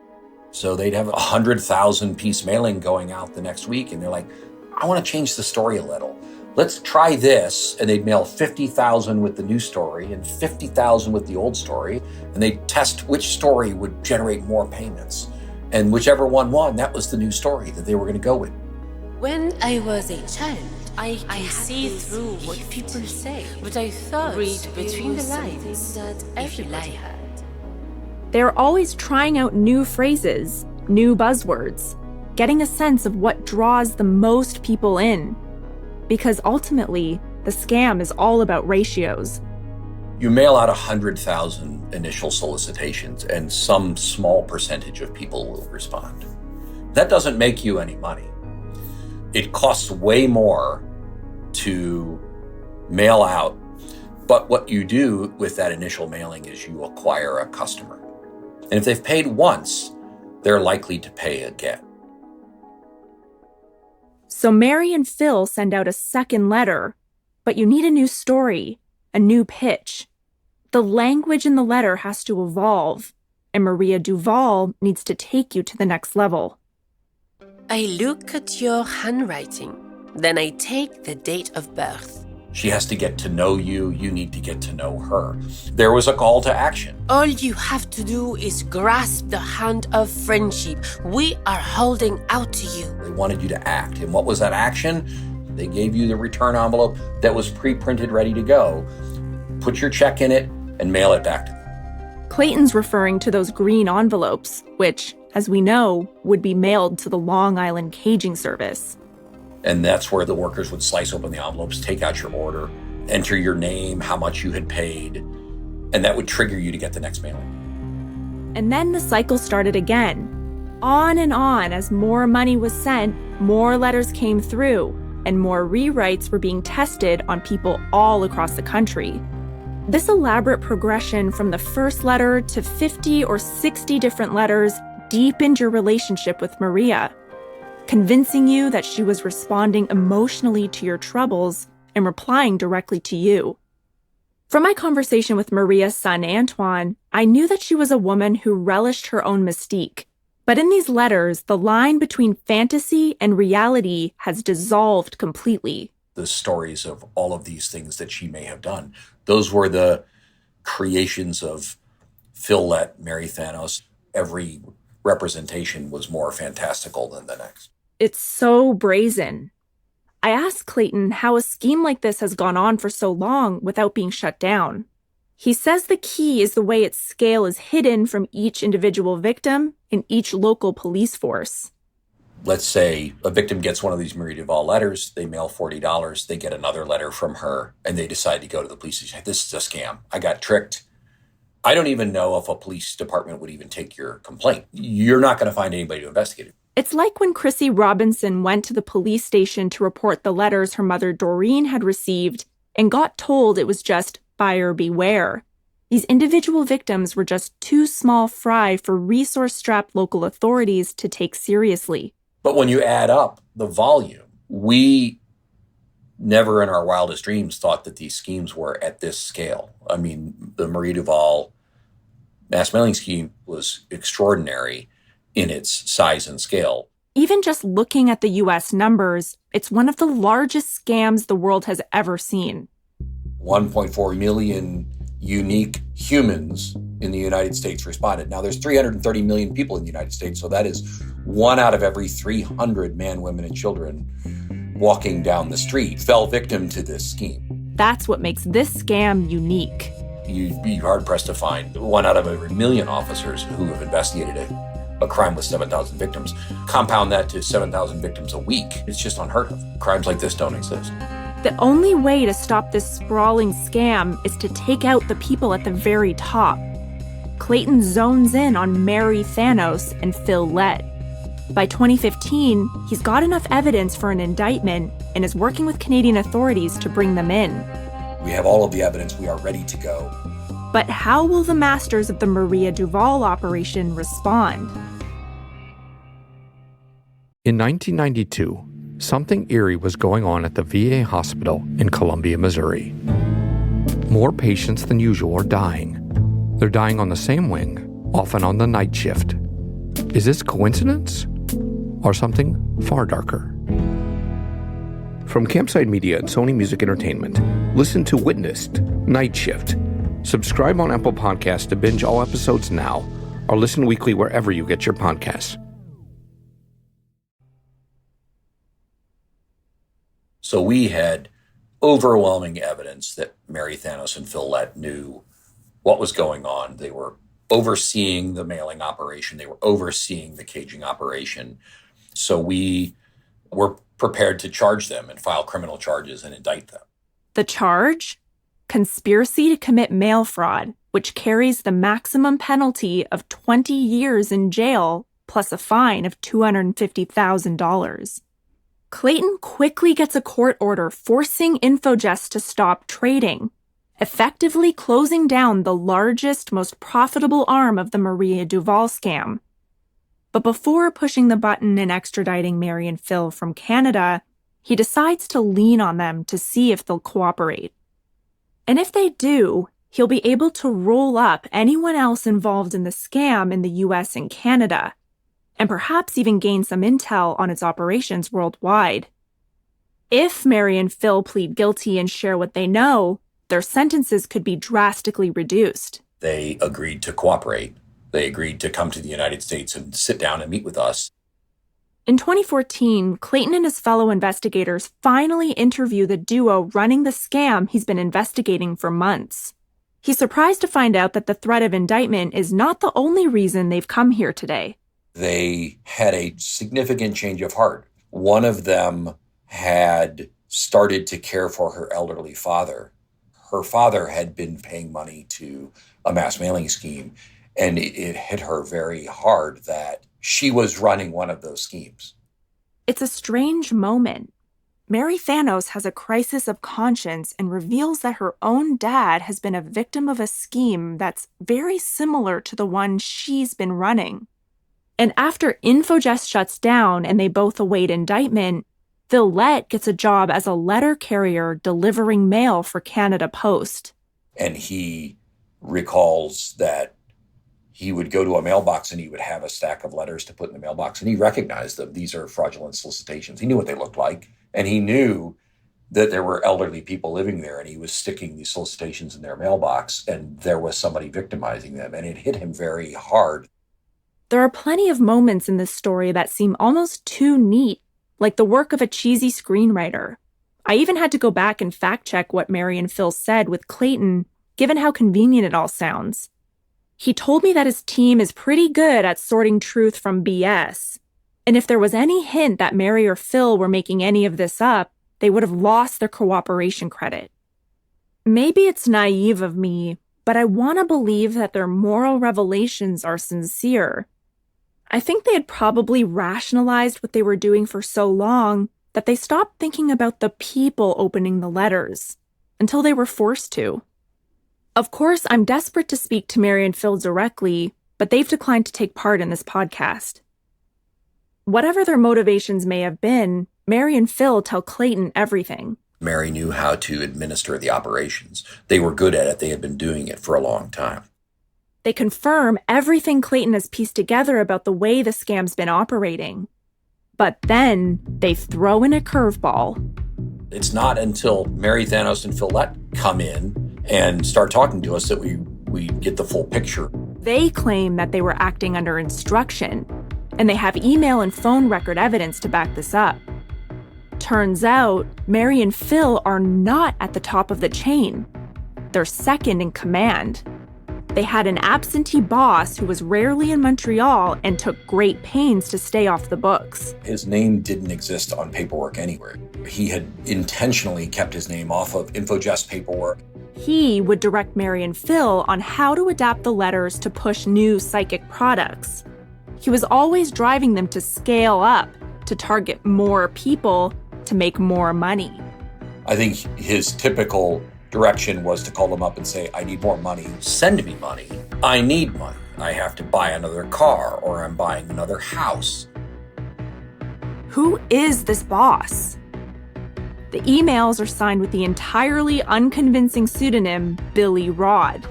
So they'd have 100,000 piece mailing going out the next week, and they're like, I want to change the story a little. Let's try this. And they'd mail 50,000 with the new story and 50,000 with the old story. And they'd test which story would generate more payments. And whichever one won, that was the new story that they were going to go with. When I was a child, I can see through what people say, but I thought read between the lines that everybody had. They're always trying out new phrases, new buzzwords, getting a sense of what draws the most people in. Because ultimately, the scam is all about ratios. You mail out 100,000 initial solicitations and some small percentage of people will respond. That doesn't make you any money. It costs way more to mail out, but what you do with that initial mailing is you acquire a customer. And if they've paid once, they're likely to pay again. So Mary and Phil send out a second letter, but you need a new story, a new pitch. The language in the letter has to evolve, and Maria Duval needs to take you to the next level. I look at your handwriting, then I take the date of birth. She has to get to know you. You need to get to know her. There was a call to action. All you have to do is grasp the hand of friendship. We are holding out to you. They wanted you to act. And what was that action? They gave you the return envelope that was pre-printed, ready to go. Put your check in it and mail it back to them. Clayton's referring to those green envelopes, which, as we know, would be mailed to the Long Island Caging Service. And that's where the workers would slice open the envelopes, take out your order, enter your name, how much you had paid, and that would trigger you to get the next mailing. And then the cycle started again. On and on, as more money was sent, more letters came through, and more rewrites were being tested on people all across the country. This elaborate progression from the first letter to 50 or 60 different letters deepened your relationship with Maria, convincing you that she was responding emotionally to your troubles and replying directly to you. From my conversation with Maria's son, Antoine, I knew that she was a woman who relished her own mystique. But in these letters, the line between fantasy and reality has dissolved completely. The stories of all of these things that she may have done, those were the creations of Phil Lett, Mary Thanos. Every representation was more fantastical than the next. It's so brazen. I asked Clayton how a scheme like this has gone on for so long without being shut down. He says the key is the way its scale is hidden from each individual victim in each local police force. Let's say a victim gets one of these Marie Duval letters, they mail $40, they get another letter from her, and they decide to go to the police and say, this is a scam. I got tricked. I don't even know if a police department would even take your complaint. You're not going to find anybody to investigate it. It's like when Chrissy Robinson went to the police station to report the letters her mother Doreen had received and got told it was just buyer beware. These individual victims were just too small fry for resource-strapped local authorities to take seriously. But when you add up the volume, we never in our wildest dreams thought that these schemes were at this scale. I mean, the Marie Duval mass mailing scheme was extraordinary in its size and scale. Even just looking at the U.S. numbers, it's one of the largest scams the world has ever seen. 1.4 million unique humans in the United States responded. Now, there's 330 million people in the United States, so that is 1 out of every 300 men, women, and children walking down the street fell victim to this scheme. That's what makes this scam unique. You'd be hard-pressed to find 1 out of every million officers who have investigated a crime with 7,000 victims. Compound that to 7,000 victims a week. It's just unheard of. Crimes like this don't exist. The only way to stop this sprawling scam is to take out the people at the very top. Clayton zones in on Mary Thanos and Phil Lett. By 2015, he's got enough evidence for an indictment and is working with Canadian authorities to bring them in. We have all of the evidence. We are ready to go. But how will the masters of the Maria Duval operation respond? In 1992, something eerie was going on at the VA hospital in Columbia, Missouri. More patients than usual are dying. They're dying on the same wing, often on the night shift. Is this coincidence or something far darker? From Campside Media and Sony Music Entertainment, listen to Witnessed, Night Shift. Subscribe on Apple Podcasts to binge all episodes now, or listen weekly wherever you get your podcasts. So we had overwhelming evidence that Mary Thanos and Phil Lett knew what was going on. They were overseeing the mailing operation. They were overseeing the caging operation. So we were prepared to charge them and file criminal charges and indict them. The charge? Conspiracy to commit mail fraud, which carries the maximum penalty of 20 years in jail plus a fine of $250,000. Clayton quickly gets a court order forcing Infogest to stop trading, effectively closing down the largest, most profitable arm of the Maria Duval scam. But before pushing the button and extraditing Mary and Phil from Canada, he decides to lean on them to see if they'll cooperate. And if they do, he'll be able to roll up anyone else involved in the scam in the US and Canada, and perhaps even gain some intel on its operations worldwide. If Mary and Phil plead guilty and share what they know, their sentences could be drastically reduced. They agreed to cooperate. They agreed to come to the United States and sit down and meet with us. In 2014, Clayton and his fellow investigators finally interview the duo running the scam he's been investigating for months. He's surprised to find out that the threat of indictment is not the only reason they've come here today. They had a significant change of heart. One of them had started to care for her elderly father. Her father had been paying money to a mass mailing scheme, and it hit her very hard that she was running one of those schemes. It's a strange moment. Mary Thanos has a crisis of conscience and reveals that her own dad has been a victim of a scheme that's very similar to the one she's been running. And after Infogest shuts down and they both await indictment, Philette gets a job as a letter carrier delivering mail for Canada Post. And he recalls that he would go to a mailbox and he would have a stack of letters to put in the mailbox. And he recognized them. These are fraudulent solicitations. He knew what they looked like. And he knew that there were elderly people living there, and he was sticking these solicitations in their mailbox, and there was somebody victimizing them. And it hit him very hard. There are plenty of moments in this story that seem almost too neat, like the work of a cheesy screenwriter. I even had to go back and fact-check what Mary and Phil said with Clayton, given how convenient it all sounds. He told me that his team is pretty good at sorting truth from BS. And if there was any hint that Mary or Phil were making any of this up, they would have lost their cooperation credit. Maybe it's naive of me, but I want to believe that their moral revelations are sincere. I think they had probably rationalized what they were doing for so long that they stopped thinking about the people opening the letters until they were forced to. Of course, I'm desperate to speak to Mary and Phil directly, but they've declined to take part in this podcast. Whatever their motivations may have been, Mary and Phil tell Clayton everything. Mary knew how to administer the operations. They were good at it. They had been doing it for a long time. They confirm everything Clayton has pieced together about the way the scam's been operating. But then they throw in a curveball. It's not until Mary Thanos and Philette come in and start talking to us that we get the full picture. They claim that they were acting under instruction, and they have email and phone record evidence to back this up. Turns out, Mary and Phil are not at the top of the chain. They're second in command. They had an absentee boss who was rarely in Montreal and took great pains to stay off the books. His name didn't exist on paperwork anywhere. He had intentionally kept his name off of Infogest paperwork. He would direct Mary and Phil on how to adapt the letters to push new psychic products. He was always driving them to scale up, to target more people, to make more money. I think his typical direction was to call them up and say, I need more money. Send me money. I need money. I have to buy another car, or I'm buying another house. Who is this boss? The emails are signed with the entirely unconvincing pseudonym Billy Rod.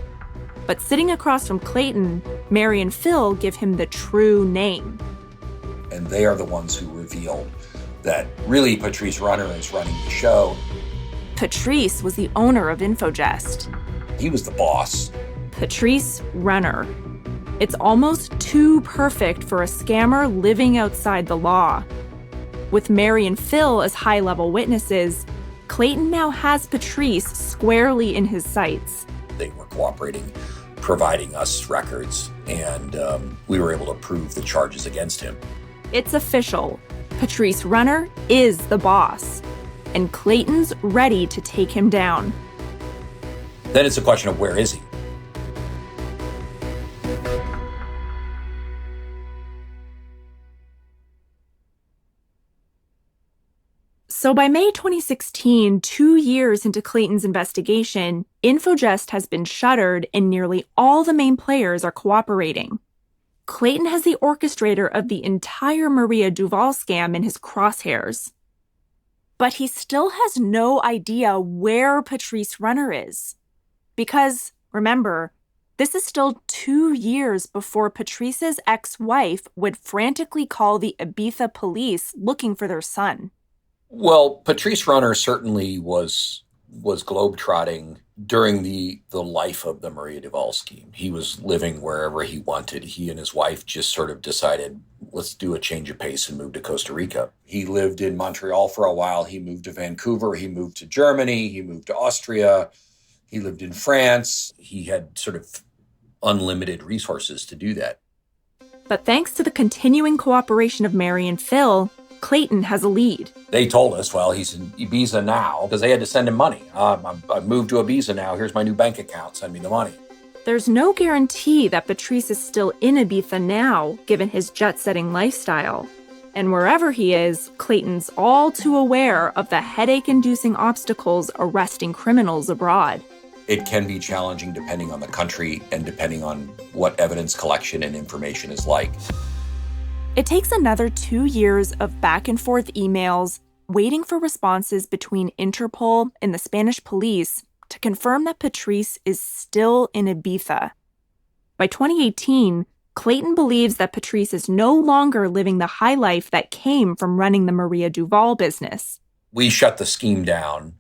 But sitting across from Clayton, Mary and Phil give him the true name. And they are the ones who revealed that really Patrice Runner is running the show. Patrice was the owner of Infogest. He was the boss. Patrice Runner. It's almost too perfect for a scammer living outside the law. With Mary and Phil as high-level witnesses, Clayton now has Patrice squarely in his sights. They were cooperating, providing us records, and we were able to prove the charges against him. It's official. Patrice Runner is the boss, and Clayton's ready to take him down. Then it's a question of where is he? So by May 2016, 2 years into Clayton's investigation, Infogest has been shuttered and nearly all the main players are cooperating. Clayton has the orchestrator of the entire Maria Duval scam in his crosshairs. But he still has no idea where Patrice Runner is. Because, remember, this is still 2 years before Patrice's ex-wife would frantically call the Ibiza police looking for their son. Well, Patrice Runner certainly was globetrotting during the life of the Maria Duval scheme. He was living wherever he wanted. He and his wife just sort of decided, let's do a change of pace and move to Costa Rica. He lived in Montreal for a while. He moved to Vancouver. He moved to Germany. He moved to Austria. He lived in France. He had sort of unlimited resources to do that. But thanks to the continuing cooperation of Mary and Phil, Clayton has a lead. They told us, well, he's in Ibiza now, because they had to send him money. I've moved to Ibiza now. Here's my new bank account. Send me the money. There's no guarantee that Patrice is still in Ibiza now, given his jet-setting lifestyle. And wherever he is, Clayton's all too aware of the headache-inducing obstacles arresting criminals abroad. It can be challenging depending on the country and depending on what evidence collection and information is like. It takes another 2 years of back-and-forth emails, waiting for responses between Interpol and the Spanish police to confirm that Patrice is still in Ibiza. By 2018, Clayton believes that Patrice is no longer living the high life that came from running the Maria Duval business. We shut the scheme down,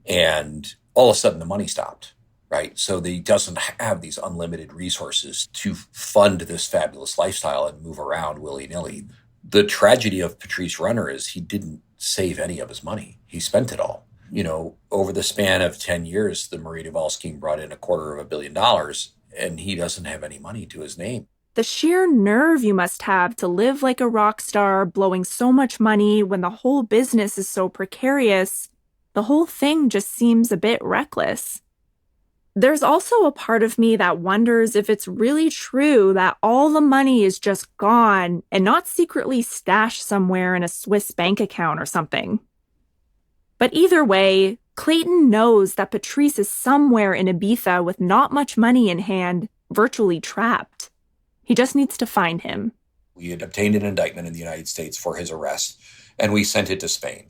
and all of a sudden the money stopped, right? So he doesn't have these unlimited resources to fund this fabulous lifestyle and move around willy-nilly. The tragedy of Patrice Runner is he didn't save any of his money. He spent it all. You know, over the span of 10 years, the Maria Duval scheme brought in $250 million, and he doesn't have any money to his name. The sheer nerve you must have to live like a rock star, blowing so much money when the whole business is so precarious, the whole thing just seems a bit reckless. There's also a part of me that wonders if it's really true that all the money is just gone and not secretly stashed somewhere in a Swiss bank account or something. But either way, Clayton knows that Patrice is somewhere in Ibiza with not much money in hand, virtually trapped. He just needs to find him. We had obtained an indictment in the United States for his arrest, and we sent it to Spain.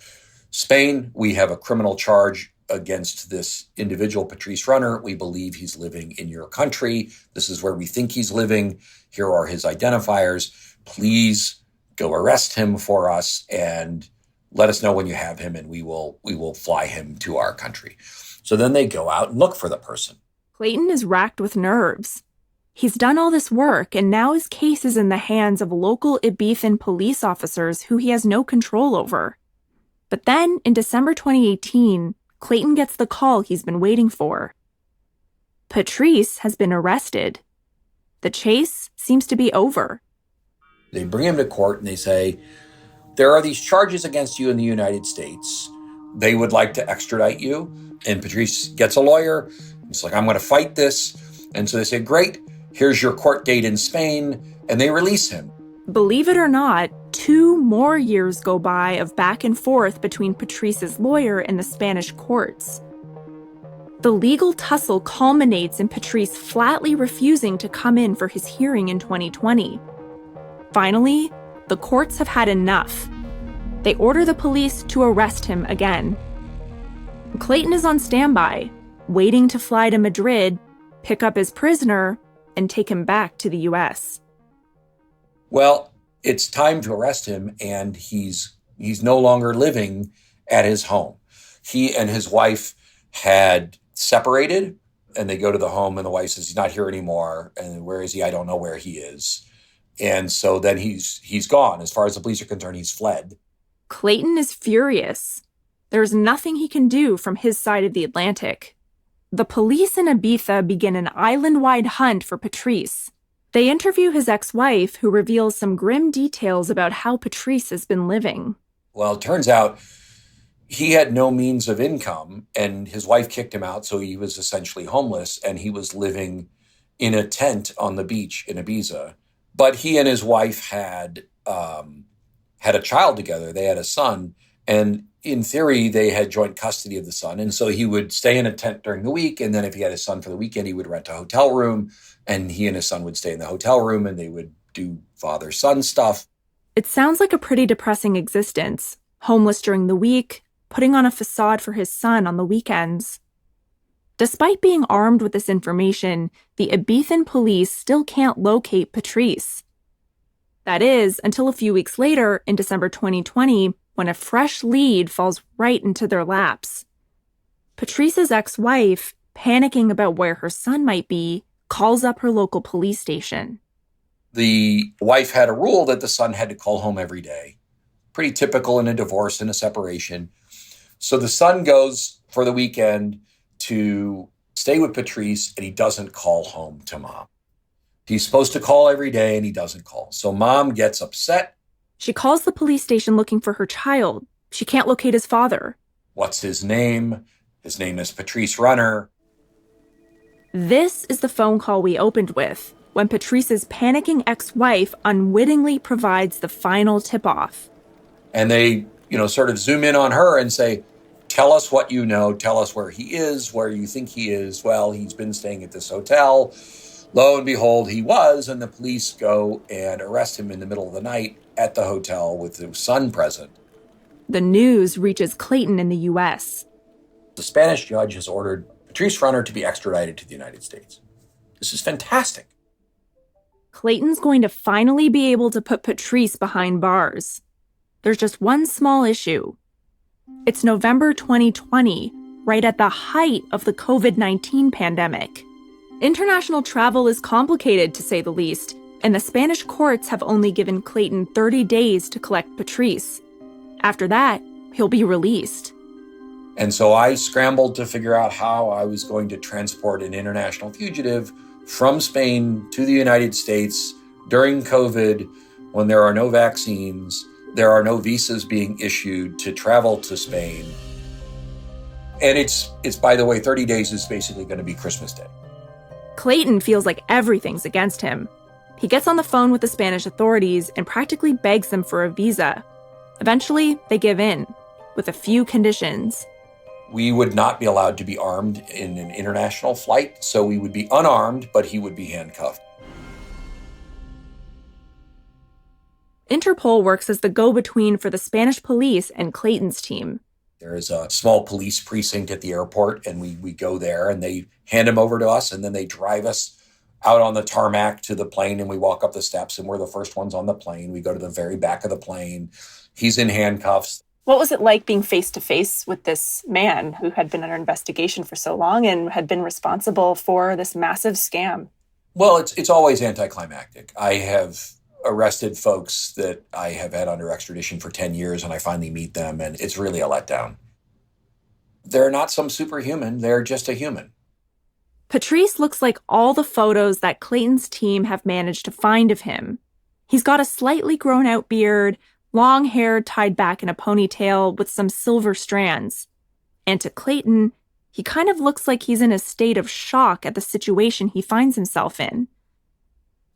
Spain, we have a criminal charge against this individual, Patrice Runner. We believe he's living in your country. This is where we think he's living. Here are his identifiers. Please go arrest him for us and let us know when you have him, and we will fly him to our country. So then they go out and look for the person. Clayton is racked with nerves. He's done all this work, and now his case is in the hands of local Ibizan police officers who he has no control over. But then, in December 2018, Clayton gets the call he's been waiting for. Patrice has been arrested. The chase seems to be over. They bring him to court and they say, there are these charges against you in the United States. They would like to extradite you. And Patrice gets a lawyer. He's like, I'm going to fight this. And so they say, great, here's your court date in Spain. And they release him. Believe it or not, 2 more years go by of back and forth between Patrice's lawyer and the Spanish courts. The legal tussle culminates in Patrice flatly refusing to come in for his hearing in 2020. Finally, the courts have had enough. They order the police to arrest him again. Clayton is on standby, waiting to fly to Madrid, pick up his prisoner, and take him back to the U.S. Well, it's time to arrest him, and he's no longer living at his home. He and his wife had separated, and they go to the home, and the wife says, he's not here anymore. And where is he? I don't know where he is. And so then he's gone. As far as the police are concerned, he's fled. Clayton is furious. There's nothing he can do from his side of the Atlantic. The police in Ibiza begin an island-wide hunt for Patrice. They interview his ex-wife, who reveals some grim details about how Patrice has been living. Well, it turns out he had no means of income, and his wife kicked him out, so he was essentially homeless, and he was living in a tent on the beach in Ibiza. But he and his wife had a child together. They had a son, and in theory, they had joint custody of the son. And so he would stay in a tent during the week, and then if he had his son for the weekend, he would rent a hotel room, and he and his son would stay in the hotel room, and they would do father-son stuff. It sounds like a pretty depressing existence, homeless during the week, putting on a facade for his son on the weekends. Despite being armed with this information, the Ibizan police still can't locate Patrice. That is, until a few weeks later, in December 2020, when a fresh lead falls right into their laps. Patrice's ex-wife, panicking about where her son might be, calls up her local police station. The wife had a rule that the son had to call home every day. Pretty typical in a divorce and a separation. So the son goes for the weekend to stay with Patrice, and he doesn't call home to mom. He's supposed to call every day, and he doesn't call. So mom gets upset. She calls the police station looking for her child. She can't locate his father. What's his name? His name is Patrice Runner. This is the phone call we opened with, when Patrice's panicking ex-wife unwittingly provides the final tip-off. And they, sort of zoom in on her and say, tell us what you know. Tell us where he is, where you think he is. Well, he's been staying at this hotel. Lo and behold, he was, and the police go and arrest him in the middle of the night at the hotel with his son present. The news reaches Clayton in the U.S. The Spanish judge has ordered Patrice Runner to be extradited to the United States. This is fantastic. Clayton's going to finally be able to put Patrice behind bars. There's just one small issue. It's November 2020, right at the height of the COVID-19 pandemic. International travel is complicated, to say the least, and the Spanish courts have only given Clayton 30 days to collect Patrice. After that, he'll be released. And so I scrambled to figure out how I was going to transport an international fugitive from Spain to the United States during COVID, when there are no vaccines, there are no visas being issued to travel to Spain. And it's by the way, 30 days is basically going to be Christmas Day. Clayton feels like everything's against him. He gets on the phone with the Spanish authorities and practically begs them for a visa. Eventually, they give in, with a few conditions. We would not be allowed to be armed in an international flight, so we would be unarmed, but he would be handcuffed. Interpol works as the go-between for the Spanish police and Clayton's team. There is a small police precinct at the airport, and we go there, and they hand him over to us, and then they drive us out on the tarmac to the plane, and we walk up the steps, and we're the first ones on the plane. We go to the very back of the plane. He's in handcuffs. What was it like being face-to-face with this man who had been under investigation for so long and had been responsible for this massive scam? Well, it's always anticlimactic. I have arrested folks that I have had under extradition for 10 years, and I finally meet them, and it's really a letdown. They're not some superhuman. They're just a human. Patrice looks like all the photos that Clayton's team have managed to find of him. He's got a slightly grown-out beard, long hair tied back in a ponytail with some silver strands. And to Clayton, he kind of looks like he's in a state of shock at the situation he finds himself in.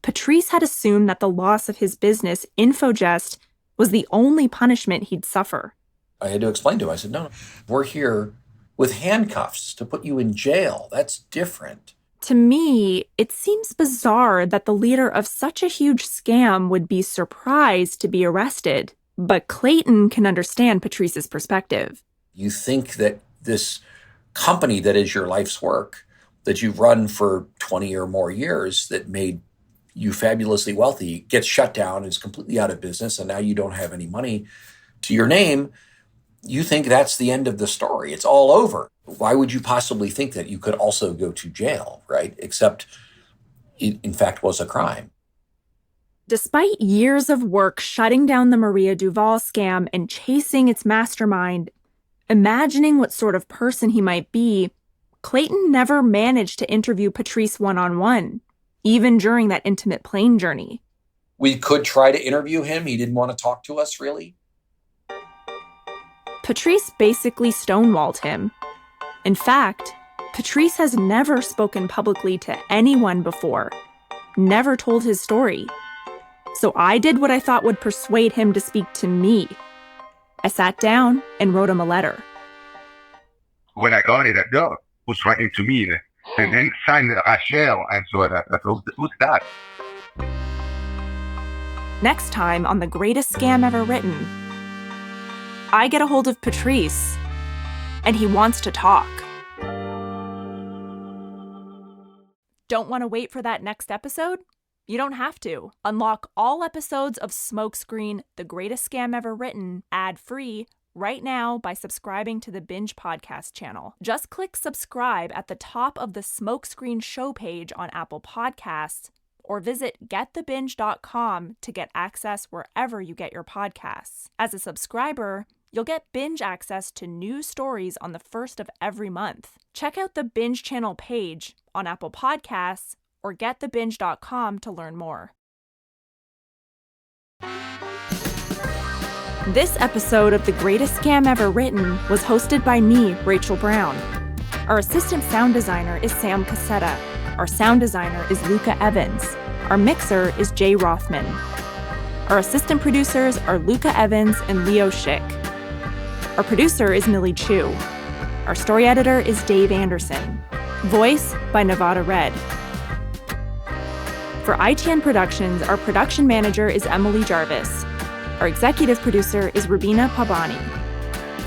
Patrice had assumed that the loss of his business, Infogest, was the only punishment he'd suffer. I had to explain to him. I said, no, we're here with handcuffs to put you in jail. That's different. To me, it seems bizarre that the leader of such a huge scam would be surprised to be arrested. But Clayton can understand Patrice's perspective. You think that this company that is your life's work, that you've run for 20 or more years, that made you fabulously wealthy, gets shut down, is completely out of business, and now you don't have any money to your name, you think that's the end of the story. It's all over. Why would you possibly think that you could also go to jail, right? Except it, in fact, was a crime. Despite years of work shutting down the Maria Duval scam and chasing its mastermind, imagining what sort of person he might be, Clayton never managed to interview Patrice one-on-one, even during that intimate plane journey. We could try to interview him. He didn't want to talk to us, really. Patrice basically stonewalled him. In fact, Patrice has never spoken publicly to anyone before, never told his story. So I did what I thought would persuade him to speak to me. I sat down and wrote him a letter. When I got it, that girl was writing to me and then signed Rachel, and so I thought, who's that? Next time on The Greatest Scam Ever Written, I get a hold of Patrice, and he wants to talk. Don't want to wait for that next episode? You don't have to. Unlock all episodes of Smokescreen, The Greatest Scam Ever Written, ad-free right now by subscribing to the Binge Podcast channel. Just click subscribe at the top of the Smokescreen show page on Apple Podcasts, or visit getthebinge.com to get access wherever you get your podcasts. As a subscriber, you'll get binge access to new stories on the first of every month. Check out the Binge channel page on Apple Podcasts or getthebinge.com to learn more. This episode of The Greatest Scam Ever Written was hosted by me, Rachel Brown. Our assistant sound designer is Sam Cassetta. Our sound designer is Luca Evans. Our mixer is Jay Rothman. Our assistant producers are Luca Evans and Leo Schick. Our producer is Millie Chu. Our story editor is Dave Anderson. Voice by Nevada Red. For ITN Productions, our production manager is Emily Jarvis. Our executive producer is Rubina Pabani.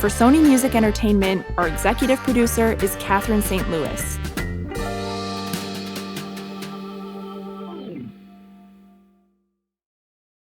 For Sony Music Entertainment, our executive producer is Catherine St. Louis.